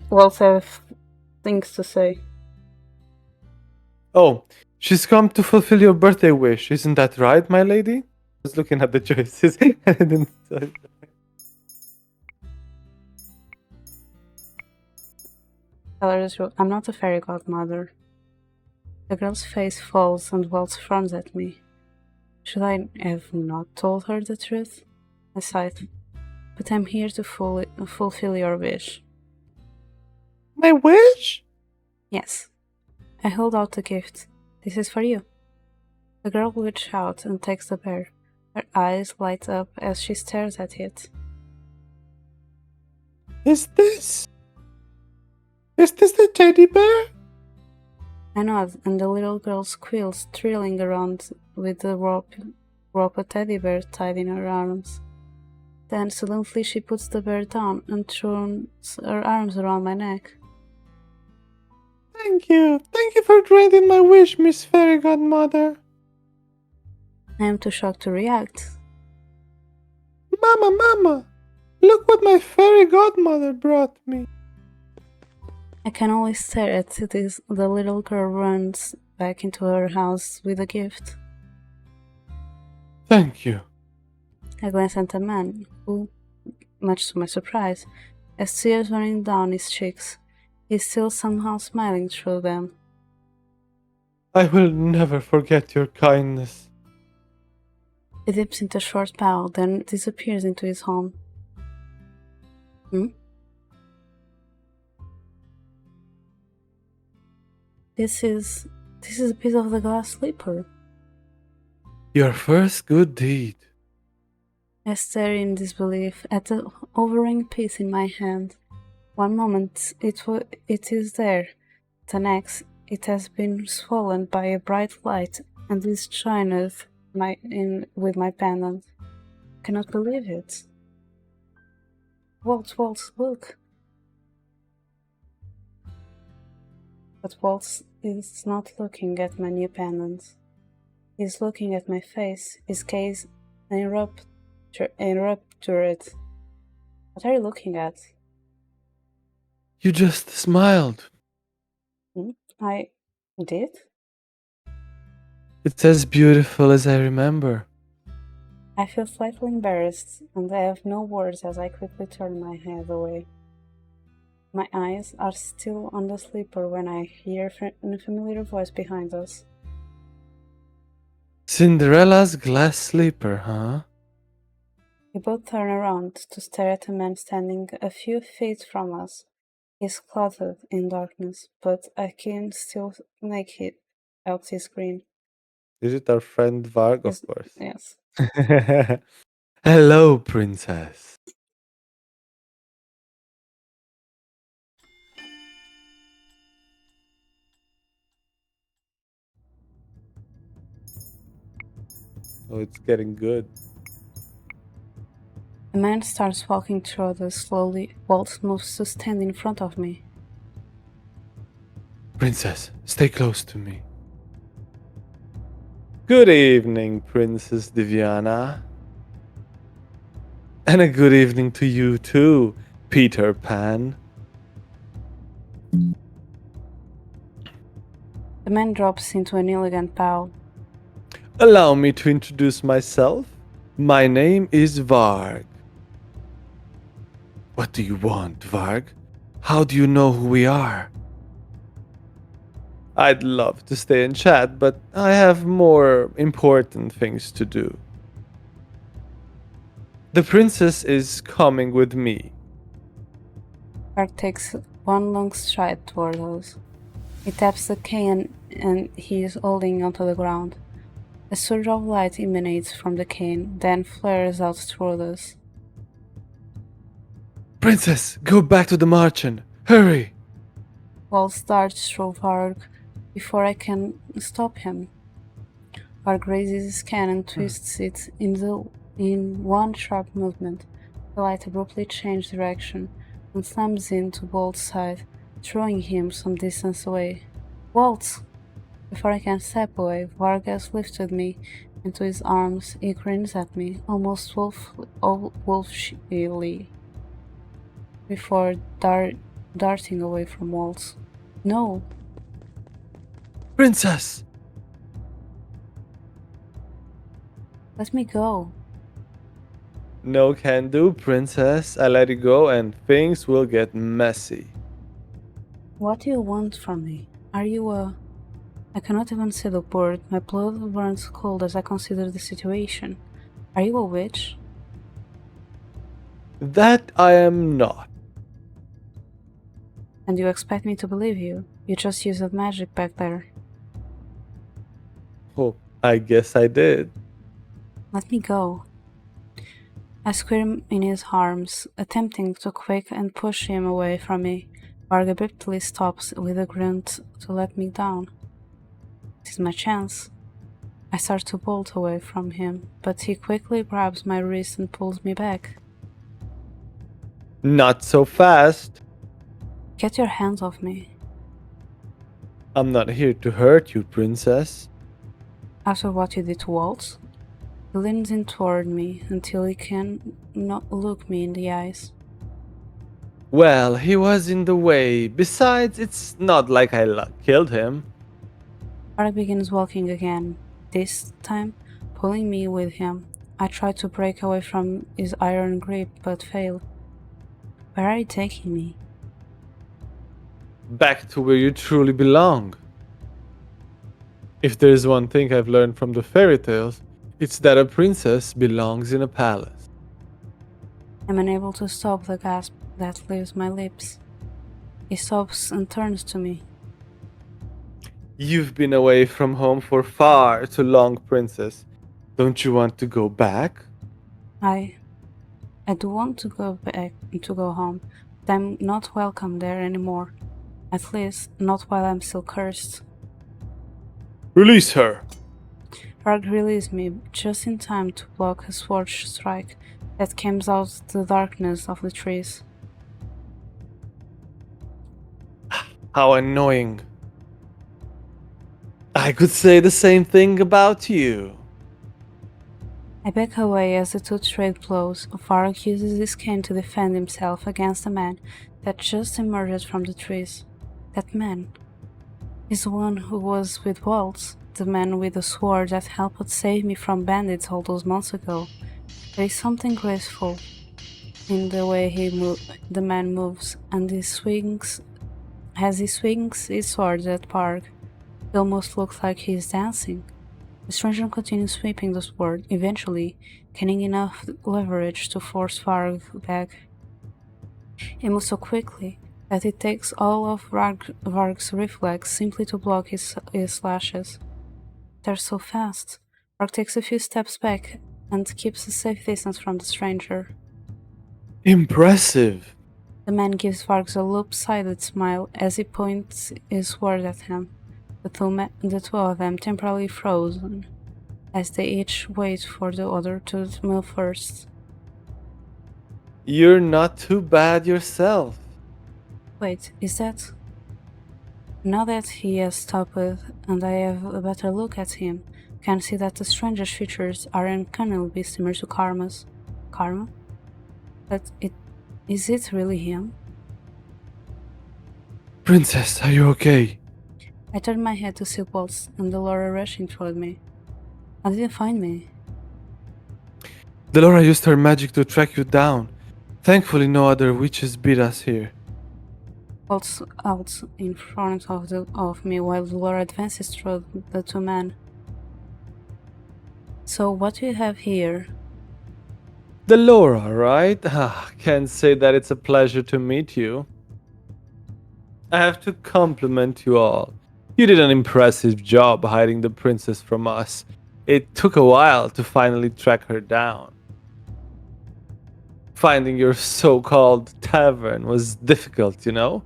Waltz have things to say. Oh, she's come to fulfill your birthday wish, isn't that right, my lady? I was looking at the choices and I didn't. Tell her the truth. I'm not a fairy godmother. The girl's face falls and Waltz frowns at me. Should I have not told her the truth? I sighed. But I'm here to fulfill your wish. My wish? Yes. I hold out the gift. This is for you. The girl reaches out and takes the bear. Her eyes light up as she stares at it. Is this the teddy bear? I nod, and the little girl squeals, thrilling around with the rope teddy bear tied in her arms. Then suddenly she puts the bear down and throws her arms around my neck. Thank you. Thank you for granting my wish, Miss Fairy Godmother. I am too shocked to react. Mama, look what my fairy godmother brought me. I can only stare at this. The little girl runs back into her house with a gift. Thank you. I glance at the man, who, much to my surprise, has tears running down his cheeks. He's still somehow smiling through them. I will never forget your kindness. He dips into a short bow, then disappears into his home. This is a piece of the glass slipper. Your first good deed. I stare in disbelief at the hovering piece in my hand. One moment it is there, the next it has been swollen by a bright light and this shineth with my pendant. Cannot believe it. Waltz, Waltz, look! But Waltz is not looking at my new pendant. He's looking at my face, his gaze enraptured. What are you looking at? You just smiled. I did? It's as beautiful as I remember. I feel slightly embarrassed, and I have no words as I quickly turn my head away. My eyes are still on the sleeper when I hear a familiar voice behind us. Cinderella's glass sleeper, huh? We both turn around to stare at a man standing a few feet from us. He's clothed in darkness, but I can still make it out his grin. Is it our friend Varg? Yes. Of course. Yes. Hello, princess. Oh, it's getting good. The man starts walking toward us slowly. Waltz moves to stand in front of me. Princess, stay close to me. Good evening, Princess Diviana. And a good evening to you too, Peter Pan. The man drops into an elegant bow. Allow me to introduce myself. My name is Varg. What do you want, Varg? How do you know who we are? I'd love to stay and chat, but I have more important things to do. The princess is coming with me. Varg takes one long stride toward us. He taps the cane and he is holding onto the ground. A surge of light emanates from the cane, then flares out toward us. Princess, go back to the marchen. Hurry! Waltz darts through Varg before I can stop him. Varg raises his cane and twists it in one sharp movement. The light abruptly changes direction and slams into Waltz's side, throwing him some distance away. Waltz! Before I can step away, Varg has lifted me into his arms. He grins at me, almost wolfishly, before darting away from Waltz. No! Princess! Let me go. No can do, princess. I let you go and things will get messy. What do you want from me? Are you a... I cannot even say the word. My blood burns cold as I consider the situation. Are you a witch? That I am not. And you expect me to believe you? You just used magic back there. Oh, I guess I did. Let me go. I squirm in his arms, attempting to quick and push him away from me. Varg abruptly stops with a grunt to let me down. It is my chance. I start to bolt away from him, but he quickly grabs my wrist and pulls me back. Not so fast. Get your hands off me. I'm not here to hurt you, princess. After what you did to Waltz, he leans in toward me until he can not look me in the eyes. Well, he was in the way. Besides, it's not like I killed him. Varg begins walking again, this time pulling me with him. I try to break away from his iron grip, but fail. Where are you taking me? Back to where you truly belong. If there's one thing I've learned from the fairy tales, it's that a princess belongs in a palace. I'm unable to stop the gasp that leaves my lips. He stops and turns to me. You've been away from home for far too long, princess. Don't you want to go back? I do want to go back, to go home, but I'm not welcome there anymore. At least, not while I'm still cursed. Release her! Varg released me just in time to block a sword strike that came out of the darkness of the trees. How annoying. I could say the same thing about you. I back away as the two trade blows. Varg uses his cane to defend himself against a man that just emerged from the trees. That man is the one who was with Waltz, the man with the sword that helped save me from bandits all those months ago. There is something graceful in the way the man moves, and he swings his sword at Varg. It almost looks like he is dancing. The stranger continues sweeping the sword, eventually gaining enough leverage to force Varg back. He moves so quickly that it takes all of Varg's reflex simply to block his slashes. They're so fast. Varg takes a few steps back and keeps a safe distance from the stranger. Impressive. The man gives Varg a lopsided smile as he points his sword at him. The two of them temporarily frozen, as they each wait for the other to move first. You're not too bad yourself. Wait, is that... Now that he has stopped and I have a better look at him, I can see that the stranger's features are uncannily similar to Karma's. Karma? But is it really him? Princess, are you okay? I turned my head to see Waltz and Delora rushing toward me. How did you find me? Delora used her magic to track you down. Thankfully, no other witches beat us here. Waltz out in front of me while Delora advances toward the two men. So what do you have here? Delora, right? Can't say that it's a pleasure to meet you. I have to compliment you all. You did an impressive job hiding the princess from us. It took a while to finally track her down. Finding your so-called tavern was difficult, you know?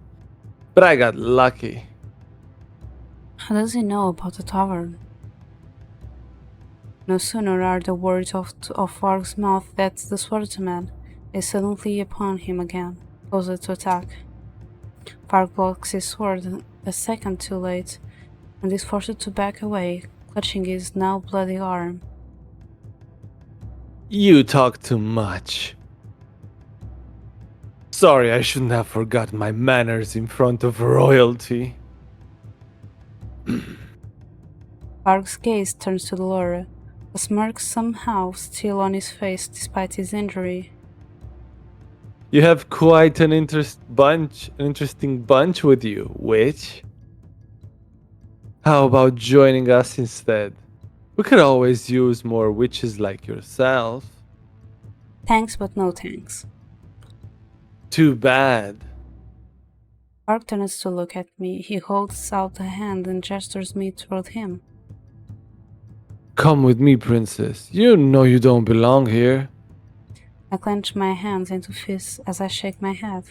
But I got lucky. How does he know about the tavern? No sooner are the words of Varg's mouth that the swordsman is suddenly upon him again, posed to attack. Varg blocks his sword a second too late, and is forced to back away, clutching his now bloody arm. You talk too much. Sorry, I shouldn't have forgotten my manners in front of royalty. Varg's gaze turns to Delora, a smirk somehow still on his face despite his injury. You have quite an interesting bunch with you, witch. How about joining us instead? We could always use more witches like yourself. Thanks, but no thanks. Too bad. Varg turns to look at me. He holds out a hand and gestures me toward him. Come with me, princess. You know you don't belong here. I clench my hands into fists as I shake my head.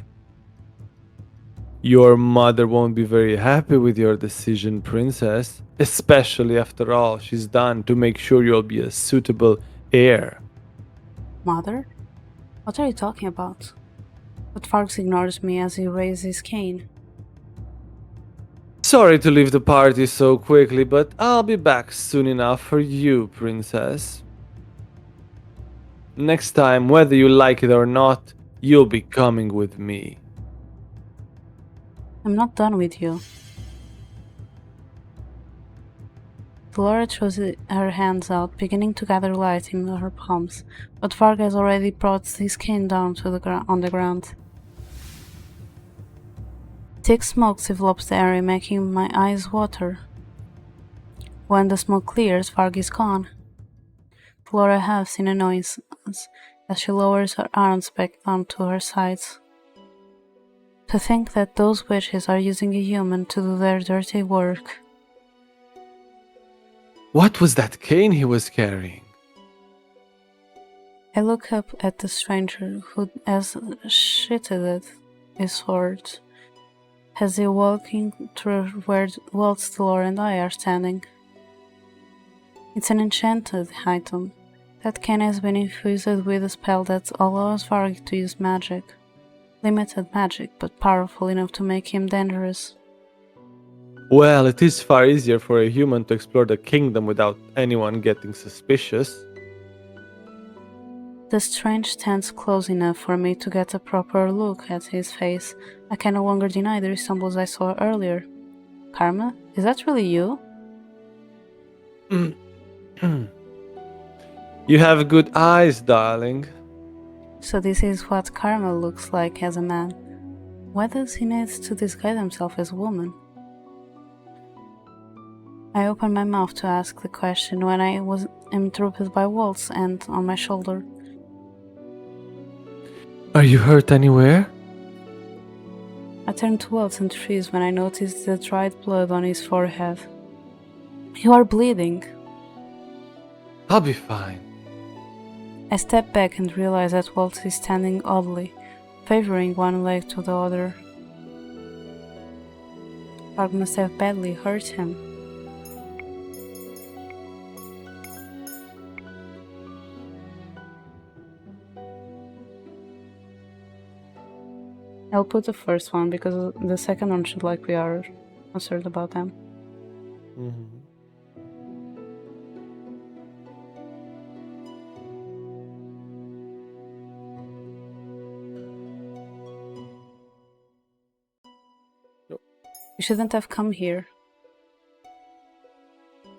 Your mother won't be very happy with your decision, princess. Especially after all she's done to make sure you'll be a suitable heir. Mother? What are you talking about? But Varg ignores me as he raises his cane. Sorry to leave the party so quickly, but I'll be back soon enough for you, princess. Next time, whether you like it or not, you'll be coming with me. I'm not done with you. Delora throws her hands out, beginning to gather light in her palms, but Varg has already brought his cane down to on the ground. Thick smoke envelops the area, making my eyes water. When the smoke clears, Varg is gone. Delora huffs in annoyance as she lowers her arms back down to her sides. To think that those witches are using a human to do their dirty work. What was that cane he was carrying? I look up at the stranger who has sheathed his sword as he walking through where Waltz, Delora and I are standing. It's an enchanted item. That can has been infused with a spell that allows Varg to use magic. Limited magic, but powerful enough to make him dangerous. Well, it is far easier for a human to explore the kingdom without anyone getting suspicious. The strange stands close enough for me to get a proper look at his face. I can no longer deny the resemblance I saw earlier. Karma, is that really you? You have good eyes, darling. So this is what Karma looks like as a man. Why does he need to disguise himself as a woman? I opened my mouth to ask the question when I was interrupted by Waltz and on my shoulder. Are you hurt anywhere? I turned to Waltz and freeze when I noticed the dried blood on his forehead. You are bleeding. I'll be fine. I stepped back and realized that Waltz is standing oddly, favoring one leg to the other. Varg must have badly hurt him. I'll put the first one because the second one should like we are concerned about them. You shouldn't have come here.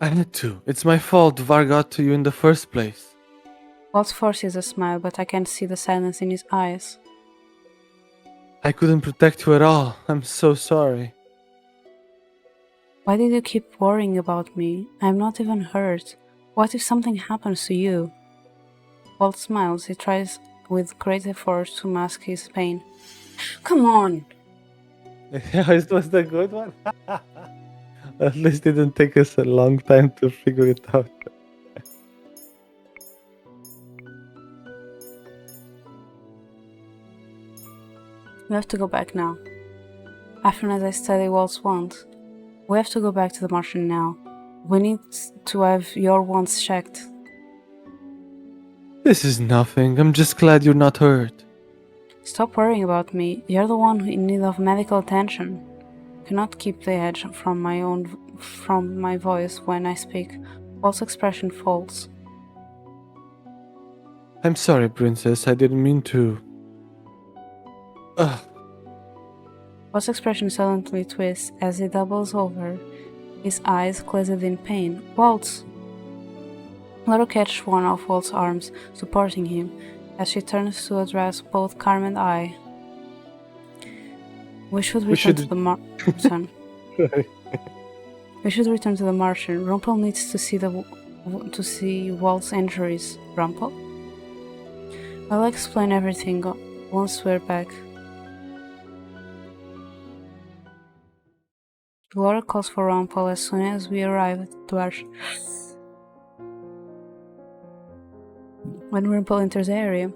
I had to. It's my fault Var got to you in the first place. Waltz forces a smile, but I can see the sadness in his eyes. I couldn't protect you at all. I'm so sorry. Why did you keep worrying about me? I'm not even hurt. What if something happens to you? Waltz smiles. He tries with great effort to mask his pain. Come on! It was the good one. At least it didn't take us a long time to figure it out. We have to go back now. After as I study Walt's wand, we have to go back to the Martian now. We need to have your wands checked. This is nothing. I'm just glad you're not hurt. Stop worrying about me. You're the one in need of medical attention. I cannot keep the edge from my voice when I speak. Walt's expression falls. I'm sorry, princess. I didn't mean to. Ugh. Walt's expression suddenly twists as he doubles over, his eyes glazed in pain. Waltz! Laura catches one of Walt's arms, supporting him, as she turns to address both Carmen and I. We should return to the Martian. We should return to the Martian. Rumpel needs to see Walt's injuries. Rumpel? I'll explain everything once we're back. Laura calls for Rumpel as soon as we arrive at the Martian. When Rumpel enters the area,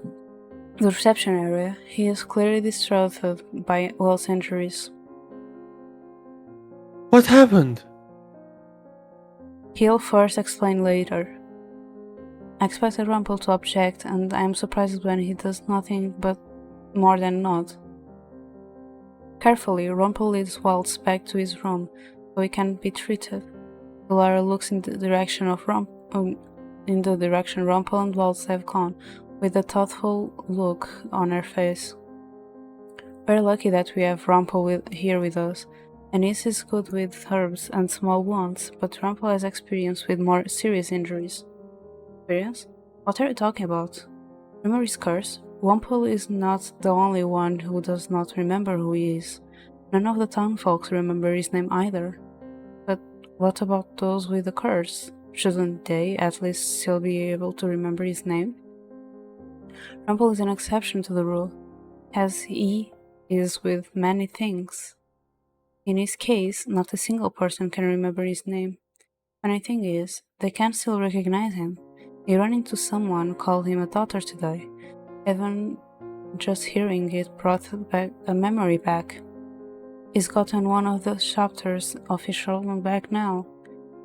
the reception area, he is clearly distraught by Walt's injuries. What happened? He'll first explain later. I expected Rumpel to object, and I am surprised when he does nothing but more than nod. Carefully, Rumpel leads Waltz back to his room so he can be treated. Lara looks in the direction of Rumpel and Waltz have gone, with a thoughtful look on her face. We're lucky that we have Rumpel here with us. Anis is good with herbs and small wounds, but Rumpel has experience with more serious injuries. Experience? What are you talking about? Memory's curse? Rumpel is not the only one who does not remember who he is. None of the town folks remember his name either. But what about those with the curse? Shouldn't they at least still be able to remember his name? Rumpel is an exception to the rule, as he is with many things. In his case, not a single person can remember his name. Funny thing is, they can still recognize him. He ran into someone who called him a daughter today. Even just hearing it brought a memory back. He's gotten one of the chapters of his shoulder back now.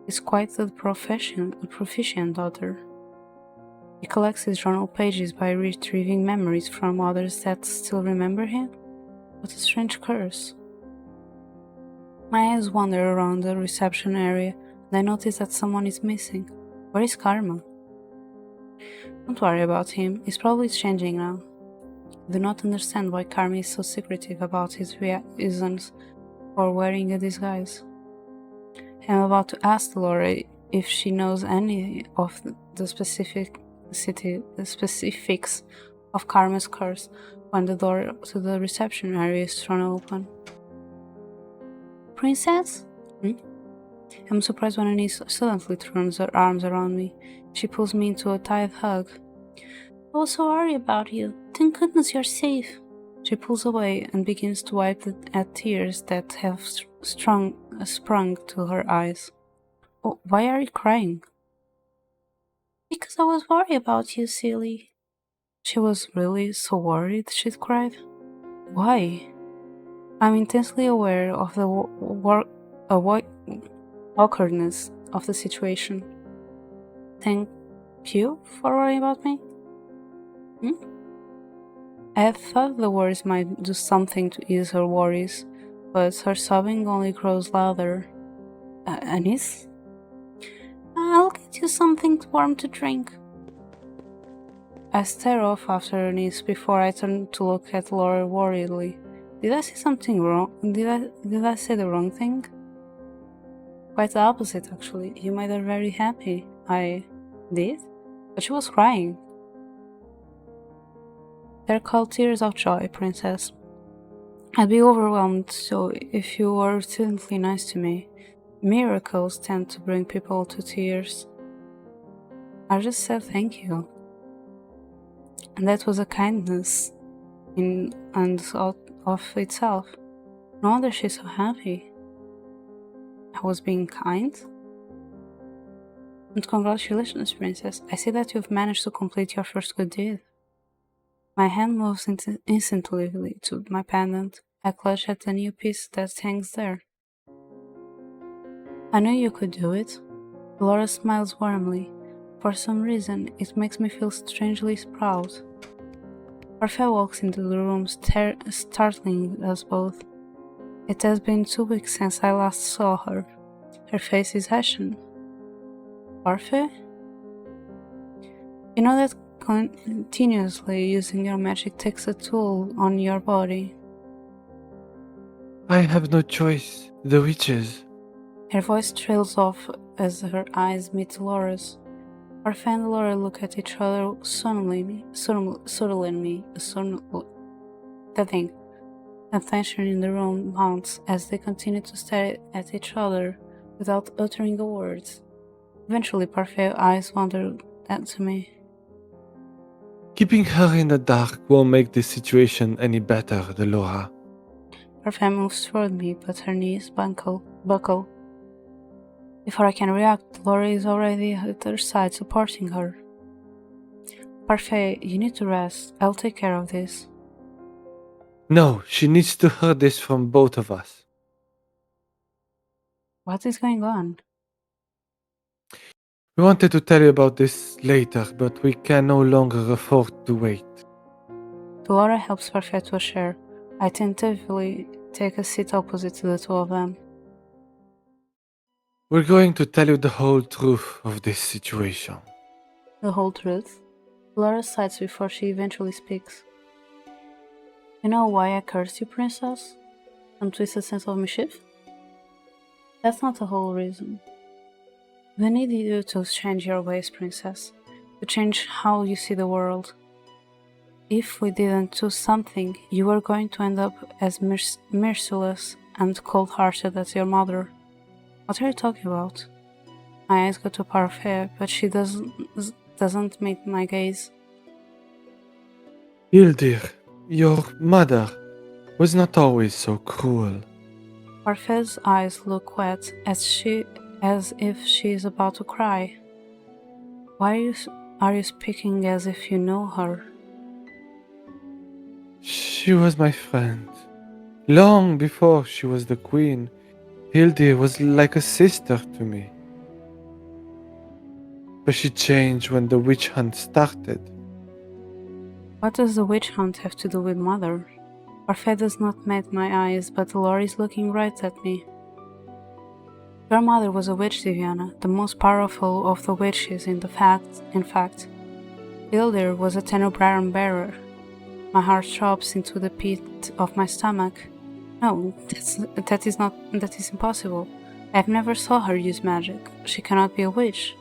He's quite the proficient author. He collects his journal pages by retrieving memories from others that still remember him. What a strange curse. My eyes wander around the reception area and I notice that someone is missing. Where is Karma? Don't worry about him, he's probably changing now. I do not understand why Karma is so secretive about his reasons for wearing a disguise. I am about to ask Laura if she knows any of the specifics of Karma's curse when the door to the reception area is thrown open. Princess? I'm surprised when Anise suddenly throws her arms around me. She pulls me into a tight hug. I was so worried about you. Thank goodness you're safe. She pulls away and begins to wipe at tears that have sprung to her eyes. Oh, why are you crying? Because I was worried about you, silly. She was really so worried, she cried. Why? I'm intensely aware of the awkwardness of the situation. Thank you for worrying about me? I had thought the words might do something to ease her worries, but her sobbing only grows louder. Anise? I'll get you something warm to drink. I stare off after Anise before I turn to look at Laura worriedly. Did I say something wrong? Did I say the wrong thing? Quite the opposite, actually. You made her very happy. I did? But she was crying. They're called tears of joy, Princess. I'd be overwhelmed so if you were suddenly nice to me. Miracles tend to bring people to tears. I just said thank you. And that was a kindness in and of itself. No wonder she's so happy. I was being kind? And congratulations, Princess. I see that you've managed to complete your first good deed. My hand moves instantly to my pendant. I clutch at the new piece that hangs there. I knew you could do it. Laura smiles warmly. For some reason, it makes me feel strangely proud. Parfait walks into the room, startling us both. It has been 2 weeks since I last saw her. Her face is ashen. Parfait? You know that continuously using your magic takes a toll on your body. I have no choice. The witches. Her voice trails off as her eyes meet Laura's. Parfait and Laura look at each other solemnly. The tension in the room mounts as they continue to stare at each other without uttering a word. Eventually, Parfait's eyes wander to me. Keeping her in the dark won't make this situation any better, Delora. Parfait moves toward me, but her knees buckle. Before I can react, Laura is already at her side supporting her. Parfait, you need to rest. I'll take care of this. No, she needs to hear this from both of us. What is going on? We wanted to tell you about this later, but we can no longer afford to wait. Laura helps Parfait to a chair. I tentatively take a seat opposite to the two of them. We're going to tell you the whole truth of this situation. The whole truth? Laura sighs before she eventually speaks. You know why I cursed you, Princess? Some twisted sense of mischief? That's not the whole reason. We need you to change your ways, Princess. To change how you see the world. If we didn't do something, you were going to end up as merciless and cold-hearted as your mother. What are you talking about? My eyes go to Parfait, but she doesn't meet my gaze. Illy, your mother was not always so cruel. Parfait's eyes look wet as if she is about to cry. Why are you speaking as if you know her? She was my friend. Long before she was the queen, Illy was like a sister to me. But she changed when the witch hunt started. What does the witch hunt have to do with Mother? Our fate does not meet my eyes, but the Lord is looking right at me. Your mother was a witch, Diviana, the most powerful of the witches in fact. Illy was a Tenebrarum bearer. My heart drops into the pit of my stomach. No, that is impossible. I've never saw her use magic. She cannot be a witch.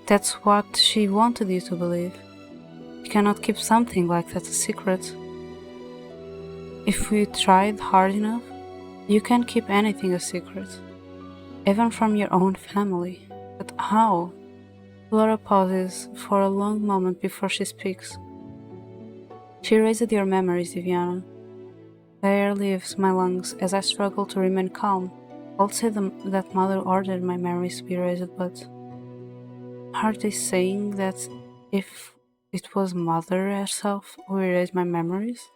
That's what she wanted you to believe. You cannot keep something like that a secret. If we tried hard enough, you can keep anything a secret, even from your own family. But how? Laura pauses for a long moment before she speaks. She erased your memories, Diviana. The air leaves my lungs as I struggle to remain calm. I'll say that Mother ordered my memories to be erased, but are they saying that if it was Mother herself who erased my memories?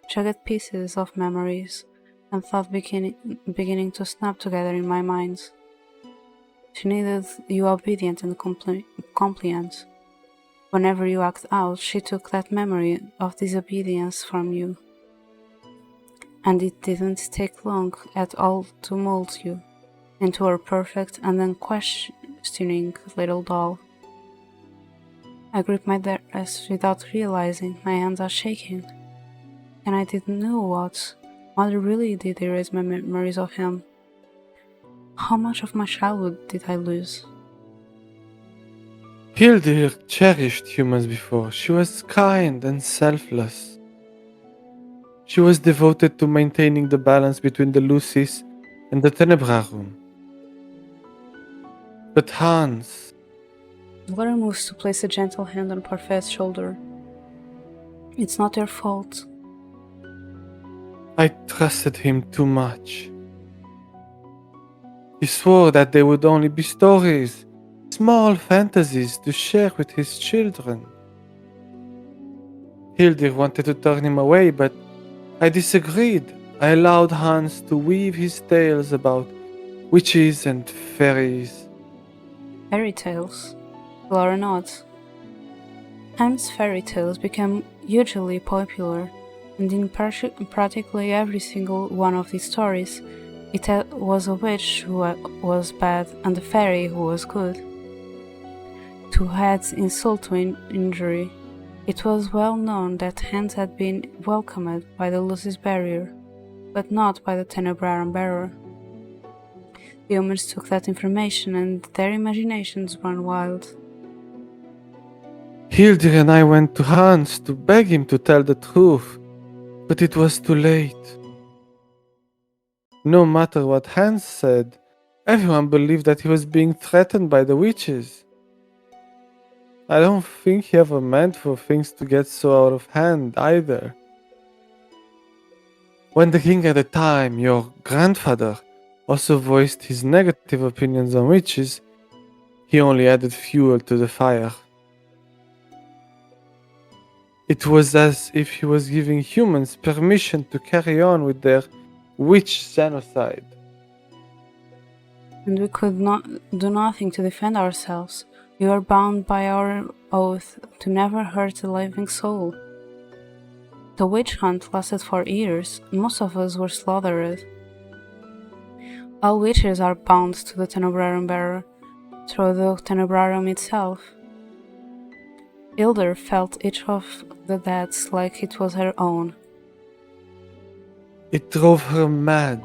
Jagged pieces of memories and thought beginning to snap together in my mind. She needed you obedient and compliant. Whenever you act out, she took that memory of disobedience from you. And it didn't take long at all to mold you into her perfect and unquestioning little doll. I grip my dress without realizing my hands are shaking, and I didn't know what. Mother really did erase my memories of him. How much of my childhood did I lose? Hildir cherished humans before. She was kind and selfless. She was devoted to maintaining the balance between the Lucis and the Tenebrarum. But Hans, Laura moves to place a gentle hand on Parfait's shoulder. It's not your fault. I trusted him too much. He swore that they would only be stories, small fantasies to share with his children. Hildir wanted to turn him away, but I disagreed. I allowed Hans to weave his tales about witches and fairies. Fairy tales? Laura nods. Hans' fairy tales became hugely popular, and in practically every single one of these stories, it was a witch who was bad and a fairy who was good. To add insult to injury, it was well known that Hans had been welcomed by the Lucis barrier, but not by the Tenebrarum bearer. The humans took that information and their imaginations ran wild. Hildir and I went to Hans to beg him to tell the truth, but it was too late. No matter what Hans said, everyone believed that he was being threatened by the witches. I don't think he ever meant for things to get so out of hand either. When the king at the time, your grandfather, also voiced his negative opinions on witches, he only added fuel to the fire. It was as if he was giving humans permission to carry on with their witch genocide. And we could not do nothing to defend ourselves. We were bound by our oath to never hurt a living soul. The witch hunt lasted for years. Most of us were slaughtered. All witches are bound to the Tenebrarum bearer through the Tenebrarum itself. Hildir felt each of the deaths like it was her own. It drove her mad.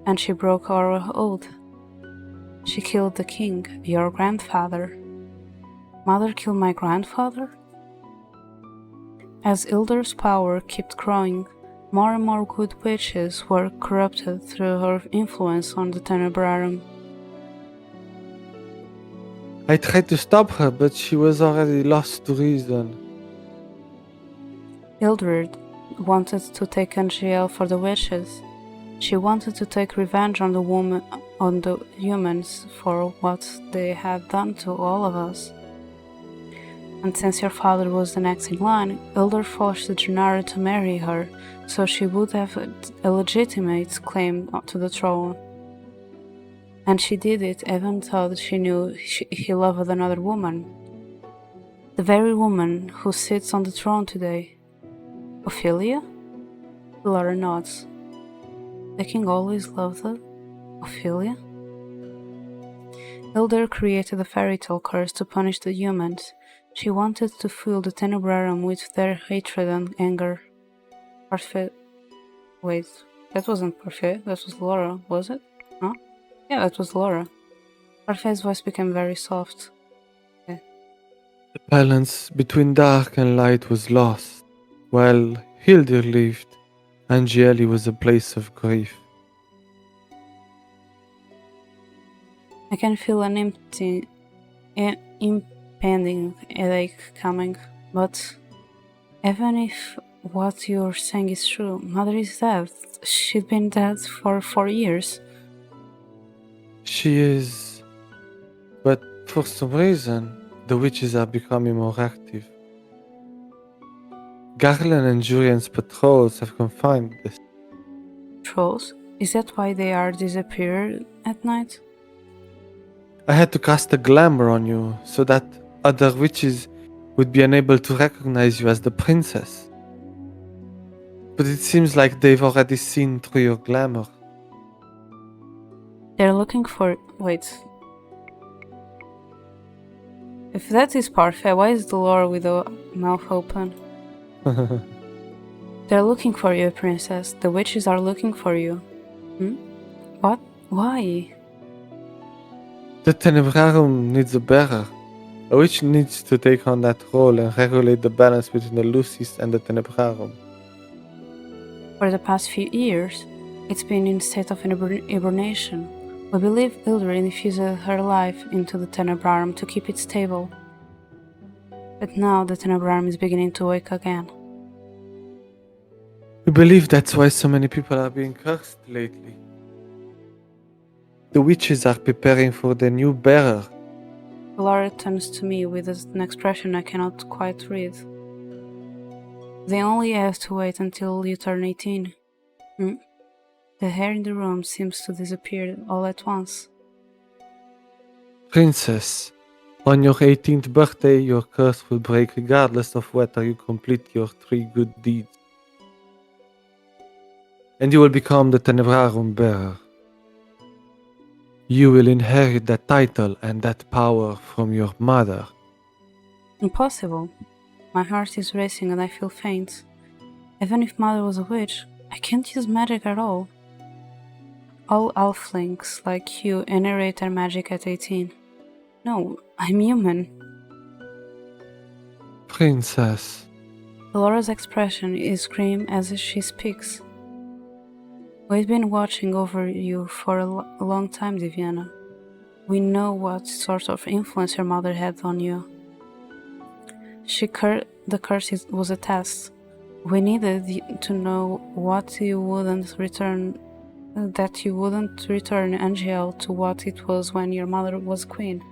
And she broke our oath. She killed the king, your grandfather. Mother killed my grandfather? As Hildir's power kept growing, more and more good witches were corrupted through her influence on the Tenebrarum. I tried to stop her, but she was already lost to reason. Hildir wanted to take Angel for the witches. She wanted to take revenge on the humans for what they had done to all of us. And since your father was the next in line, Hildir forced Gennaro to marry her, so she would have a legitimate claim to the throne. And she did it even though she knew he loved another woman. The very woman who sits on the throne today. Ophelia? Laura nods. The king always loved her? Ophelia? Elder created a fairy tale curse to punish the humans. She wanted to fill the Tenebrarum with their hatred and anger. Parfait. Wait, that wasn't Parfait, that was Laura, was it? Huh? Yeah, that was Laura. Parfait's voice became very soft. The balance between dark and light was lost. While Hildur lived, Angeli was a place of grief. I can feel an impending headache coming, but even if what you're saying is true, Mother is dead. She'd been dead for 4 years. She is. But for some reason, the witches are becoming more active. Garland and Julian's patrols have confined this. Trolls? Is that why they are disappeared at night? I had to cast a glamour on you so that other witches would be unable to recognize you as the princess. But it seems like they've already seen through your glamour. They're looking for... wait. If that is Parfait, why is Dolores with the mouth open? They're looking for you, princess. The witches are looking for you. What? Why? The Tenebrarum needs a bearer. A witch needs to take on that role and regulate the balance between the Lucis and the Tenebrarum. For the past few years, it's been in a state of hibernation. We believe Hildur infused her life into the Tenebrarum to keep it stable. But now the Tenebrarum is beginning to wake again. We believe that's why so many people are being cursed lately. The witches are preparing for the new bearer. Laura turns to me with an expression I cannot quite read. They only have to wait until you turn 18. The hair in the room seems to disappear all at once. Princess, on your 18th birthday, your curse will break regardless of whether you complete your 3 good deeds. And you will become the Tenebrarum bearer. You will inherit that title and that power from your mother. Impossible. My heart is racing and I feel faint. Even if Mother was a witch, I can't use magic at all. All elflings like you inherit their magic at 18. No, I'm human. Princess. Laura's expression is grim as she speaks. We've been watching over you for a long time, Diviana. We know what sort of influence your mother had on you. The curse was a test. We needed to know that you wouldn't return Angel to what it was when your mother was queen.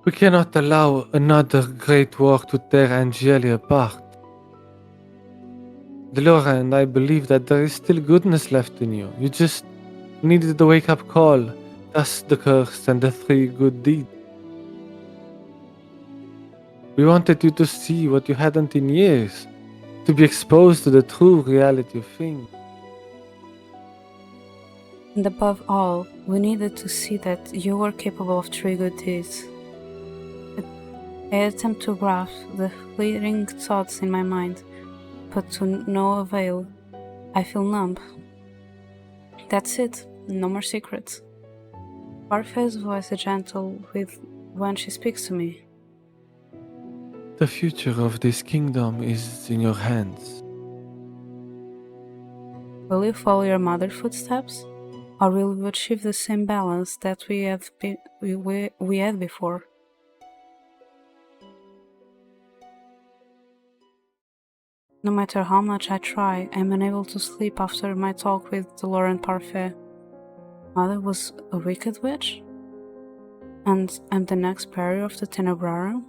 We cannot allow another great war to tear Angeli apart. Delora and I believe that there is still goodness left in you. You just needed the wake-up call, thus the curse and the 3 good deeds. We wanted you to see what you hadn't in years, to be exposed to the true reality of things. And above all, we needed to see that you were capable of 3 good deeds. I attempt to grasp the fleeting thoughts in my mind, but to no avail. I feel numb. That's it, no more secrets. Parfait's voice is gentle when she speaks to me. The future of this kingdom is in your hands. Will you follow your mother's footsteps? Or will we achieve the same balance that we had before? No matter how much I try, I'm unable to sleep after my talk with Delora and Parfait. Mother was a wicked witch? And I'm the next barrier of the Tenebrarum?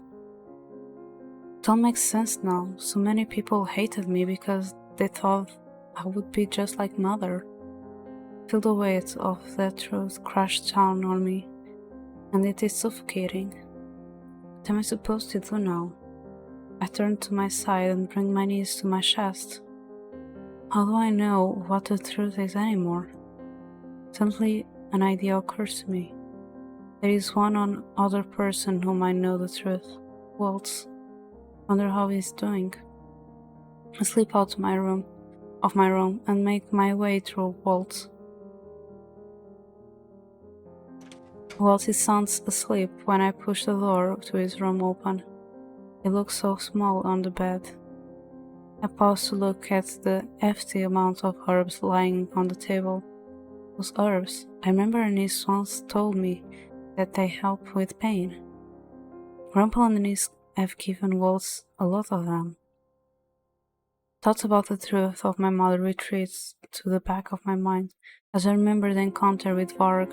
It all makes sense now. So many people hated me because they thought I would be just like Mother. feel the weight of that truth crash down on me, and it is suffocating. What am I supposed to do now? I turn to my side and bring my knees to my chest. How do I know what the truth is anymore? Suddenly, an idea occurs to me. There is one other person whom I know the truth. Waltz. Wonder how he's doing. I slip out of my room, and make my way through Waltz. Waltz is sound asleep when I push the door to his room open. He looks so small on the bed. I pause to look at the hefty amount of herbs lying on the table. Those herbs, I remember a niece once told me that they help with pain. Grandpa and the niece have given Waltz a lot of them. Thoughts about the truth of my mother retreats to the back of my mind as I remember the encounter with Varg.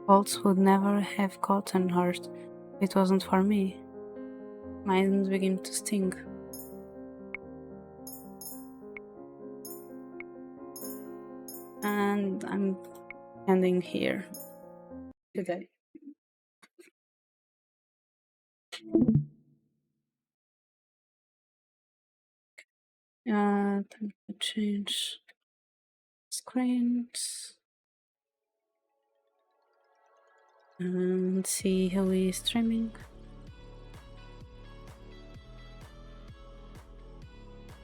Waltz would never have gotten hurt if it wasn't for me. My hands begin to sting. And I'm ending here today. Time to change screens and see how he's streaming.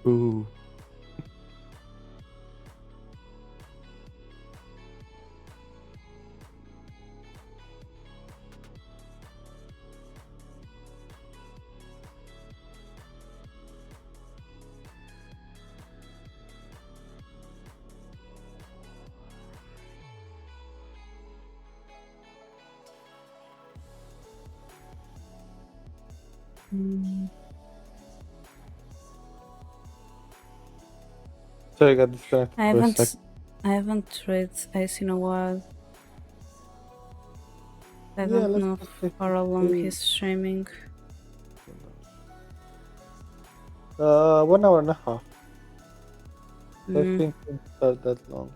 Ooh. So I got distracted I for a sec. haven't read Ace in a while. I Yeah, don't let's know just take for how long it he's streaming. 1 hour and a half. I Mm. think it's not that long.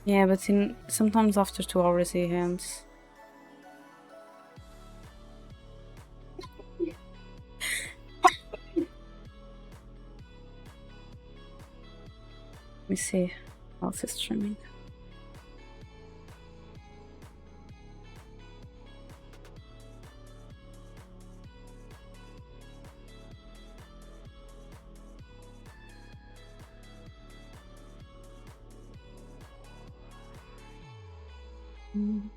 Yeah, but sometimes after 2 hours he ends. Let me see how else is streaming. Mm.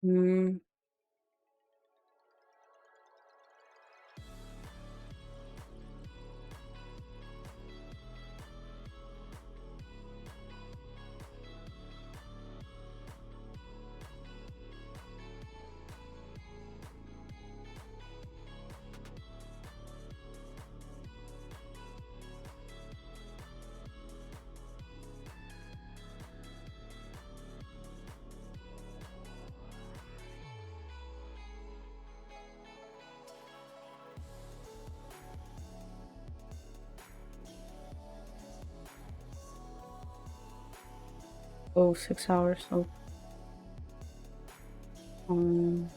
Mm. Oh, 6 hours. Oh. Um,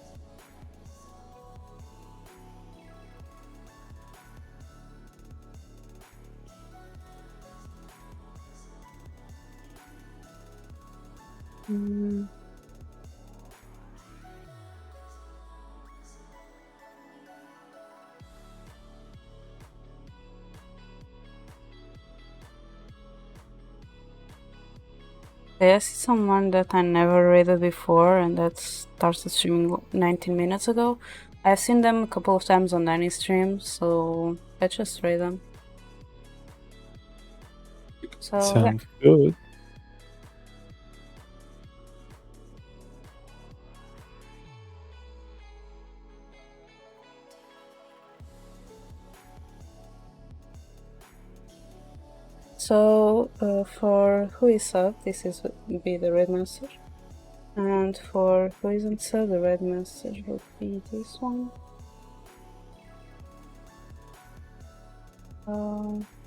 mm. I see someone that I never raided before and that started streaming 19 minutes ago. I've seen them a couple of times on any stream, so let's just raid them. So yeah. Sounds good. So for who is sub, this is would be the red message, and for who isn't sub, the red message would be this one.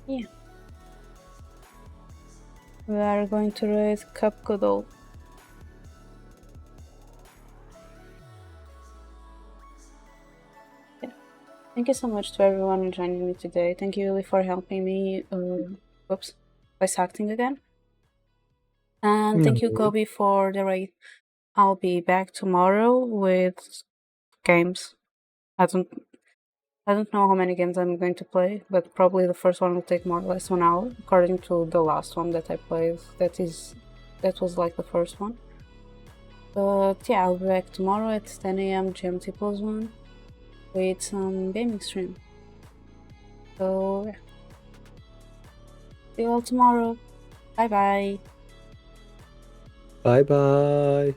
Yeah, we are going to raid Cup Goodall. Yeah. Thank you so much to everyone joining me today. Thank you, Illy, for helping me. Voice acting again. And thank you, No. Kobe, for the raid. I'll be back tomorrow with games. I don't know how many games I'm going to play, but probably the first one will take more or less 1 hour, according to the last one that I played. That was like the first one. But yeah, I'll be back tomorrow at 10 AM GMT +1 with some gaming stream. So yeah. See you all tomorrow. Bye bye. Bye bye.